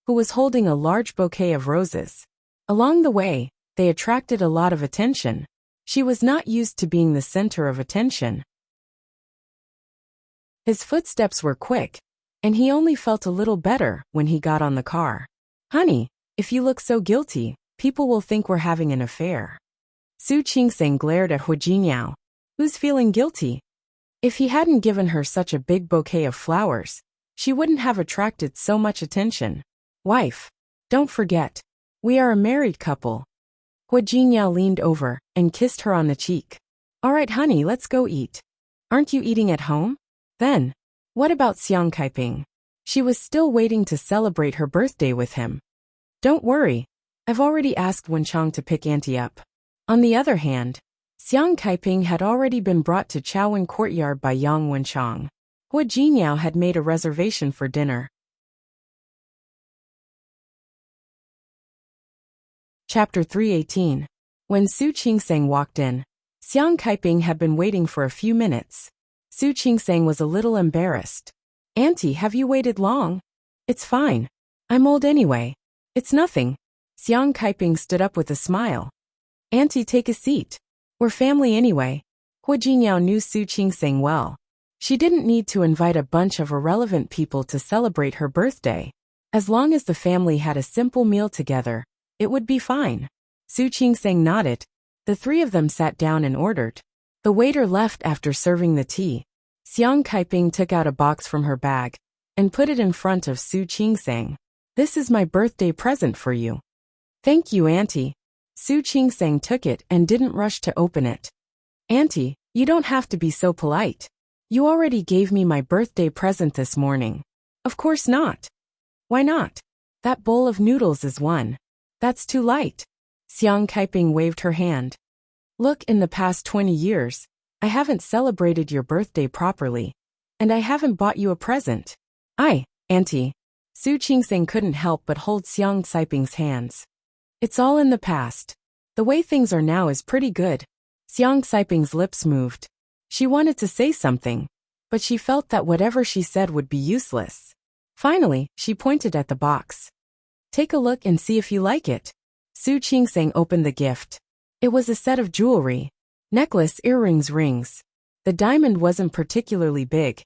who was holding a large bouquet of roses. Along the way, they attracted a lot of attention. She was not used to being the center of attention. His footsteps were quick, and he only felt a little better when he got on the car. Honey, if you look so guilty, people will think we're having an affair. Su Qingsang glared at Hu Jinniao. Who's feeling guilty? If he hadn't given her such a big bouquet of flowers, she wouldn't have attracted so much attention. Wife, don't forget, we are a married couple. Hu Jinniao leaned over and kissed her on the cheek. All right, honey, let's go eat. Aren't you eating at home? Then, what about Xiang Kaiping? She was still waiting to celebrate her birthday with him. Don't worry, I've already asked Wenchang to pick Auntie up. On the other hand, Xiang Kaiping had already been brought to Chaowen Courtyard by Yang Wenchang. Hu Jinniao had made a reservation for dinner. Chapter 318. When Su Qingsang walked in, Xiang Kaiping had been waiting for a few minutes. Su Qingsang was a little embarrassed. Auntie, have you waited long? It's fine. I'm old anyway. It's nothing. Xiang Kaiping stood up with a smile. Auntie, take a seat. We're family anyway. Hu Jinniao knew Su Qingsang well. She didn't need to invite a bunch of irrelevant people to celebrate her birthday. As long as the family had a simple meal together, it would be fine. Su Qingsang nodded. The 3 of them sat down and ordered. The waiter left after serving the tea. Xiang Kaiping took out a box from her bag and put it in front of Su Qingsang. This is my birthday present for you. Thank you, Auntie. Su Qingsang took it and didn't rush to open it. Auntie, you don't have to be so polite. You already gave me my birthday present this morning. Of course not. Why not? That bowl of noodles is one. That's too light. Xiang Kaiping waved her hand. Look, in the past 20 years, I haven't celebrated your birthday properly. And I haven't bought you a present. Auntie. Su Qingseng couldn't help but hold Xiang Kaiping's hands. It's all in the past. The way things are now is pretty good. Xiang Kaiping's lips moved. She wanted to say something, but she felt that whatever she said would be useless. Finally, she pointed at the box. Take a look and see if you like it. Su Qingseng opened the gift. It was a set of jewelry. Necklace, earrings, rings. The diamond wasn't particularly big,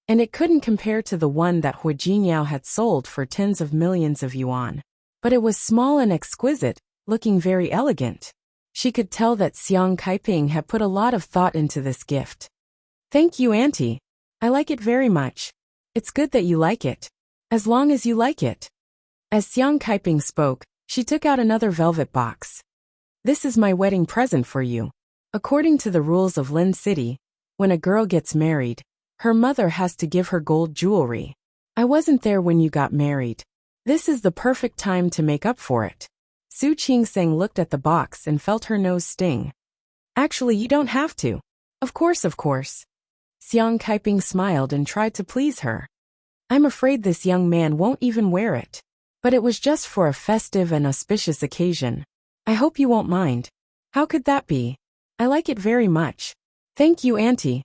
and it couldn't compare to the one that Hu Jinyao had sold for tens of millions of yuan. But it was small and exquisite, looking very elegant. She could tell that Xiang Kaiping had put a lot of thought into this gift. Thank you, Auntie. I like it very much. It's good that you like it. As long as you like it. As Xiang Kaiping spoke, she took out another velvet box. This is my wedding present for you. According to the rules of Lin City, when a girl gets married, her mother has to give her gold jewelry. I wasn't there when you got married. This is the perfect time to make up for it. Su Qingseng looked at the box and felt her nose sting. Actually, you don't have to. Of course. Xiang Kaiping smiled and tried to please her. I'm afraid this young man won't even wear it. But it was just for a festive and auspicious occasion. I hope you won't mind. How could that be? I like it very much. Thank you, Auntie.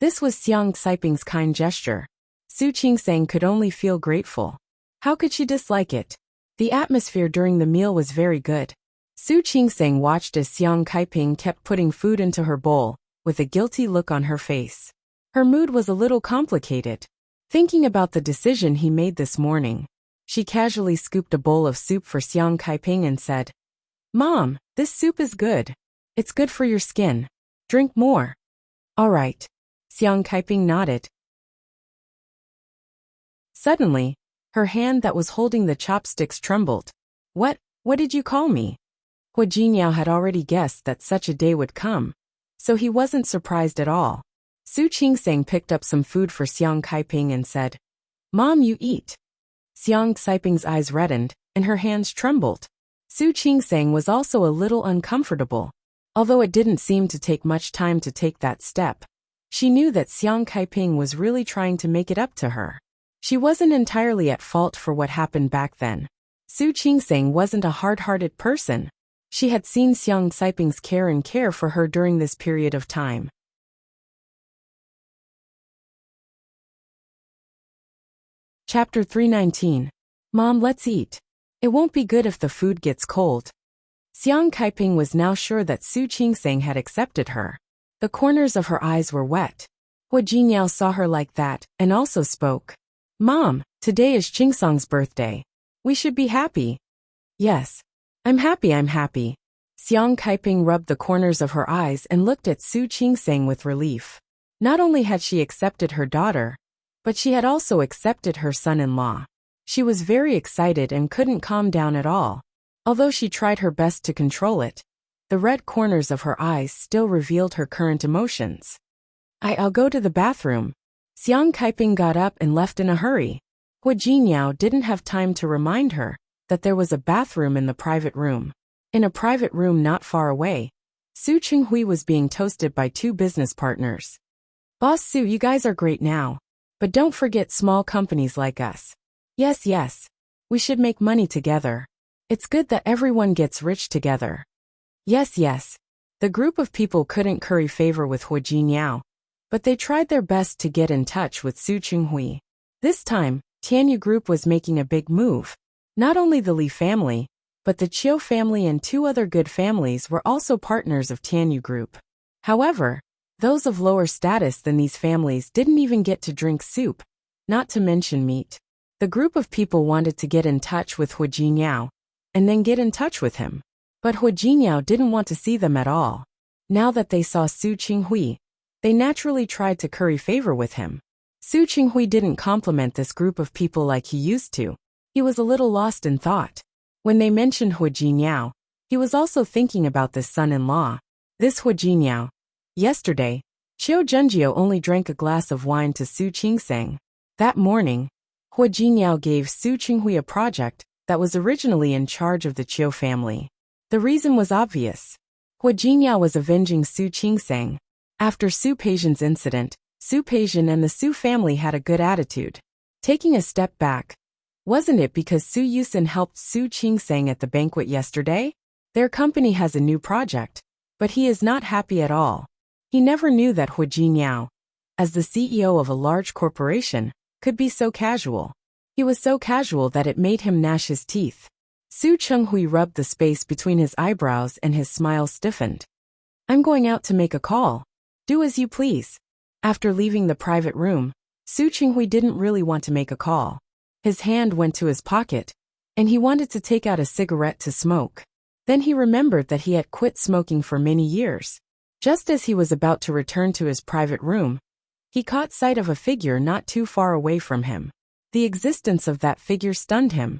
This was Xiang Kaiping's kind gesture. Su Qingseng could only feel grateful. How could she dislike it? The atmosphere during the meal was very good. Su Qingseng watched as Xiang Kaiping kept putting food into her bowl, with a guilty look on her face. Her mood was a little complicated. Thinking about the decision he made this morning, she casually scooped a bowl of soup for Xiang Kaiping and said, Mom, this soup is good. It's good for your skin. Drink more. All right. Xiang Kaiping nodded. Suddenly, her hand that was holding the chopsticks trembled. What did you call me? Hu Jinyao had already guessed that such a day would come, so he wasn't surprised at all. Su Qingseng picked up some food for Xiang Kaiping and said, Mom, you eat. Xiang Kaiping's eyes reddened, and her hands trembled. Su Qingseng was also a little uncomfortable. Although it didn't seem to take much time to take that step, she knew that Xiang Kaiping was really trying to make it up to her. She wasn't entirely at fault for what happened back then. Su Qingseng wasn't a hard-hearted person. She had seen Xiang Kaiping's care for her during this period of time. Chapter 319. Mom, let's eat. It won't be good if the food gets cold. Xiang Kaiping was now sure that Su Qingseng had accepted her. The corners of her eyes were wet. Hu Jinyao saw her like that, and also spoke. Mom, today is Qingsong's birthday. We should be happy. Yes. I'm happy. Xiang Kaiping rubbed the corners of her eyes and looked at Su Qingseng with relief. Not only had she accepted her daughter, but she had also accepted her son-in-law. She was very excited and couldn't calm down at all. Although she tried her best to control it, the red corners of her eyes still revealed her current emotions. I'll go to the bathroom. Xiang Kaiping got up and left in a hurry. Hu Jinyao didn't have time to remind her that there was a bathroom in the private room. In a private room not far away, Su Chinghui was being toasted by two business partners. Boss Su, you guys are great now. But don't forget small companies like us. Yes. We should make money together. It's good that everyone gets rich together. Yes. The group of people couldn't curry favor with Hu Jinyao, but they tried their best to get in touch with Su Chinghui. This time, Tianyu Group was making a big move. Not only the Li family, but the Chiu family and two other good families were also partners of Tianyu Group. However, those of lower status than these families didn't even get to drink soup, not to mention meat. The group of people wanted to get in touch with Hu Jinyao, and then get in touch with him. But Hu Jinyao didn't want to see them at all. Now that they saw Su Qinghui, they naturally tried to curry favor with him. Su Qinghui didn't compliment this group of people like he used to. He was a little lost in thought. When they mentioned Hu Jinyao, he was also thinking about this son-in-law. This Hu Jinyao. Yesterday, Qiu Junjiu only drank a glass of wine to Su Qingseng. That morning, Hu Jinyao gave Su Qinghui a project that was originally in charge of the Qiu family. The reason was obvious. Hua Jingyao was avenging Su Qingsang. After Su Peixian's incident, Su Peixian and the Su family had a good attitude. Taking a step back, wasn't it because Su Yusin helped Su Qingsang at the banquet yesterday? Their company has a new project, but he is not happy at all. He never knew that Hua Jingyao, as the CEO of a large corporation, could be so casual. He was so casual that it made him gnash his teeth. Su Chenghui rubbed the space between his eyebrows and his smile stiffened. I'm going out to make a call. Do as you please. After leaving the private room, Su Chenghui didn't really want to make a call. His hand went to his pocket, and he wanted to take out a cigarette to smoke. Then he remembered that he had quit smoking for many years. Just as he was about to return to his private room, he caught sight of a figure not too far away from him. The existence of that figure stunned him.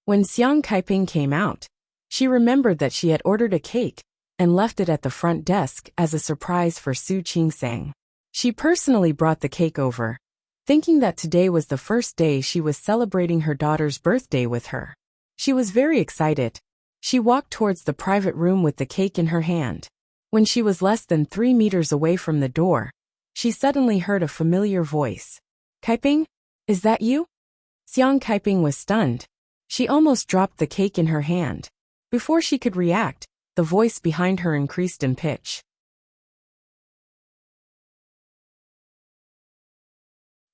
When Xiang Kaiping came out, she remembered that she had ordered a cake and left it at the front desk as a surprise for Su Qingsang. She personally brought the cake over, thinking that today was the first day she was celebrating her daughter's birthday with her. She was very excited. She walked towards the private room with the cake in her hand. When she was less than 3 meters away from the door, she suddenly heard a familiar voice. Kaiping? Is that you? Xiang Kaiping was stunned. She almost dropped the cake in her hand. Before she could react, the voice behind her increased in pitch.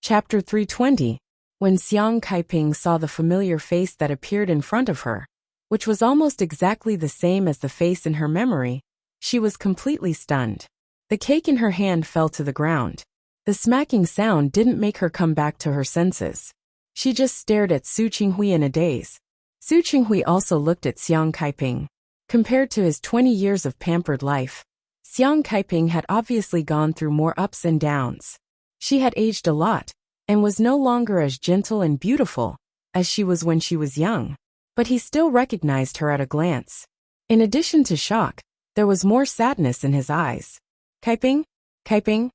Chapter 320. When Xiang Kaiping saw the familiar face that appeared in front of her, which was almost exactly the same as the face in her memory, she was completely stunned. The cake in her hand fell to the ground. The smacking sound didn't make her come back to her senses. She just stared at Su Qinghui in a daze. Su Qinghui also looked at Xiang Kaiping. Compared to his 20 years of pampered life, Xiang Kaiping had obviously gone through more ups and downs. She had aged a lot, and was no longer as gentle and beautiful as she was when she was young. But he still recognized her at a glance. In addition to shock, there was more sadness in his eyes. Kaiping? Kaiping?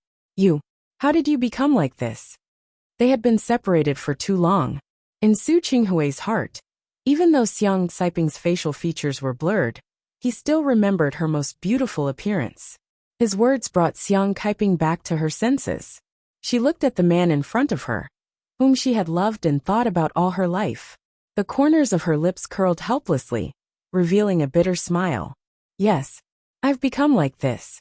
How did you become like this? They had been separated for too long. In Su Qinghui's heart, even though Xiang Kaiping's facial features were blurred, he still remembered her most beautiful appearance. His words brought Xiang Kaiping back to her senses. She looked at the man in front of her, whom she had loved and thought about all her life. The corners of her lips curled helplessly, revealing a bitter smile. Yes, I've become like this.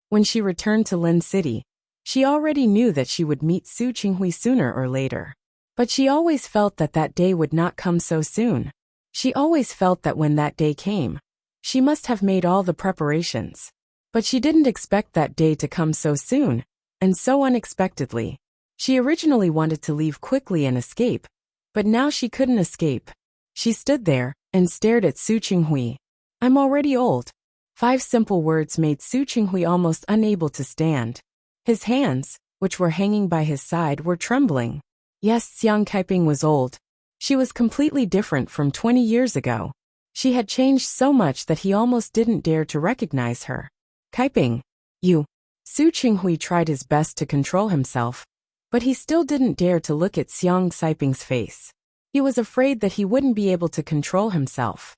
When she returned to Lin City, she already knew that she would meet Su Qinghui sooner or later. But she always felt that that day would not come so soon. She always felt that when that day came, she must have made all the preparations. But she didn't expect that day to come so soon, and so unexpectedly. She originally wanted to leave quickly and escape, but now she couldn't escape. She stood there and stared at Su Qinghui. I'm already old. 5 simple words made Su Qinghui almost unable to stand. His hands, which were hanging by his side, were trembling. Yes, Xiang Kaiping was old. She was completely different from 20 years ago. She had changed so much that he almost didn't dare to recognize her. Kaiping, you. Su Qinghui tried his best to control himself, but he still didn't dare to look at Xiang Kaiping's face. He was afraid that he wouldn't be able to control himself.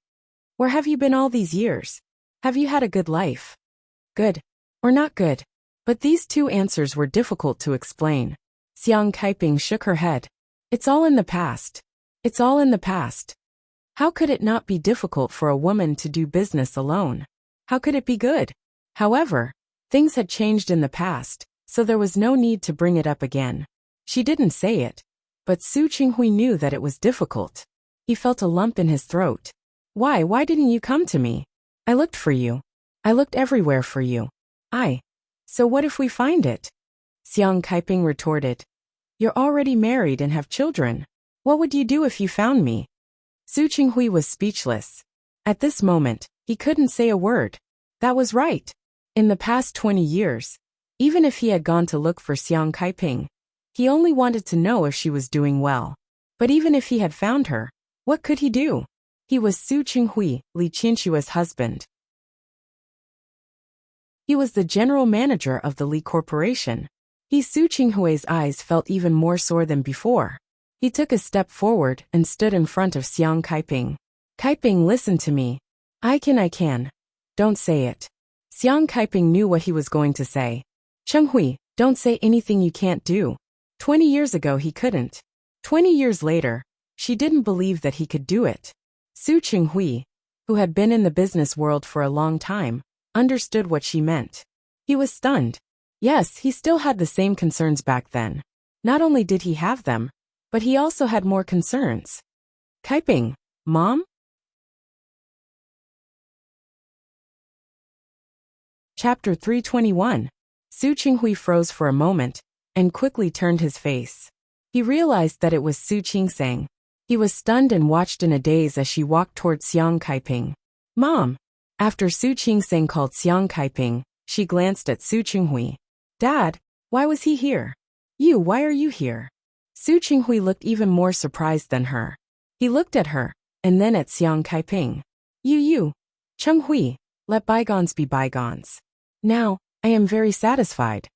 Where have you been all these years? Have you had a good life? Good. Or not good? But these 2 answers were difficult to explain. Xiang Kaiping shook her head. It's all in the past. It's all in the past. How could it not be difficult for a woman to do business alone? How could it be good? However, things had changed in the past, so there was no need to bring it up again. She didn't say it, but Su Qinghui knew that it was difficult. He felt a lump in his throat. Why didn't you come to me? I looked for you. I looked everywhere for you. So what if we find it? Xiang Kaiping retorted. You're already married and have children. What would you do if you found me? Su Qinghui was speechless. At this moment, he couldn't say a word. That was right. In the past 20 years, even if he had gone to look for Xiang Kaiping, he only wanted to know if she was doing well. But even if he had found her, what could he do? He was Su Qinghui, Li Qinshua's husband. He was the general manager of the Li Corporation. Su Qinghui's eyes felt even more sore than before. He took a step forward and stood in front of Xiang Kaiping. Kaiping, listen to me. I can. Don't say it. Xiang Kaiping knew what he was going to say. Chenghui, don't say anything you can't do. 20 years ago he couldn't. 20 years later, she didn't believe that he could do it. Su Chenghui, who had been in the business world for a long time, understood what she meant. He was stunned. Yes, he still had the same concerns back then. Not only did he have them, but he also had more concerns. Kaiping, Mom? Chapter 321. Su Qinghui froze for a moment, and quickly turned his face. He realized that it was Su Qingsang. He was stunned and watched in a daze as she walked toward Xiang Kaiping. Mom! After Su Qingsang called Xiang Kaiping, she glanced at Su Qinghui. Dad, why was he here? Why are you here? Su Qinghui looked even more surprised than her. He looked at her, and then at Xiang Kaiping. Chenghui, let bygones be bygones. Now, I am very satisfied.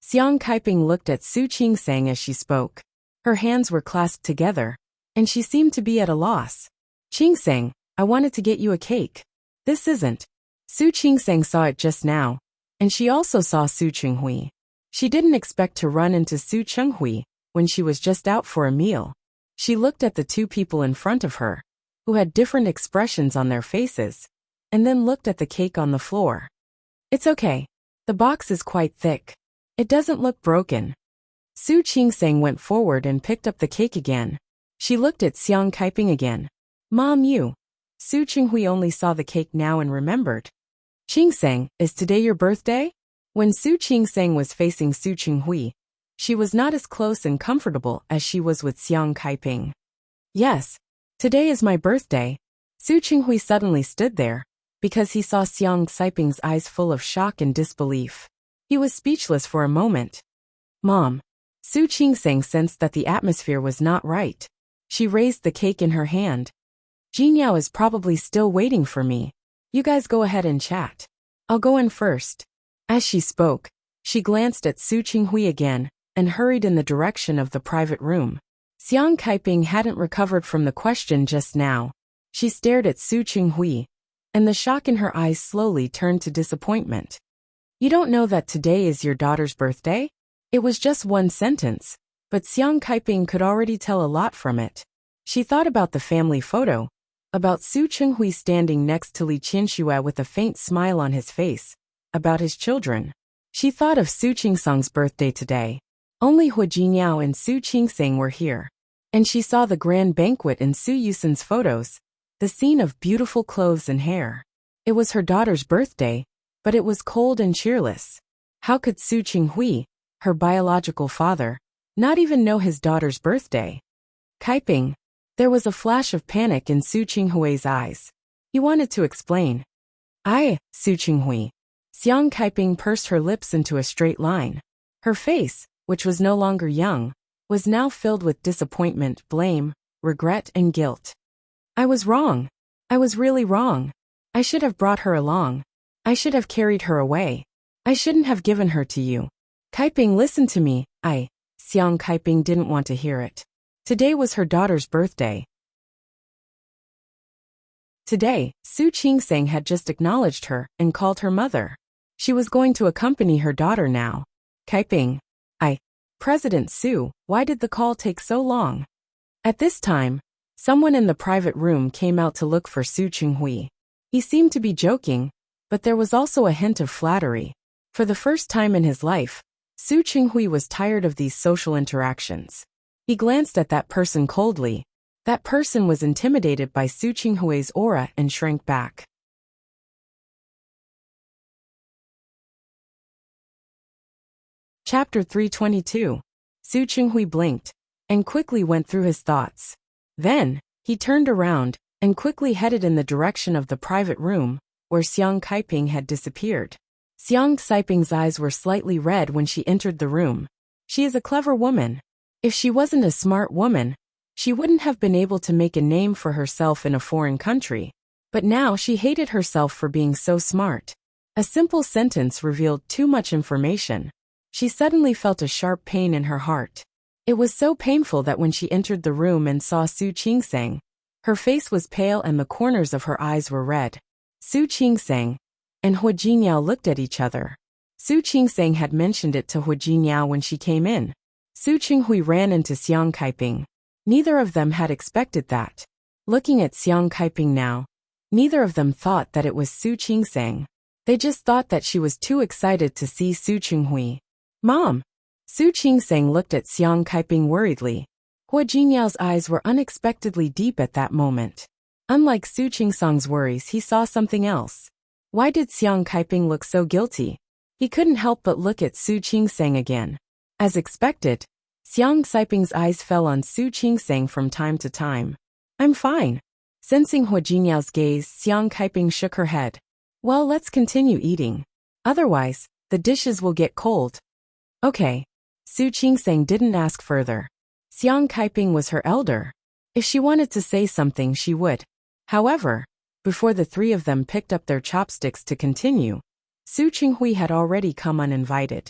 Xiang Kaiping looked at Su Qingsang as she spoke. Her hands were clasped together, and she seemed to be at a loss. Qingsang, I wanted to get you a cake. This isn't. Su Qingsang saw it just now, and she also saw Su Qinghui. She didn't expect to run into Su Qinghui when she was just out for a meal. She looked at the two people in front of her, who had different expressions on their faces, and then looked at the cake on the floor. It's okay. The box is quite thick. It doesn't look broken. Su Qingsang went forward and picked up the cake again. She looked at Xiang Kaiping again. Mom, Su Qinghui only saw the cake now and remembered. Qingsang, is today your birthday? When Su Qingsang was facing Su Qinghui, she was not as close and comfortable as she was with Xiang Kaiping. Yes, today is my birthday. Su Qinghui suddenly stood there, because he saw Xiang Kaiping's eyes full of shock and disbelief. He was speechless for a moment. Mom. Su Qingsang sensed that the atmosphere was not right. She raised the cake in her hand. Jinyao is probably still waiting for me. You guys go ahead and chat. I'll go in first. As she spoke, she glanced at Su Qinghui again, and hurried in the direction of the private room. Xiang Kaiping hadn't recovered from the question just now. She stared at Su Qinghui, and the shock in her eyes slowly turned to disappointment. You don't know that today is your daughter's birthday? It was just one sentence, but Xiang Kaiping could already tell a lot from it. She thought about the family photo, about Su Qinghui standing next to Li Qianxue with a faint smile on his face, about his children. She thought of Su Qingsang's birthday today. Only Hu Jinyao and Su Qingsang were here. And she saw the grand banquet in Su Yusen's photos, the scene of beautiful clothes and hair. It was her daughter's birthday, but it was cold and cheerless. How could Su Qinghui, her biological father, not even know his daughter's birthday? Kaiping. There was a flash of panic in Su Qinghui's eyes. He wanted to explain. Su Qinghui. Xiang Kaiping pursed her lips into a straight line. Her face, which was no longer young, was now filled with disappointment, blame, regret, and guilt. I was wrong. I was really wrong. I should have brought her along. I should have carried her away. I shouldn't have given her to you. Kaiping, listen to me. Xiang Kaiping didn't want to hear it. Today was her daughter's birthday. Today, Su Qingsang had just acknowledged her and called her mother. She was going to accompany her daughter now. Kaiping. President Su, why did the call take so long? At this time, someone in the private room came out to look for Su Qinghui. He seemed to be joking, but there was also a hint of flattery. For the first time in his life, Su Qinghui was tired of these social interactions. He glanced at that person coldly. That person was intimidated by Su Qinghui's aura and shrank back. Chapter 322. Su Qinghui blinked, and quickly went through his thoughts. Then, he turned around, and quickly headed in the direction of the private room, where Xiang Kaiping had disappeared. Xiang Kaiping's eyes were slightly red when she entered the room. She is a clever woman. If she wasn't a smart woman, she wouldn't have been able to make a name for herself in a foreign country. But now she hated herself for being so smart. A simple sentence revealed too much information. She suddenly felt a sharp pain in her heart. It was so painful that when she entered the room and saw Su Qingsang, Her face was pale and the corners of her eyes were red. Su Qingsang and Hua Jinniao looked at each other. Su Qingsang had mentioned it to Hua Jinniao when she came in. Su Qinghui ran into Xiang Kaiping. Neither of them had expected that. Looking at Xiang Kaiping now, neither of them thought that it was Su Qingsang. They just thought that she was too excited to see Su Qinghui. Mom! Su Qingsang looked at Xiang Kaiping worriedly. Hua Jinniao's eyes were unexpectedly deep at that moment. Unlike Su Qingsang's worries, he saw something else. Why did Xiang Kaiping look so guilty? He couldn't help but look at Su Qingsang again. As expected, Xiang Kaiping's eyes fell on Su Qingsang from time to time. I'm fine. Sensing Hua Jinniao's gaze, Xiang Kaiping shook her head. Well, let's continue eating. Otherwise, the dishes will get cold. Okay. Su Qingsang didn't ask further. Xiang Kaiping was her elder. If she wanted to say something, she would. However, before the three of them picked up their chopsticks to continue, Su Qinghui had already come uninvited.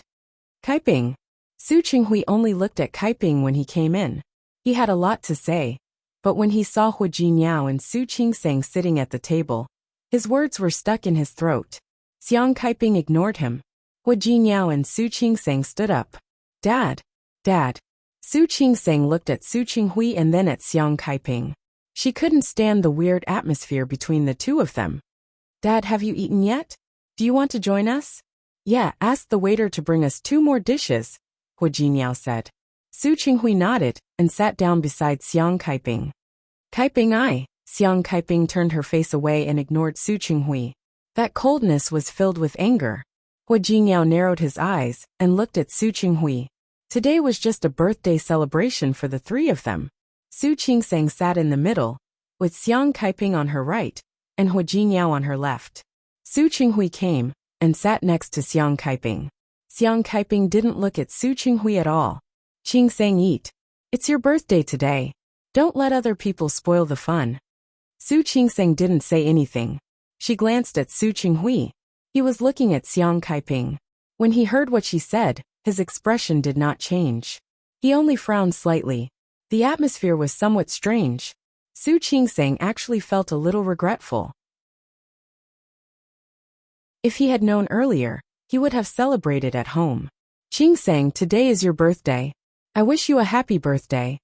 Kaiping. Su Qinghui only looked at Kaiping when he came in. He had a lot to say, but when he saw Hua Jinniao and Su Qingsang sitting at the table, his words were stuck in his throat. Xiang Kaiping ignored him. Hua Jinniao and Su Qingsang stood up. Dad! Dad! Su Qingsang looked at Su Qinghui and then at Xiang Kaiping. She couldn't stand the weird atmosphere between the two of them. Dad, have you eaten yet? Do you want to join us? Yeah, ask the waiter to bring us 2 more dishes, Hua Jinniao said. Su Qinghui nodded and sat down beside Xiang Kaiping. Kaiping, Xiang Kaiping turned her face away and ignored Su Qinghui. That coldness was filled with anger. Hua Jinniao narrowed his eyes and looked at Su Qinghui. Today was just a birthday celebration for the three of them. Su Qingsang sat in the middle, with Xiang Kaiping on her right and Hua Jinniao on her left. Su Qinghui came and sat next to Xiang Kaiping. Xiang Kaiping didn't look at Su Qinghui at all. Qingsang, eat. It's your birthday today. Don't let other people spoil the fun. Su Qingsang didn't say anything. She glanced at Su Qinghui. He was looking at Xiang Kaiping. When he heard what she said, his expression did not change. He only frowned slightly. The atmosphere was somewhat strange. Su Qingsang actually felt a little regretful. If he had known earlier, he would have celebrated at home. Qingsang, today is your birthday. I wish you a happy birthday.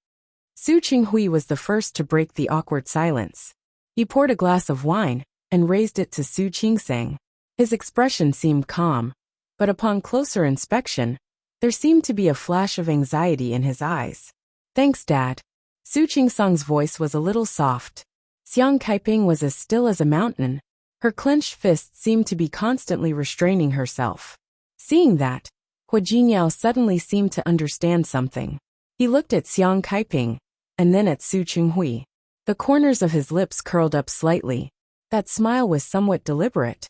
Su Qinghui was the first to break the awkward silence. He poured a glass of wine and raised it to Su Qingsang. His expression seemed calm, but upon closer inspection, there seemed to be a flash of anxiety in his eyes. Thanks, Dad. Su Qingsang's voice was a little soft. Xiang Kaiping was as still as a mountain. Her clenched fists seemed to be constantly restraining herself. Seeing that, Hua Jinniao suddenly seemed to understand something. He looked at Xiang Kaiping, and then at Su Qinghui. The corners of his lips curled up slightly. That smile was somewhat deliberate.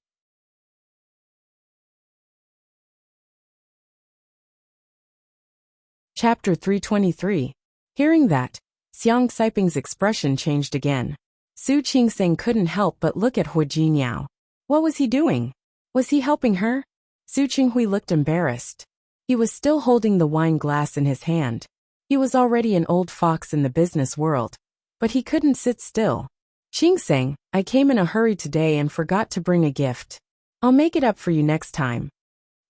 Chapter 323. Hearing that, Xiang Kaiping's expression changed again. Su Qingsang couldn't help but look at Hua Jinniao. What was he doing? Was he helping her? Su Qinghui looked embarrassed. He was still holding the wine glass in his hand. He was already an old fox in the business world, but he couldn't sit still. Qingsang, I came in a hurry today and forgot to bring a gift. I'll make it up for you next time.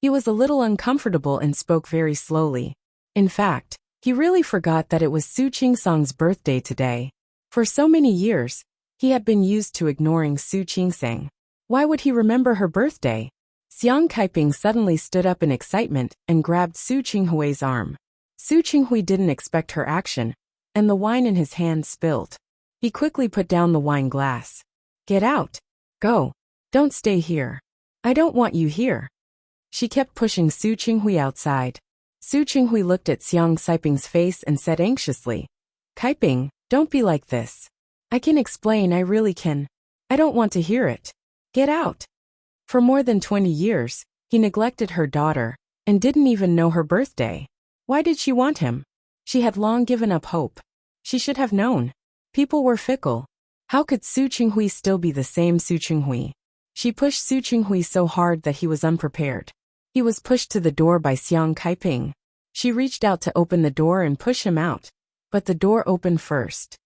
He was a little uncomfortable and spoke very slowly. In fact, he really forgot that it was Su Qingsang's birthday today. For so many years, he had been used to ignoring Su Qingsang. Why would he remember her birthday? Xiang Kaiping suddenly stood up in excitement and grabbed Su Qinghui's arm. Su Qinghui didn't expect her action, and the wine in his hand spilled. He quickly put down the wine glass. Get out. Go. Don't stay here. I don't want you here. She kept pushing Su Qinghui outside. Su Qinghui looked at Xiang Kaiping's face and said anxiously, Kaiping, don't be like this. I can explain, I really can. I don't want to hear it. Get out. For more than 20 years, he neglected her daughter and didn't even know her birthday. Why did she want him? She had long given up hope. She should have known. People were fickle. How could Su Qinghui still be the same Su Qinghui? She pushed Su Qinghui so hard that he was unprepared. He was pushed to the door by Xiang Kaiping. She reached out to open the door and push him out, but the door opened first.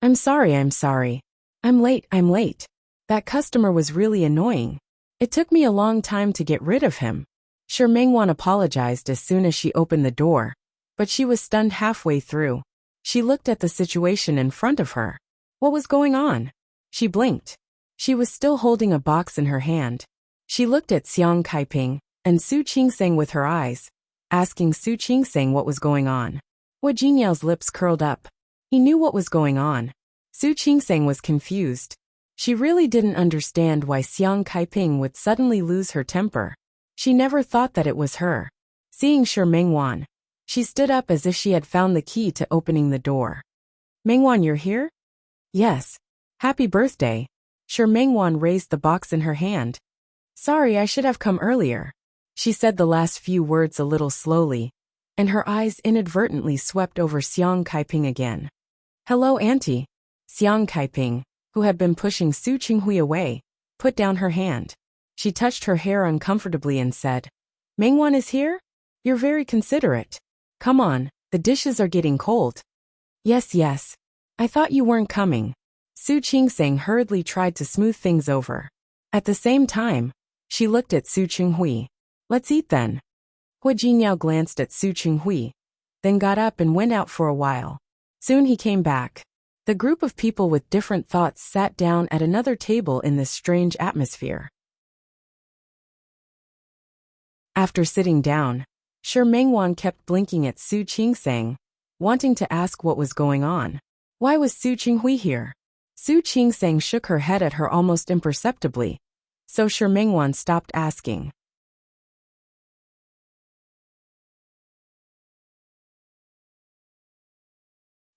I'm sorry, I'm sorry. I'm late. That customer was really annoying. It took me a long time to get rid of him. Shi Mingwan apologized as soon as she opened the door, but she was stunned halfway through. She looked at the situation in front of her. What was going on? She blinked. She was still holding a box in her hand. She looked at Xiang Kaiping and Su Qingseng with her eyes, asking Su Qingseng what was going on. Hua Jinyao's lips curled up. He knew what was going on. Su Qingseng was confused. She really didn't understand why Xiang Kaiping would suddenly lose her temper. She never thought that it was her. Seeing Shi Mingwan, she stood up as if she had found the key to opening the door. Mingwan, you're here? Yes. Happy birthday. Shi Mingwan raised the box in her hand. Sorry, I should have come earlier. She said the last few words a little slowly, and her eyes inadvertently swept over Xiang Kaiping again. Hello, Auntie. Xiang Kaiping, who had been pushing Su Qinghui away, put down her hand. She touched her hair uncomfortably and said, Mingwan is here? You're very considerate. Come on, the dishes are getting cold. Yes. I thought you weren't coming. Su Qingseng hurriedly tried to smooth things over. At the same time, she looked at Su Qinghui. Let's eat then. Hua Jinyao glanced at Su Qinghui, then got up and went out for a while. Soon he came back. The group of people with different thoughts sat down at another table in this strange atmosphere. After sitting down, Shi Mingwan kept blinking at Su Qingseng, wanting to ask what was going on. Why was Su Qinghui here? Su Qingseng shook her head at her almost imperceptibly, so Shi Mingwan stopped asking.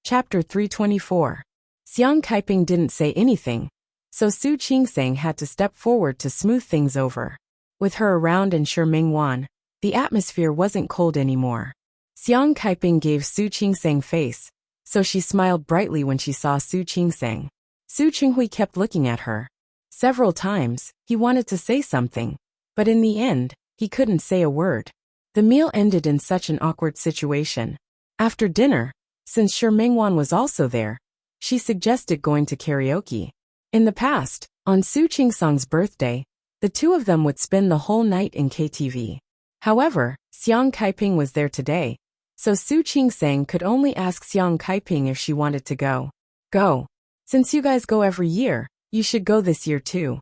Chapter 324. Xiang Kaiping didn't say anything, so Su Qingseng had to step forward to smooth things over. With her around and Shi Mingwan, the atmosphere wasn't cold anymore. Xiang Kaiping gave Su Qingseng face, so she smiled brightly when she saw Su Qingseng. Su Qinghui kept looking at her. Several times, he wanted to say something, but in the end, he couldn't say a word. The meal ended in such an awkward situation. After dinner, since Shi Mingwan was also there, she suggested going to karaoke. In the past, on Su Qingseng's birthday, the two of them would spend the whole night in KTV. However, Xiang Kaiping was there today, so Su Qingseng could only ask Xiang Kaiping if she wanted to go. Go. Since you guys go every year, you should go this year too.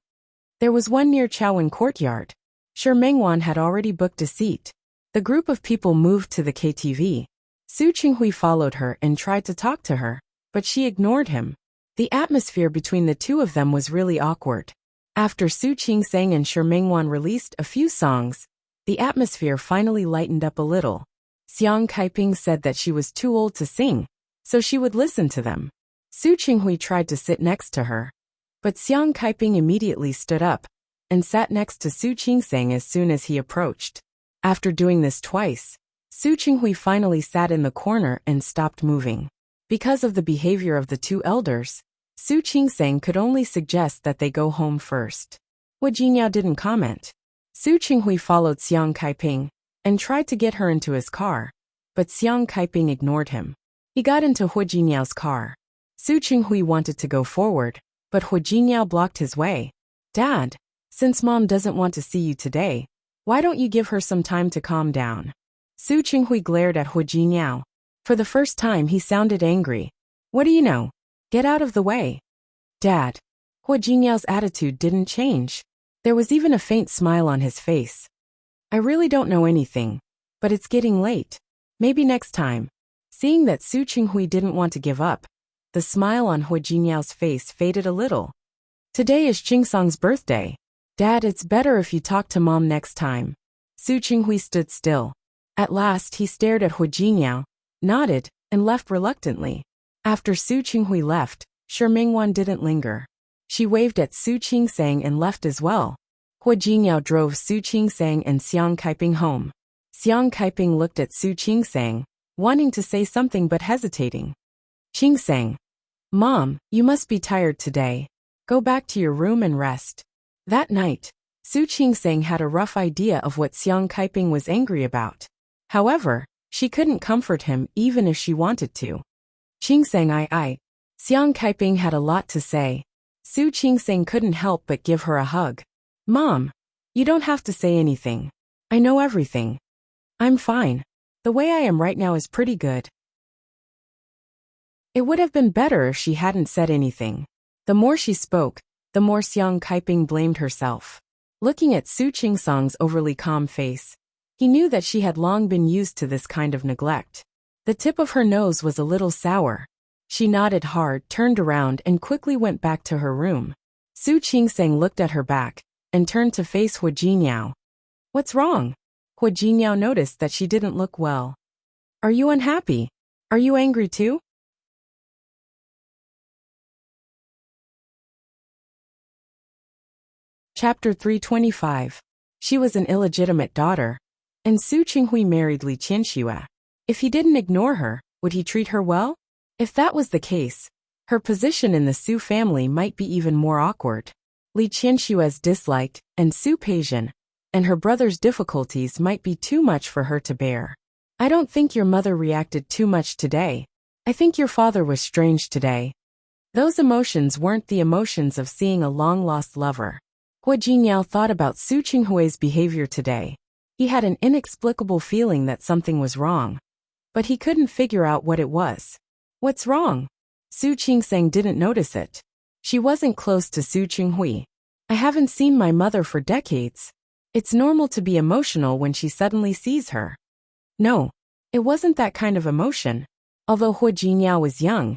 There was one near Chaowen Courtyard. Shi Mingwan had already booked a seat. The group of people moved to the KTV. Su Qinghui followed her and tried to talk to her, but she ignored him. The atmosphere between the two of them was really awkward. After Su Qingseng and Shi Mingwan released a few songs, the atmosphere finally lightened up a little. Xiang Kaiping said that she was too old to sing, so she would listen to them. Su Qinghui tried to sit next to her, but Xiang Kaiping immediately stood up and sat next to Su Qingseng as soon as he approached. After doing this twice, Su Qinghui finally sat in the corner and stopped moving. Because of the behavior of the two elders, Su Qingseng could only suggest that they go home first. Hua Jinyao didn't comment. Su Qinghui followed Xiang Kaiping and tried to get her into his car, but Xiang Kaiping ignored him. He got into Hua Jinyao's car. Su Qinghui wanted to go forward, but Hua Jinyao blocked his way. Dad, since Mom doesn't want to see you today, why don't you give her some time to calm down? Su Qinghui glared at Hua Jinyao. For the first time he sounded angry. What do you know? Get out of the way. Dad. Hua Jinyao's attitude didn't change. There was even a faint smile on his face. I really don't know anything, but it's getting late. Maybe next time. Seeing that Su Qinghui didn't want to give up, the smile on Hua Jinyao's face faded a little. Today is Qingsong's birthday. Dad, it's better if you talk to Mom next time. Su Qinghui stood still. At last he stared at Hua Jinyao, nodded, and left reluctantly. After Su Qinghui left, Shi Mingwan didn't linger. She waved at Su Qingseng and left as well. Hua Jinyao drove Su Qingseng and Xiang Kaiping home. Xiang Kaiping looked at Su Qingseng, wanting to say something but hesitating. Qingseng. Mom, you must be tired today. Go back to your room and rest. That night, Su Qingseng had a rough idea of what Xiang Kaiping was angry about. However, she couldn't comfort him even if she wanted to. Qingseng, Xiang Kaiping had a lot to say. Su Qingsing couldn't help but give her a hug. Mom, you don't have to say anything. I know everything. I'm fine. The way I am right now is pretty good. It would have been better if she hadn't said anything. The more she spoke, the more Xiang Kaiping blamed herself. Looking at Su Qingsang's overly calm face, he knew that she had long been used to this kind of neglect. The tip of her nose was a little sour. She nodded hard, turned around, and quickly went back to her room. Su Qingsang looked at her back and turned to face Hua Jinyao. What's wrong? Hua Jinyao noticed that she didn't look well. Are you unhappy? Are you angry too? Chapter 325. She was an illegitimate daughter, and Su Qinghui married Li Qianxue. If he didn't ignore her, would he treat her well? If that was the case, her position in the Su family might be even more awkward. Li Qianxue's dislike, and Su Peixian, and her brother's difficulties might be too much for her to bear. I don't think your mother reacted too much today. I think your father was strange today. Those emotions weren't the emotions of seeing a long-lost lover. Hua Jinyao thought about Su Qinghui's behavior today. He had an inexplicable feeling that something was wrong, but he couldn't figure out what it was. What's wrong? Su Qingsang didn't notice it. She wasn't close to Su Qinghui. I haven't seen my mother for decades. It's normal to be emotional when she suddenly sees her. No, it wasn't that kind of emotion. Although Hua Jinyao was young,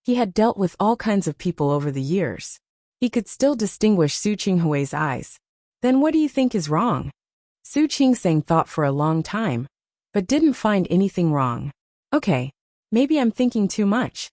he had dealt with all kinds of people over the years. He could still distinguish Su Qinghui's eyes. Then what do you think is wrong? Su Qingsang thought for a long time, but didn't find anything wrong. Okay, maybe I'm thinking too much.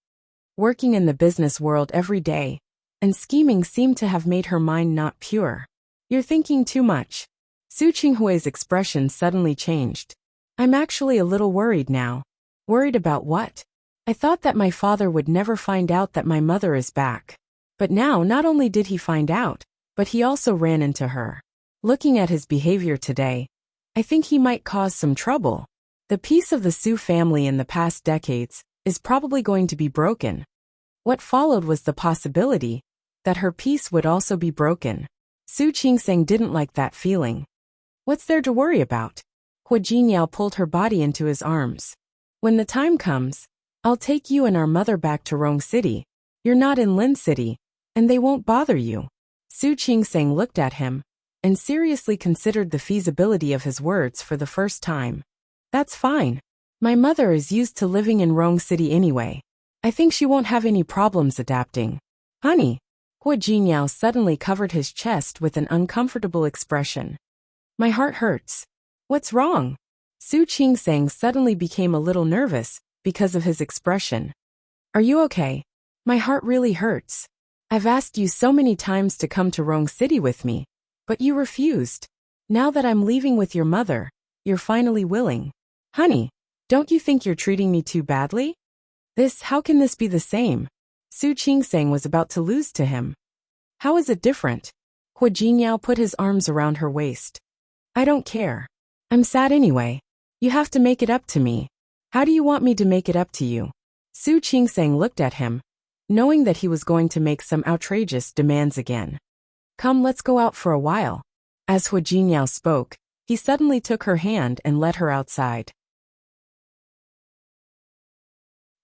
Working in the business world every day, and scheming seemed to have made her mind not pure. You're thinking too much. Su Qinghui's expression suddenly changed. I'm actually a little worried now. Worried about what? I thought that my father would never find out that my mother is back. But now not only did he find out, but he also ran into her. Looking at his behavior today, I think he might cause some trouble. The peace of the Su family in the past decades is probably going to be broken. What followed was the possibility that her peace would also be broken. Su Qingsang didn't like that feeling. What's there to worry about? Hua Jinyao pulled her body into his arms. When the time comes, I'll take you and our mother back to Rong City. You're not in Lin City, and they won't bother you. Su Qingsang looked at him and seriously considered the feasibility of his words for the first time. That's fine. My mother is used to living in Rong City anyway. I think she won't have any problems adapting. Honey. Hua Jinyao suddenly covered his chest with an uncomfortable expression. My heart hurts. What's wrong? Su Qingsang suddenly became a little nervous because of his expression. Are you okay? My heart really hurts. I've asked you so many times to come to Rong City with me, but you refused. Now that I'm leaving with your mother, you're finally willing. Honey, don't you think you're treating me too badly? How can this be the same? Su Qingsang was about to lose to him. How is it different? Hua Jinyao put his arms around her waist. I don't care. I'm sad anyway. You have to make it up to me. How do you want me to make it up to you? Su Qingsang looked at him, knowing that he was going to make some outrageous demands again. Come, let's go out for a while. As Hua Jinyao spoke, he suddenly took her hand and led her outside.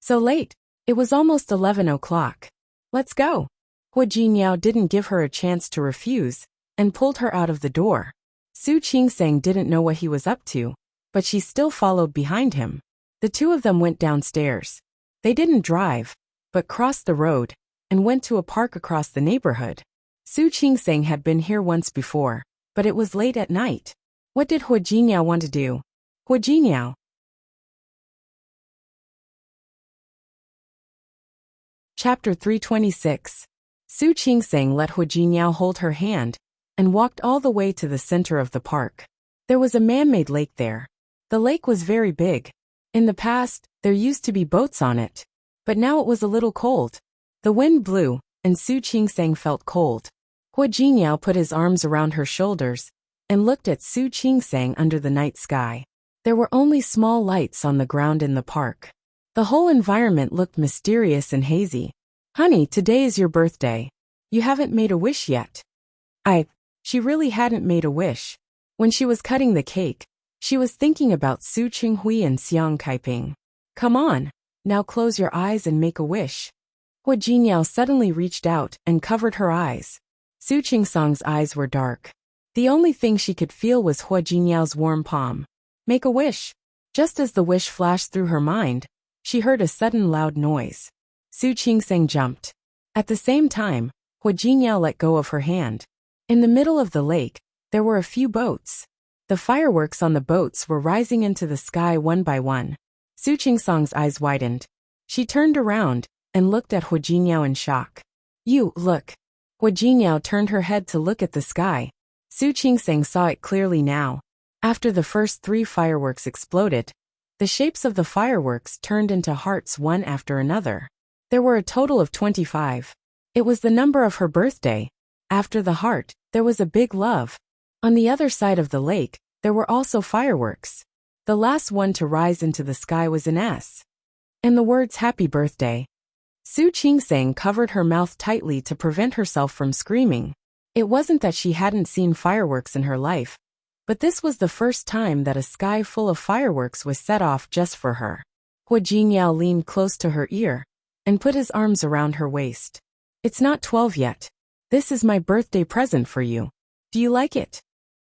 So late. It was almost 11 o'clock. Let's go. Hua Jinyao didn't give her a chance to refuse, and pulled her out of the door. Su Qingsang didn't know what he was up to, but she still followed behind him. The two of them went downstairs. They didn't drive, but crossed the road, and went to a park across the neighborhood. Su Qingsang had been here once before, but it was late at night. What did Hua Jinyao want to do? Hua Jinyao. Chapter 326. Su Qingsang let Hua Jinyao hold her hand and walked all the way to the center of the park. There was a man-made lake there. The lake was very big. In the past, there used to be boats on it, but now it was a little cold. The wind blew, and Su Qingsang felt cold. Hua Jinyao put his arms around her shoulders and looked at Su Qingsang under the night sky. There were only small lights on the ground in the park. The whole environment looked mysterious and hazy. Honey, today is your birthday. You haven't made a wish yet. She really hadn't made a wish. When she was cutting the cake, she was thinking about Su Qinghui and Xiang Kaiping. Come on, now close your eyes and make a wish. Hua Jinyao suddenly reached out and covered her eyes. Su Qingsang's eyes were dark. The only thing she could feel was Hua Jinyao's warm palm. Make a wish. Just as the wish flashed through her mind, she heard a sudden loud noise. Su Qingsang jumped. At the same time, Hua Jinyao let go of her hand. In the middle of the lake, there were a few boats. The fireworks on the boats were rising into the sky one by one. Su Qingsang's eyes widened. She turned around and looked at Hua Jinyao in shock. You, look. Hua Jinyao turned her head to look at the sky. Su Qingsang saw it clearly now. After the first 3 fireworks exploded, the shapes of the fireworks turned into hearts one after another. There were a total of 25. It was the number of her birthday. After the heart, there was a big love. On the other side of the lake, there were also fireworks. The last one to rise into the sky was an S. And the words happy birthday. Su Qingsang covered her mouth tightly to prevent herself from screaming. It wasn't that she hadn't seen fireworks in her life, but this was the first time that a sky full of fireworks was set off just for her. Hua Jinyao leaned close to her ear and put his arms around her waist. It's not 12 yet. This is my birthday present for you. Do you like it?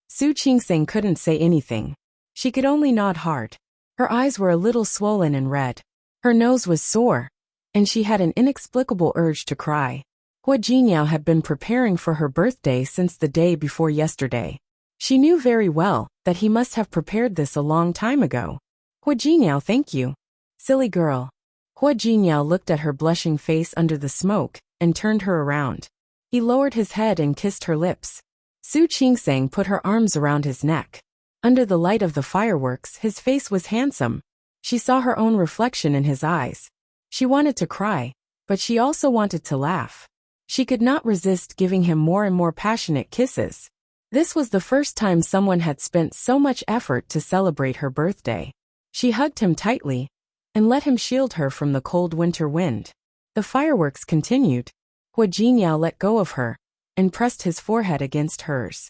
Su Qingsang couldn't say anything. She could only nod hard. Her eyes were a little swollen and red. Her nose was sore, and she had an inexplicable urge to cry. Hua Jinyao had been preparing for her birthday since the day before yesterday. She knew very well that he must have prepared this a long time ago. Hua Jinyao, thank you. Silly girl. Hua Jinyao looked at her blushing face under the smoke and turned her around. He lowered his head and kissed her lips. Su Qingsang put her arms around his neck. Under the light of the fireworks, his face was handsome. She saw her own reflection in his eyes. She wanted to cry, but she also wanted to laugh. She could not resist giving him more and more passionate kisses. This was the first time someone had spent so much effort to celebrate her birthday. She hugged him tightly and let him shield her from the cold winter wind. The fireworks continued. Hua Jinyao let go of her and pressed his forehead against hers.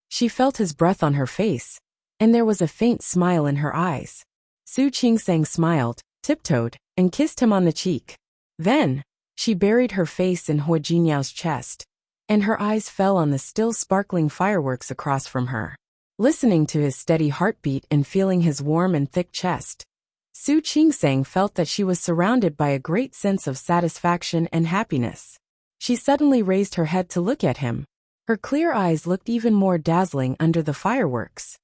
She felt his breath on her face, and there was a faint smile in her eyes. Su Qingsang smiled, tiptoed, and kissed him on the cheek. Then, she buried her face in Hua Jinyao's chest, and her eyes fell on the still sparkling fireworks across from her. Listening to his steady heartbeat and feeling his warm and thick chest, Su Qingsang felt that she was surrounded by a great sense of satisfaction and happiness. She suddenly raised her head to look at him. Her clear eyes looked even more dazzling under the fireworks.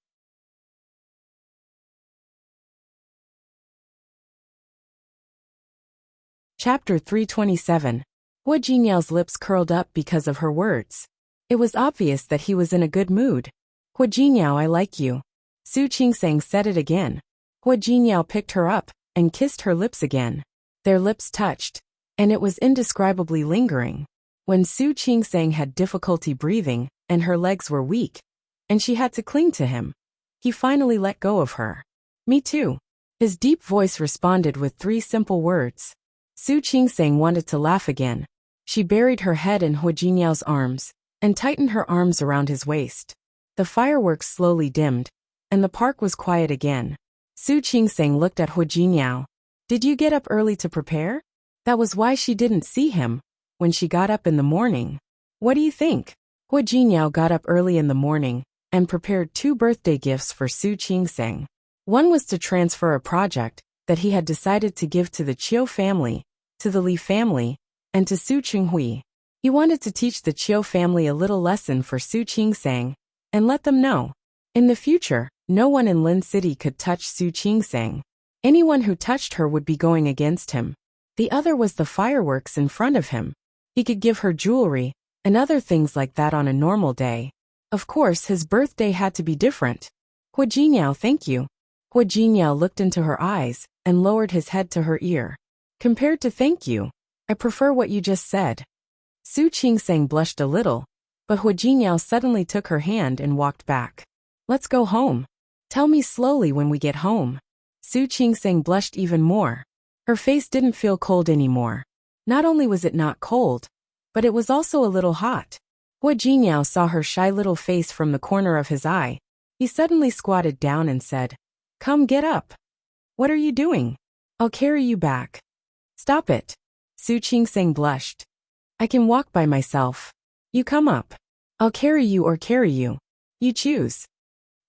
Chapter 327. Hua Jinyao's lips curled up because of her words. It was obvious that he was in a good mood. Hua Jinyao, I like you. Su Qingsang said it again. Hua Jinyao picked her up and kissed her lips again. Their lips touched, and it was indescribably lingering. When Su Qingsang had difficulty breathing and her legs were weak, and she had to cling to him, he finally let go of her. Me too. His deep voice responded with 3 simple words. Su Qingsang wanted to laugh again. She buried her head in Hua Jinyao's arms and tightened her arms around his waist. The fireworks slowly dimmed, and the park was quiet again. Su Qingsang looked at Hua Jinyao. Did you get up early to prepare? That was why she didn't see him when she got up in the morning. What do you think? Hua Jinyao got up early in the morning and prepared 2 birthday gifts for Su Qingsang. One was to transfer a project that he had decided to give to the Qiu family, to the Li family, and to Su Qinghui. He wanted to teach the Qiu family a little lesson for Su Qingsang and let them know, in the future, no one in Lin City could touch Su Qingsang. Anyone who touched her would be going against him. The other was the fireworks in front of him. He could give her jewelry and other things like that on a normal day. Of course, his birthday had to be different. Hua Jinyao, thank you. Hua Jinyao looked into her eyes and lowered his head to her ear. Compared to thank you, I prefer what you just said. Su Qingsang blushed a little, but Hua Jinyao suddenly took her hand and walked back. Let's go home. Tell me slowly when we get home. Su Qingsang blushed even more. Her face didn't feel cold anymore. Not only was it not cold, but it was also a little hot. Hua Jinyao saw her shy little face from the corner of his eye. He suddenly squatted down and said, "Come, get up. What are you doing? I'll carry you back." "Stop it." Su Qingseng blushed. "I can walk by myself. You come up. I'll carry you or carry you. You choose."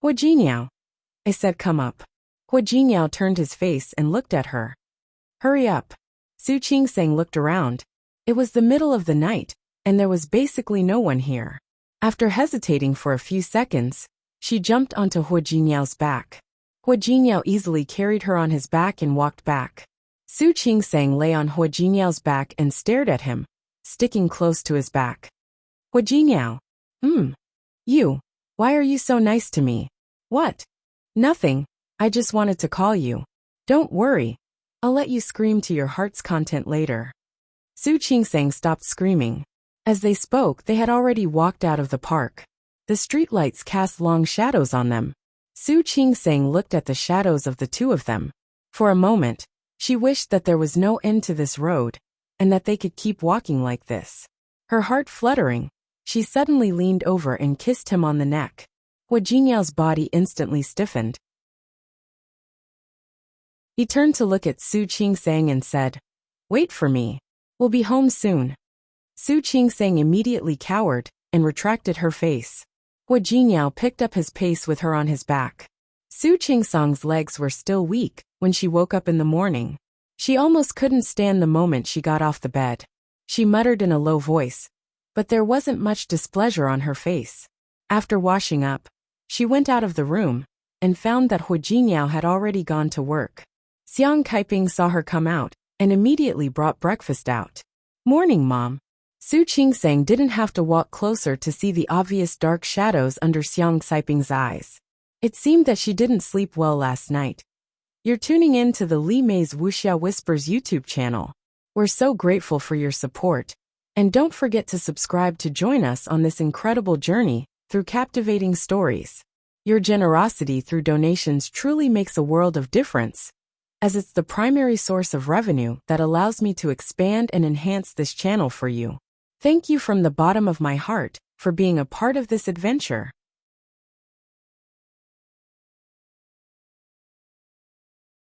"Hua Jinyao," I said, "come up." Hua Jinyao turned his face and looked at her. "Hurry up." Su Qingseng looked around. It was the middle of the night, and there was basically no one here. After hesitating for a few seconds, she jumped onto Hua Jinyao's back. Hua Jinyao easily carried her on his back and walked back. Su Qingseng lay on Hua Jinyao's back and stared at him, sticking close to his back. "Hua Jinyao. You. Why are you so nice to me?" "What?" "Nothing. I just wanted to call you." "Don't worry. I'll let you scream to your heart's content later." Su Qingseng stopped screaming. As they spoke, they had already walked out of the park. The streetlights cast long shadows on them. Su Qingseng looked at the shadows of the two of them. For a moment, she wished that there was no end to this road, and that they could keep walking like this. Her heart fluttering, she suddenly leaned over and kissed him on the neck. Hua Jinyao's body instantly stiffened. He turned to look at Su Qingseng and said, "Wait for me. We'll be home soon." Su Qingseng immediately cowered and retracted her face. Hua Jinyao picked up his pace with her on his back. Su Qingseng's legs were still weak when she woke up in the morning. She almost couldn't stand the moment she got off the bed. She muttered in a low voice, but there wasn't much displeasure on her face. After washing up, she went out of the room and found that Hua Jinyao had already gone to work. Xiang Kaiping saw her come out and immediately brought breakfast out. "Morning, Mom." Su Qingseng didn't have to walk closer to see the obvious dark shadows under Xiang Kaiping's eyes. It seemed that she didn't sleep well last night. You're tuning in to the Li Mei's Wuxia Whispers YouTube channel. We're so grateful for your support. And don't forget to subscribe to join us on this incredible journey through captivating stories. Your generosity through donations truly makes a world of difference, as it's the primary source of revenue that allows me to expand and enhance this channel for you. Thank you from the bottom of my heart for being a part of this adventure.